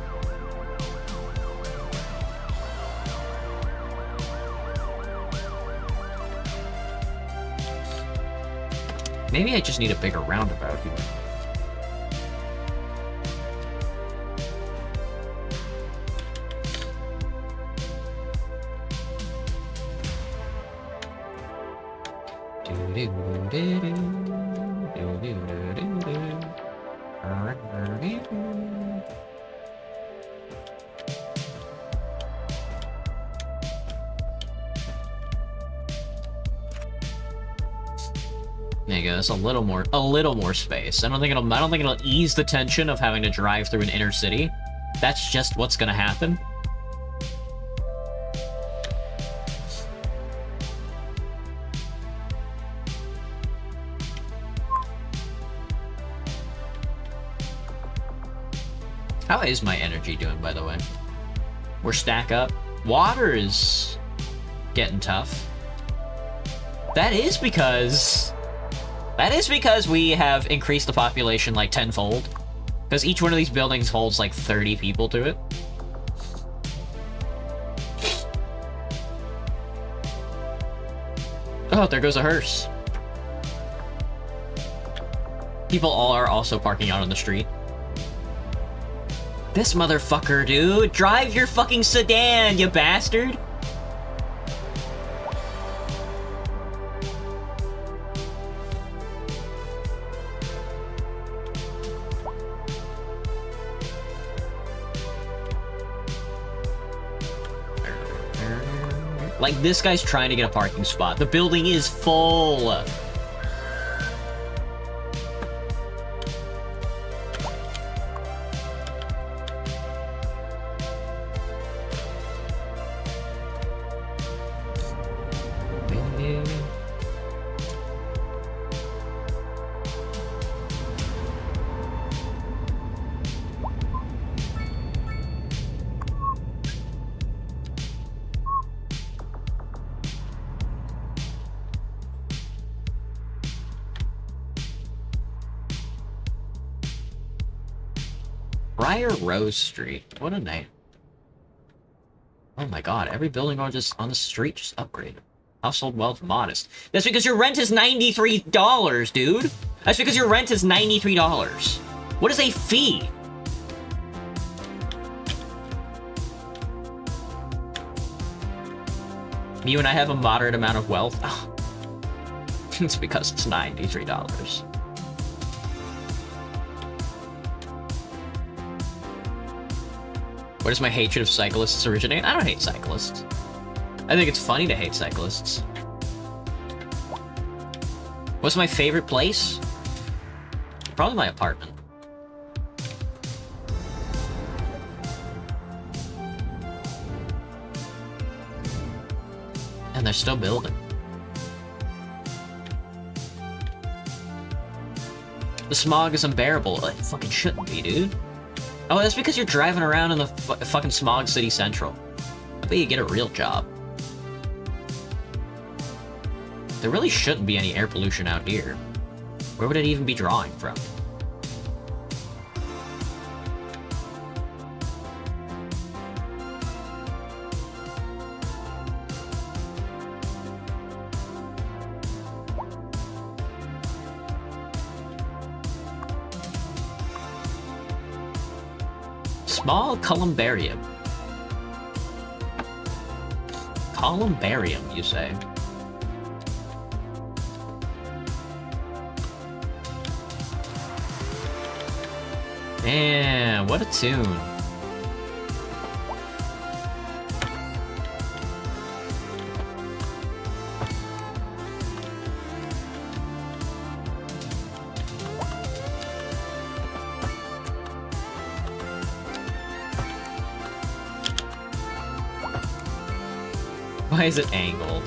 Maybe I just need a bigger roundabout here. There you go. That's a little more space. I don't think it'll ease the tension of having to drive through an inner city. That's just what's gonna happen. How is my energy doing, by the way? We're stack up. Water is getting tough. That is because we have increased the population like tenfold. Because each one of these buildings holds like 30 people to it. Oh, there goes a hearse. People are also parking out on the street. This motherfucker, dude! Drive your fucking sedan, you bastard! Like, this guy's trying to get a parking spot. The building is full! Briar Rose Street. What a name. Oh my god, every building on the street just upgraded. Household wealth modest. That's because your rent is $93, dude! That's because your rent is $93. What is a fee? You and I have a moderate amount of wealth. Oh. It's because it's $93. Where does my hatred of cyclists originate? I don't hate cyclists. I think it's funny to hate cyclists. What's my favorite place? Probably my apartment. And they're still building. The smog is unbearable. It fucking shouldn't be, dude. Oh, that's because you're driving around in the fucking smog city central. I bet you get a real job. There really shouldn't be any air pollution out here. Where would it even be drawing from? Small columbarium. Columbarium, you say? Man, what a tune. Why is it angled?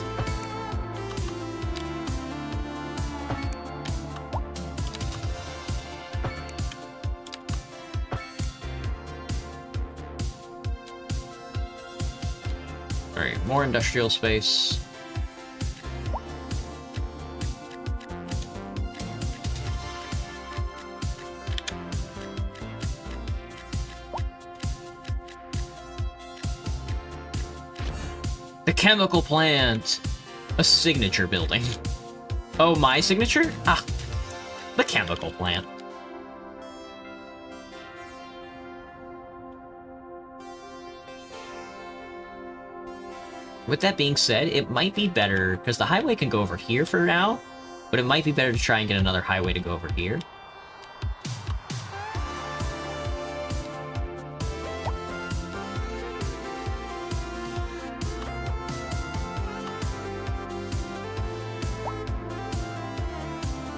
Alright, more industrial space. The chemical plant. A signature building. Oh, my signature? Ah, the chemical plant. With that being said, it might be better, because the highway can go over here for now, but it might be better to try and get another highway to go over here.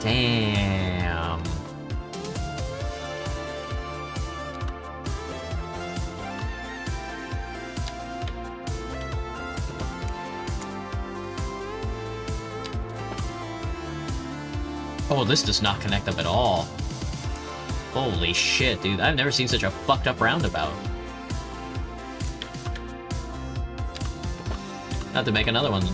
Damn. Oh, this does not connect up at all. Holy shit, dude. I've never seen such a fucked up roundabout. Have to make another one.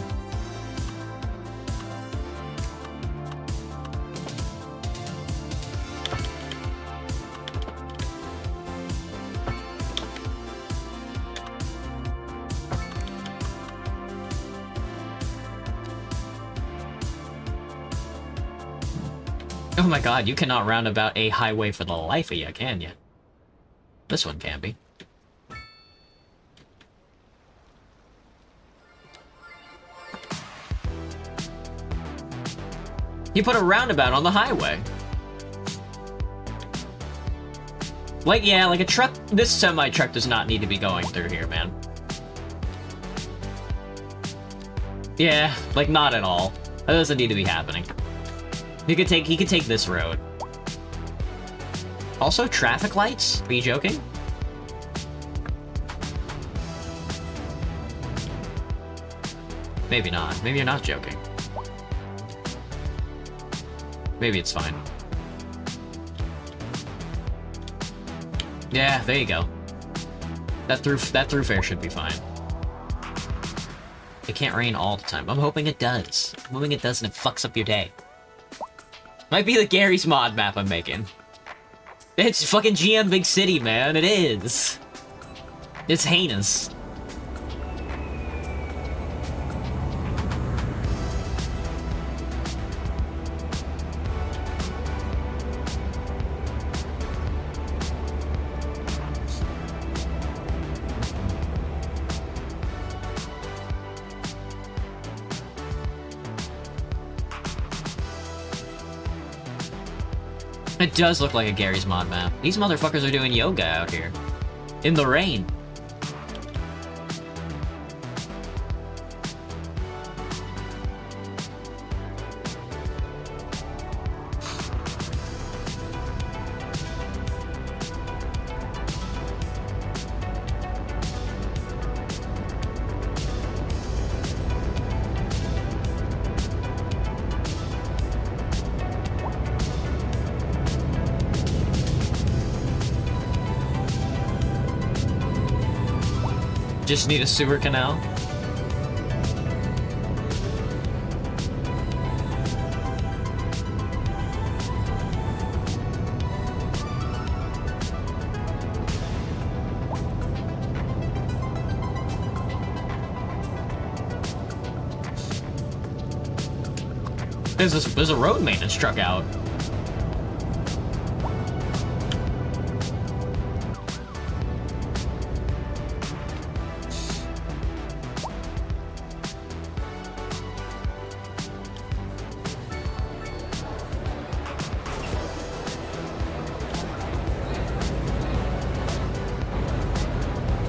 Oh my god, you cannot roundabout a highway for the life of you, can you? This one can be. You put a roundabout on the highway. Like, yeah, like a truck, this semi-truck does not need to be going through here, man. Yeah, like not at all. That doesn't need to be happening. He could take this road. Also, traffic lights? Are you joking? Maybe not. Maybe you're not joking. Maybe it's fine. Yeah, there you go. That throughfare should be fine. It can't rain all the time. I'm hoping it does. I'm hoping it does and it fucks up your day. Might be the Gary's mod map I'm making. It's fucking GM Big City, man. It is. It's heinous. It does look like a Gary's Mod map. These motherfuckers are doing yoga out here. In the rain. Just need a sewer canal. There's a road maintenance truck out.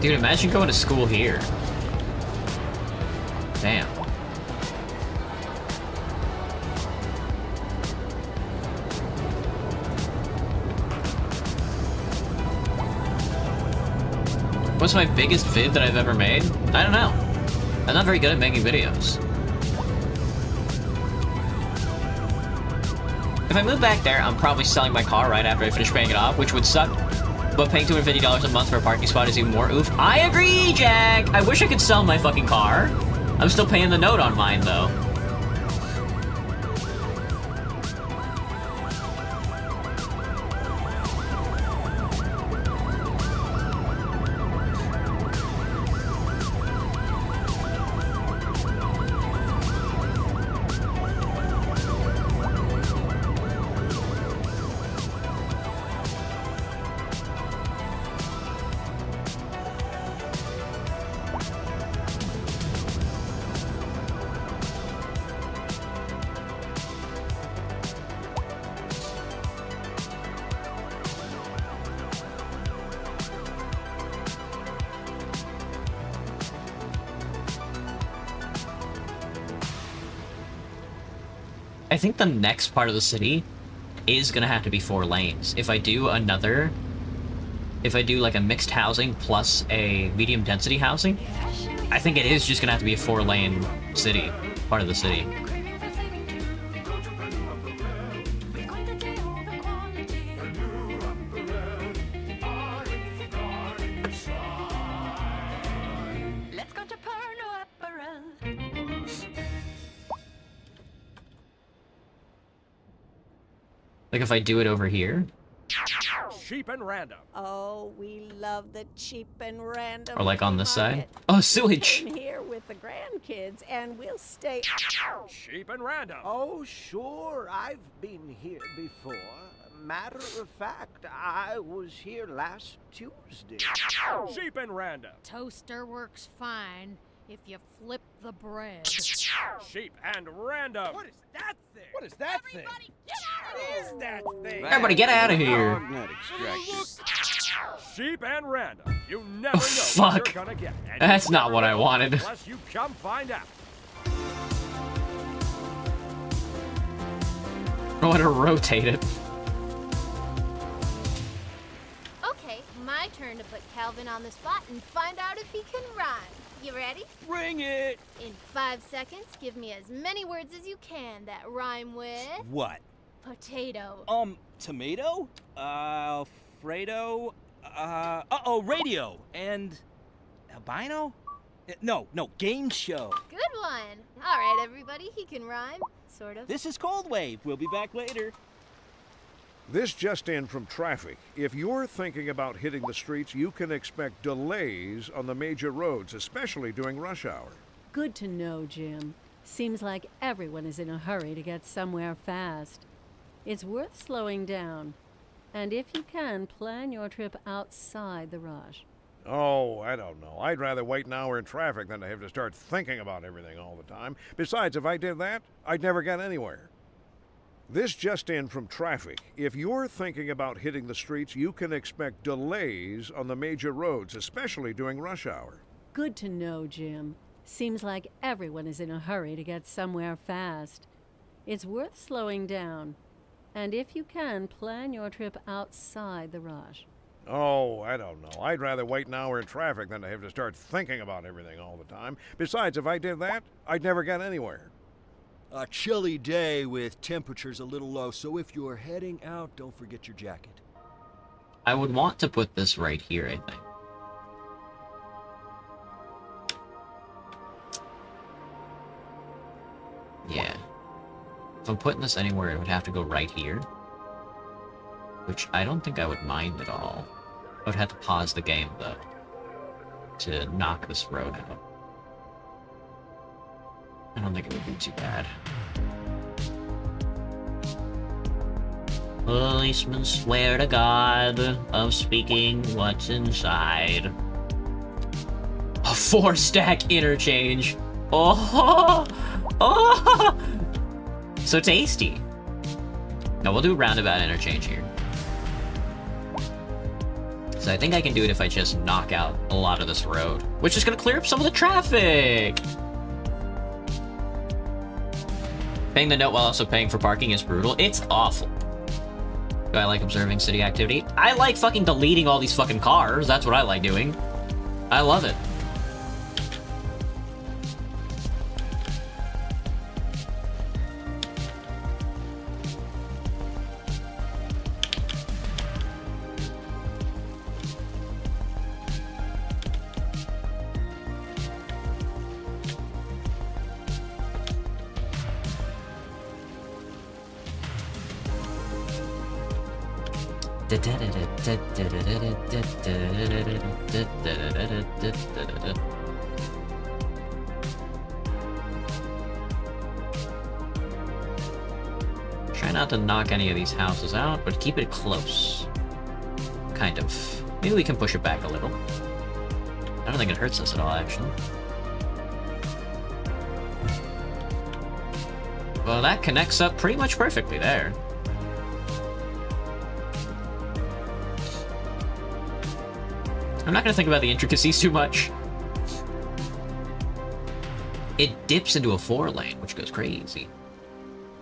Dude, imagine going to school here. Damn. What's my biggest vid that I've ever made? I don't know. I'm not very good at making videos. If I move back there, I'm probably selling my car right after I finish paying it off, which would suck. But paying $250 a month for a parking spot is even more oof. I agree, Jack! I wish I could sell my fucking car. I'm still paying the note on mine, though. I think the next part of the city is gonna have to be 4 lanes. If I do like a mixed housing plus a medium density housing, I think it is just gonna have to be a 4-lane city, part of the city. Like if I do it over here. Cheap and random. Oh, we love the cheap and random. Or like on this side. market. Oh, sewage! We came here with the grandkids, and we'll stay. Cheap and random. Oh, sure, I've been here before. Matter of fact, I was here last Tuesday. Cheap and random. Toaster works fine if you flip the bread. Cheap and random. What is that thing? What is that thing? What is that thing? Everybody get out of here! Net extraction. Cheap and random. You never know Fuck. what you're gonna get. And That's you not never what I know wanted. Unless you come find out. I want to rotate it. Okay, my turn to put Calvin on the spot and find out if he can rhyme. You ready? Bring it. In 5 seconds, give me as many words as you can that rhyme with What? potato. Tomato? Fredo? Radio. And albino? No, game show. Good one. All right, everybody, he can rhyme. Sort of. This is Cold Wave. We'll be back later. This just in from traffic. If you're thinking about hitting the streets, you can expect delays on the major roads, especially during rush hour. Good to know, Jim. Seems like everyone is in a hurry to get somewhere fast. It's worth slowing down. And if you can, plan your trip outside the rush. Oh, I don't know. I'd rather wait an hour in traffic than to have to start thinking about everything all the time. Besides, if I did that, I'd never get anywhere. This just in from traffic. If you're thinking about hitting the streets, you can expect delays on the major roads, especially during rush hour. Good to know, Jim. Seems like everyone is in a hurry to get somewhere fast. It's worth slowing down. And if you can, plan your trip outside the rush. Oh, I don't know. I'd rather wait an hour in traffic than to have to start thinking about everything all the time. Besides, if I did that, I'd never get anywhere. A chilly day with temperatures a little low, so if you're heading out, don't forget your jacket. I would want to put this right here, I think. Yeah. If I'm putting this anywhere, it would have to go right here. Which I don't think I would mind at all. I would have to pause the game, though, to knock this road out. I don't think it would be too bad. Policemen swear to God of speaking what's inside. A 4-stack interchange. Oh, oh, so tasty. No, we'll do a roundabout interchange here. So I think I can do it if I just knock out a lot of this road, which is gonna clear up some of the traffic. Paying the note while also paying for parking is brutal. It's awful. Do I like observing city activity? I like fucking deleting all these fucking cars. That's what I like doing. I love it. Try not to knock any of these houses out, but keep it close. Kind of. Maybe we can push it back a little. I don't think it hurts us at all, actually. Well, that connects up pretty much perfectly there. I'm not gonna think about the intricacies too much. It dips into a 4-lane, which goes crazy.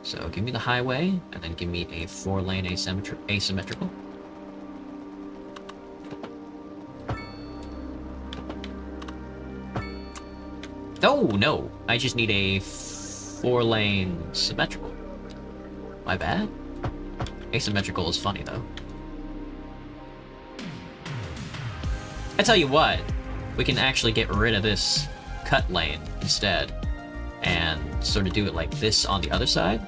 So give me the highway, and then give me a 4-lane asymmetrical. Oh, no! I just need a 4-lane symmetrical. My bad? Asymmetrical is funny, though. I tell you what, we can actually get rid of this cut lane instead and sort of do it like this on the other side.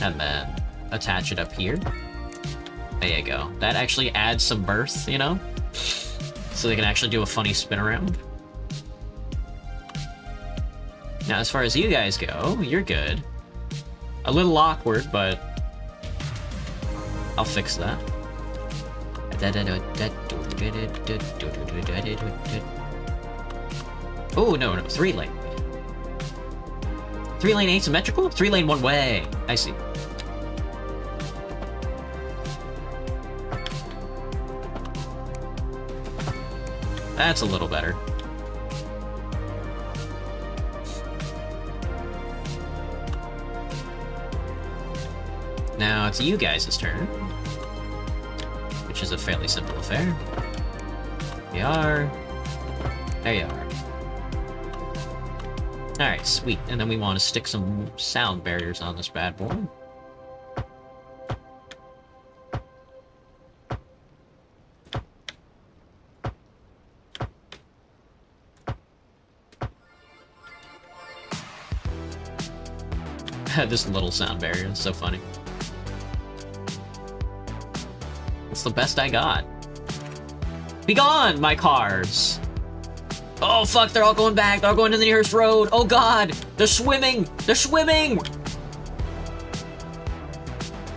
And then attach it up here. There you go. That actually adds some burst, you know? So they can actually do a funny spin around. Now, as far as you guys go, you're good. A little awkward, but I'll fix that. Oh, no, 3-lane. 3-lane asymmetrical? 3-lane one way. I see. That's a little better. Now it's you guys' turn, which is a fairly simple affair. You are. There you are. Alright, sweet. And then we want to stick some sound barriers on this bad boy. This little sound barrier is so funny. It's the best I got. Be gone, my cars! Oh fuck, they're all going back. They're all going to the nearest road. Oh god, they're swimming. They're swimming.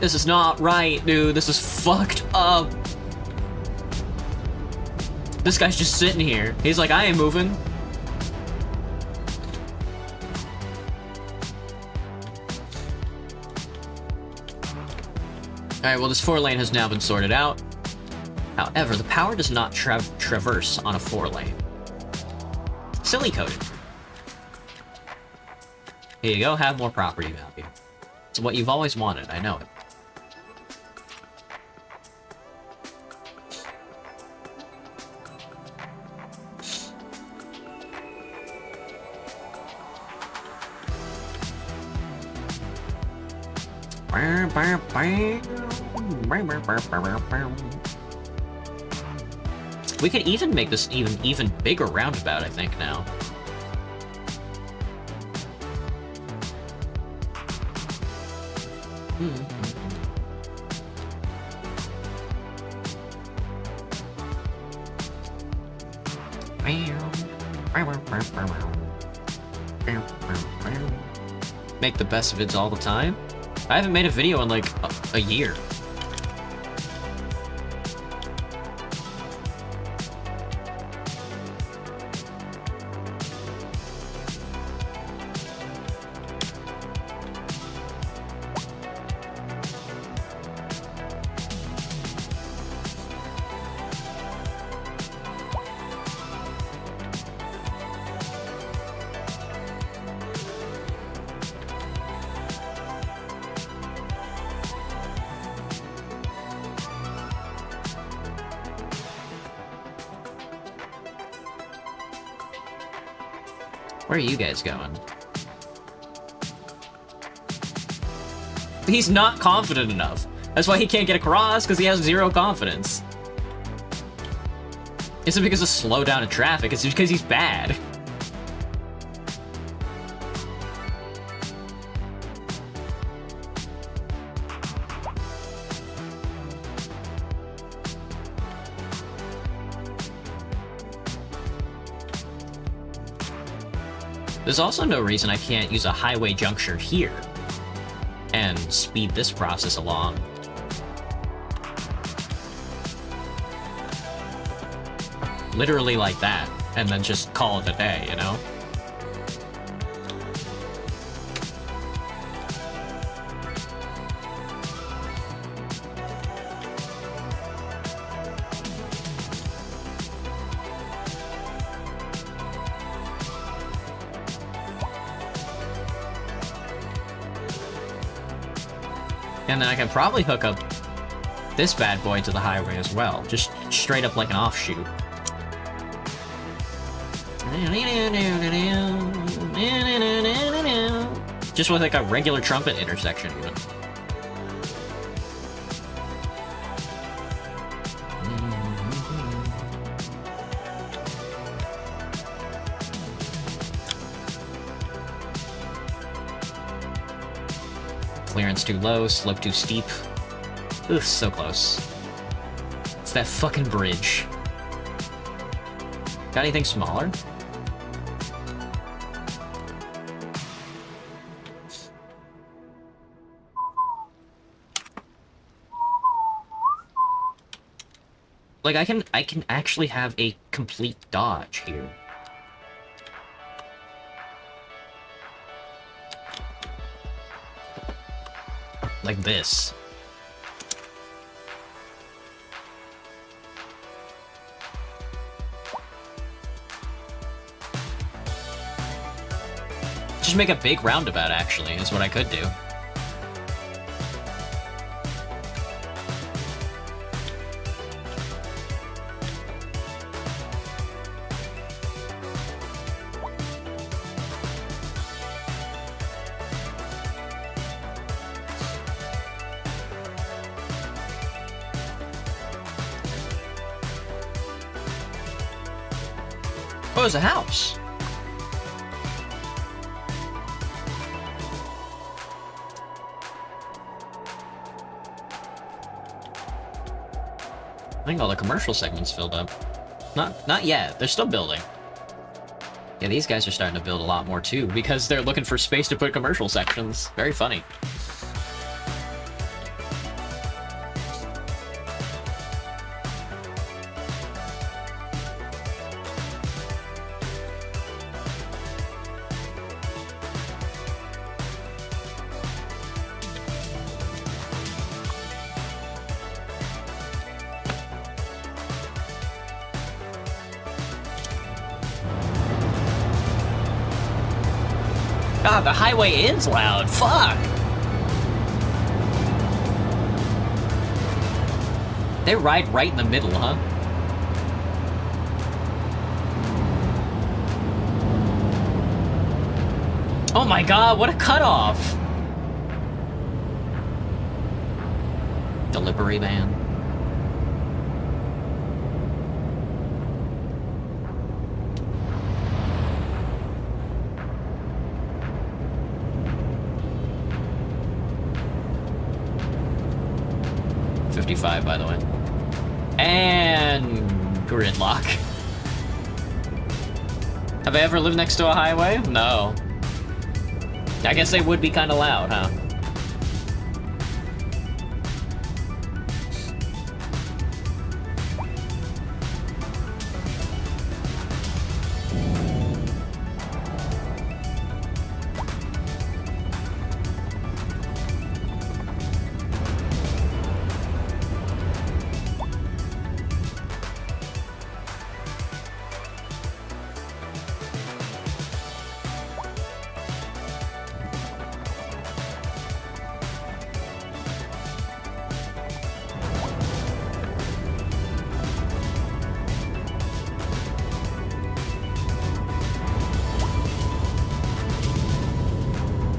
This is not right, dude. This is fucked up. This guy's just sitting here. He's like, I ain't moving. Alright, well, this 4-lane has now been sorted out. However, the power does not traverse on a 4-lane. Silly coded. Here you go, have more property value. It's what you've always wanted, I know it. We could even make this even bigger roundabout, I think, now. Make the best vids all the time? I haven't made a video in like a year. Where are you guys going? He's not confident enough. That's why he can't get across, because he has 0 confidence. It's not because of slowdown in traffic, it's because he's bad. There's also no reason I can't use a highway juncture here and speed this process along. Literally like that, and then just call it a day, you know? And then I can probably hook up this bad boy to the highway as well. Just straight up like an offshoot. Just with like a regular trumpet intersection even. Clearance too low, slope too steep. Ugh, so close. It's that fucking bridge. Got anything smaller? Like, I can actually have a complete dodge here. Like this. Just make a big roundabout, actually, is what I could do. Oh, there's a house. I think all the commercial segments filled up. Not yet. They're still building. Yeah, these guys are starting to build a lot more too, because they're looking for space to put commercial sections. Very funny. God, the highway is loud. Fuck. They ride right in the middle, huh? Oh my god, what a cutoff! Delivery van. $55, by the way. And gridlock. Have I ever lived next to a highway? No. I guess they would be kind of loud, huh?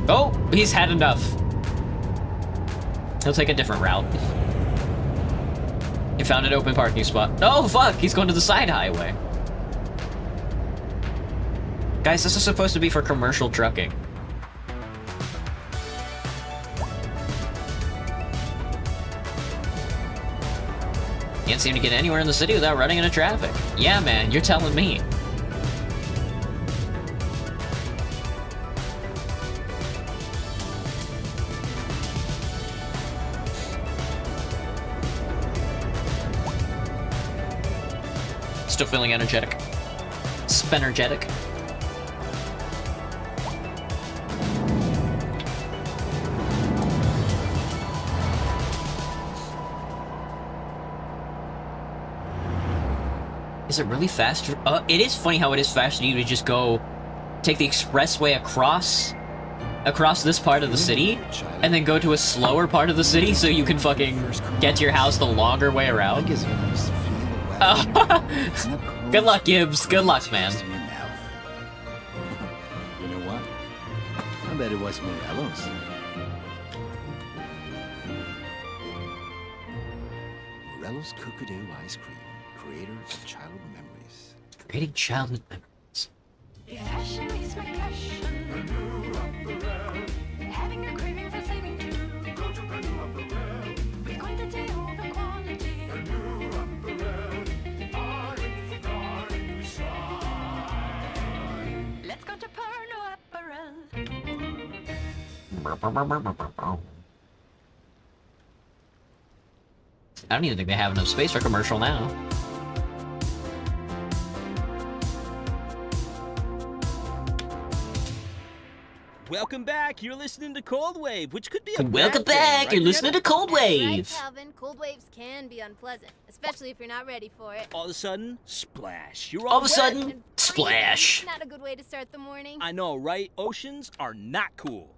Oh, he's had enough. He'll take a different route. He found an open parking spot. Oh, fuck! He's going to the side highway. Guys, this is supposed to be for commercial trucking. Can't seem to get anywhere in the city without running into traffic. Yeah, man, you're telling me. Still feeling energetic. Spenergetic. Is it really faster? It is funny how it is faster for you to just go take the expressway across this part of the city and then go to a slower part of the city so you can fucking get to your house the longer way around. Good luck, Gibbs. Good luck, man. You know what? I bet it was Morelos. Morelos Cookadoo Ice Cream, creator of childhood memories. Creating childhood memories. Fashion is my passion. Having a craving for saving too. Go to Renew Apparel. With quantity over quality. Renew Apparel. Let's go to Renew Apparel. I don't even think they have enough space for commercial now. Welcome back. You're listening to Cold Wave, which could be a Welcome bad thing, back. right, You're listening to Cold Wave. That's right, Calvin. Cold waves can be unpleasant, especially if you're not ready for it. All of a sudden, splash. You're All of a wet. sudden, And splash. freezing. Not a good way to start the morning. I know, right? Oceans are not cool.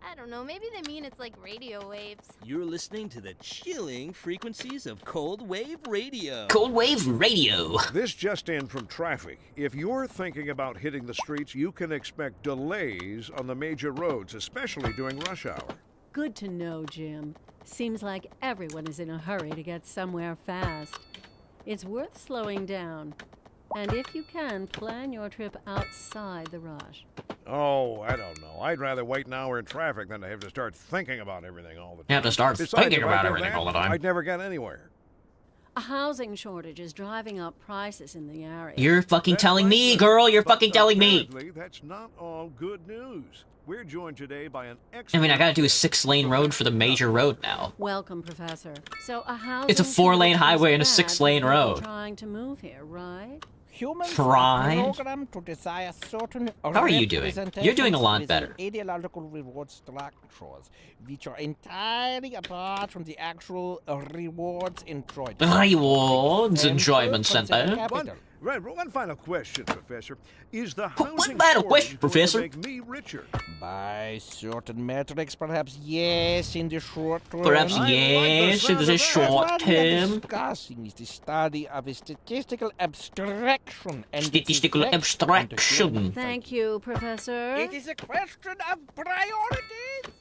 I don't know. Maybe they mean it's like radio waves. You're listening to the chilling frequencies of Cold Wave Radio. Cold Wave Radio. This just in from traffic. If you're thinking about hitting the streets, you can expect delays on the major roads, especially during rush hour. Good to know, Jim. Seems like everyone is in a hurry to get somewhere fast. It's worth slowing down. And if you can, plan your trip outside the rush. Oh, I don't know. I'd rather wait an hour in traffic than to have to start thinking about everything all the time. You have to start Besides, thinking if I about did everything that, all the time. I'd never get anywhere. A housing shortage is driving up prices in the area. You're fucking That's telling right, me, but- girl. You're but fucking telling me. apparently that's not all good news. We're joined today by an I expert. mean, I gotta do a 6-lane road for the major road now. Welcome, Professor. So a housing It's a 4-lane shortage is highway and a bad 6-lane for people road. trying to move here, right? Humans Prime? are programmed to desire certain How are you doing? You're doing a lot representations better. within ideological reward structures, which are entirely apart from the actual rewards enjoyed. Rewards Central enjoyment consider center. capital. Right, one final question, Professor. Is the housing What final shortage question, going Professor? to make me richer? By certain metrics, perhaps yes, in the short term. Perhaps I like the yes, sound in of the that. short What we are term. discussing is the study of a statistical abstraction and its Statistical effect on the human abstraction. Thank you, Professor. It is a question of priorities.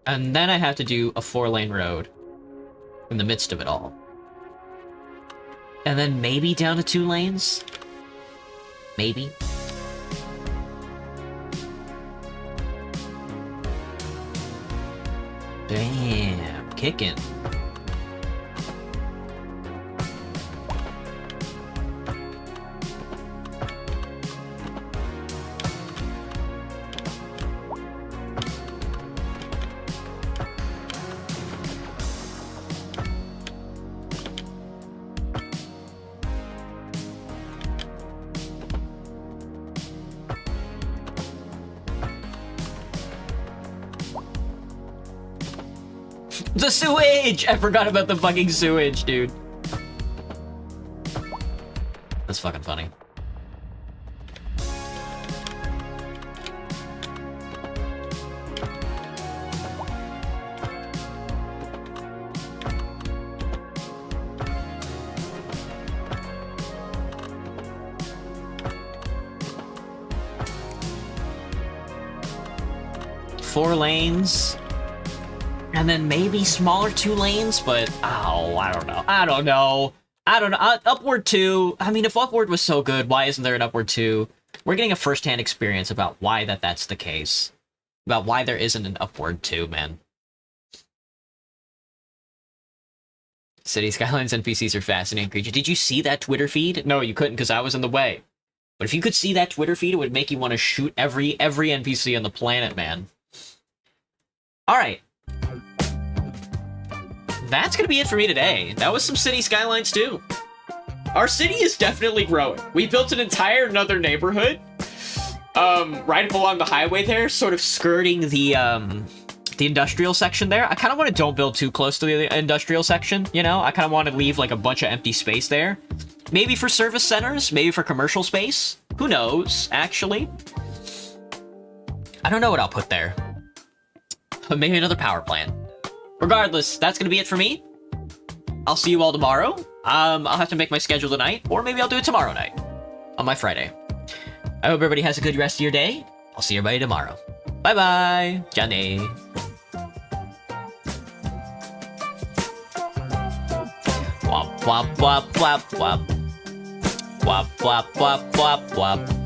And then I have to do a 4-lane road in the midst of it all. And then maybe down to 2 lanes? Maybe. Damn, kicking. The sewage! I forgot about the fucking sewage, dude. That's fucking funny. Four lanes. And then maybe smaller 2 lanes, but oh, I don't know. Upward 2. I mean, if Upward was so good, why isn't there an Upward 2? We're getting a first-hand experience about why that's the case. About why there isn't an Upward 2, man. City Skylines NPCs are fascinating creatures. Did you see that Twitter feed? No, you couldn't because I was in the way. But if you could see that Twitter feed, it would make you want to shoot every NPC on the planet, man. Alright. That's gonna be it for me today. That was some City Skylines too. Our city is definitely growing. We built an entire another neighborhood, right up along the highway there, sort of skirting the industrial section there. I kind of want to don't build too close to the industrial section, you know? I kind of want to leave like a bunch of empty space there. Maybe for service centers, maybe for commercial space. Who knows, actually? I don't know what I'll put there. But maybe another power plant. Regardless, that's gonna be it for me. I'll see you all tomorrow. I'll have to make my schedule tonight, or maybe I'll do it tomorrow night, on my Friday. I hope everybody has a good rest of your day. I'll see everybody tomorrow. Bye-bye, Johnny. Wop, wop, wop, wop, wop. Wop, wop, wop, wop, wop.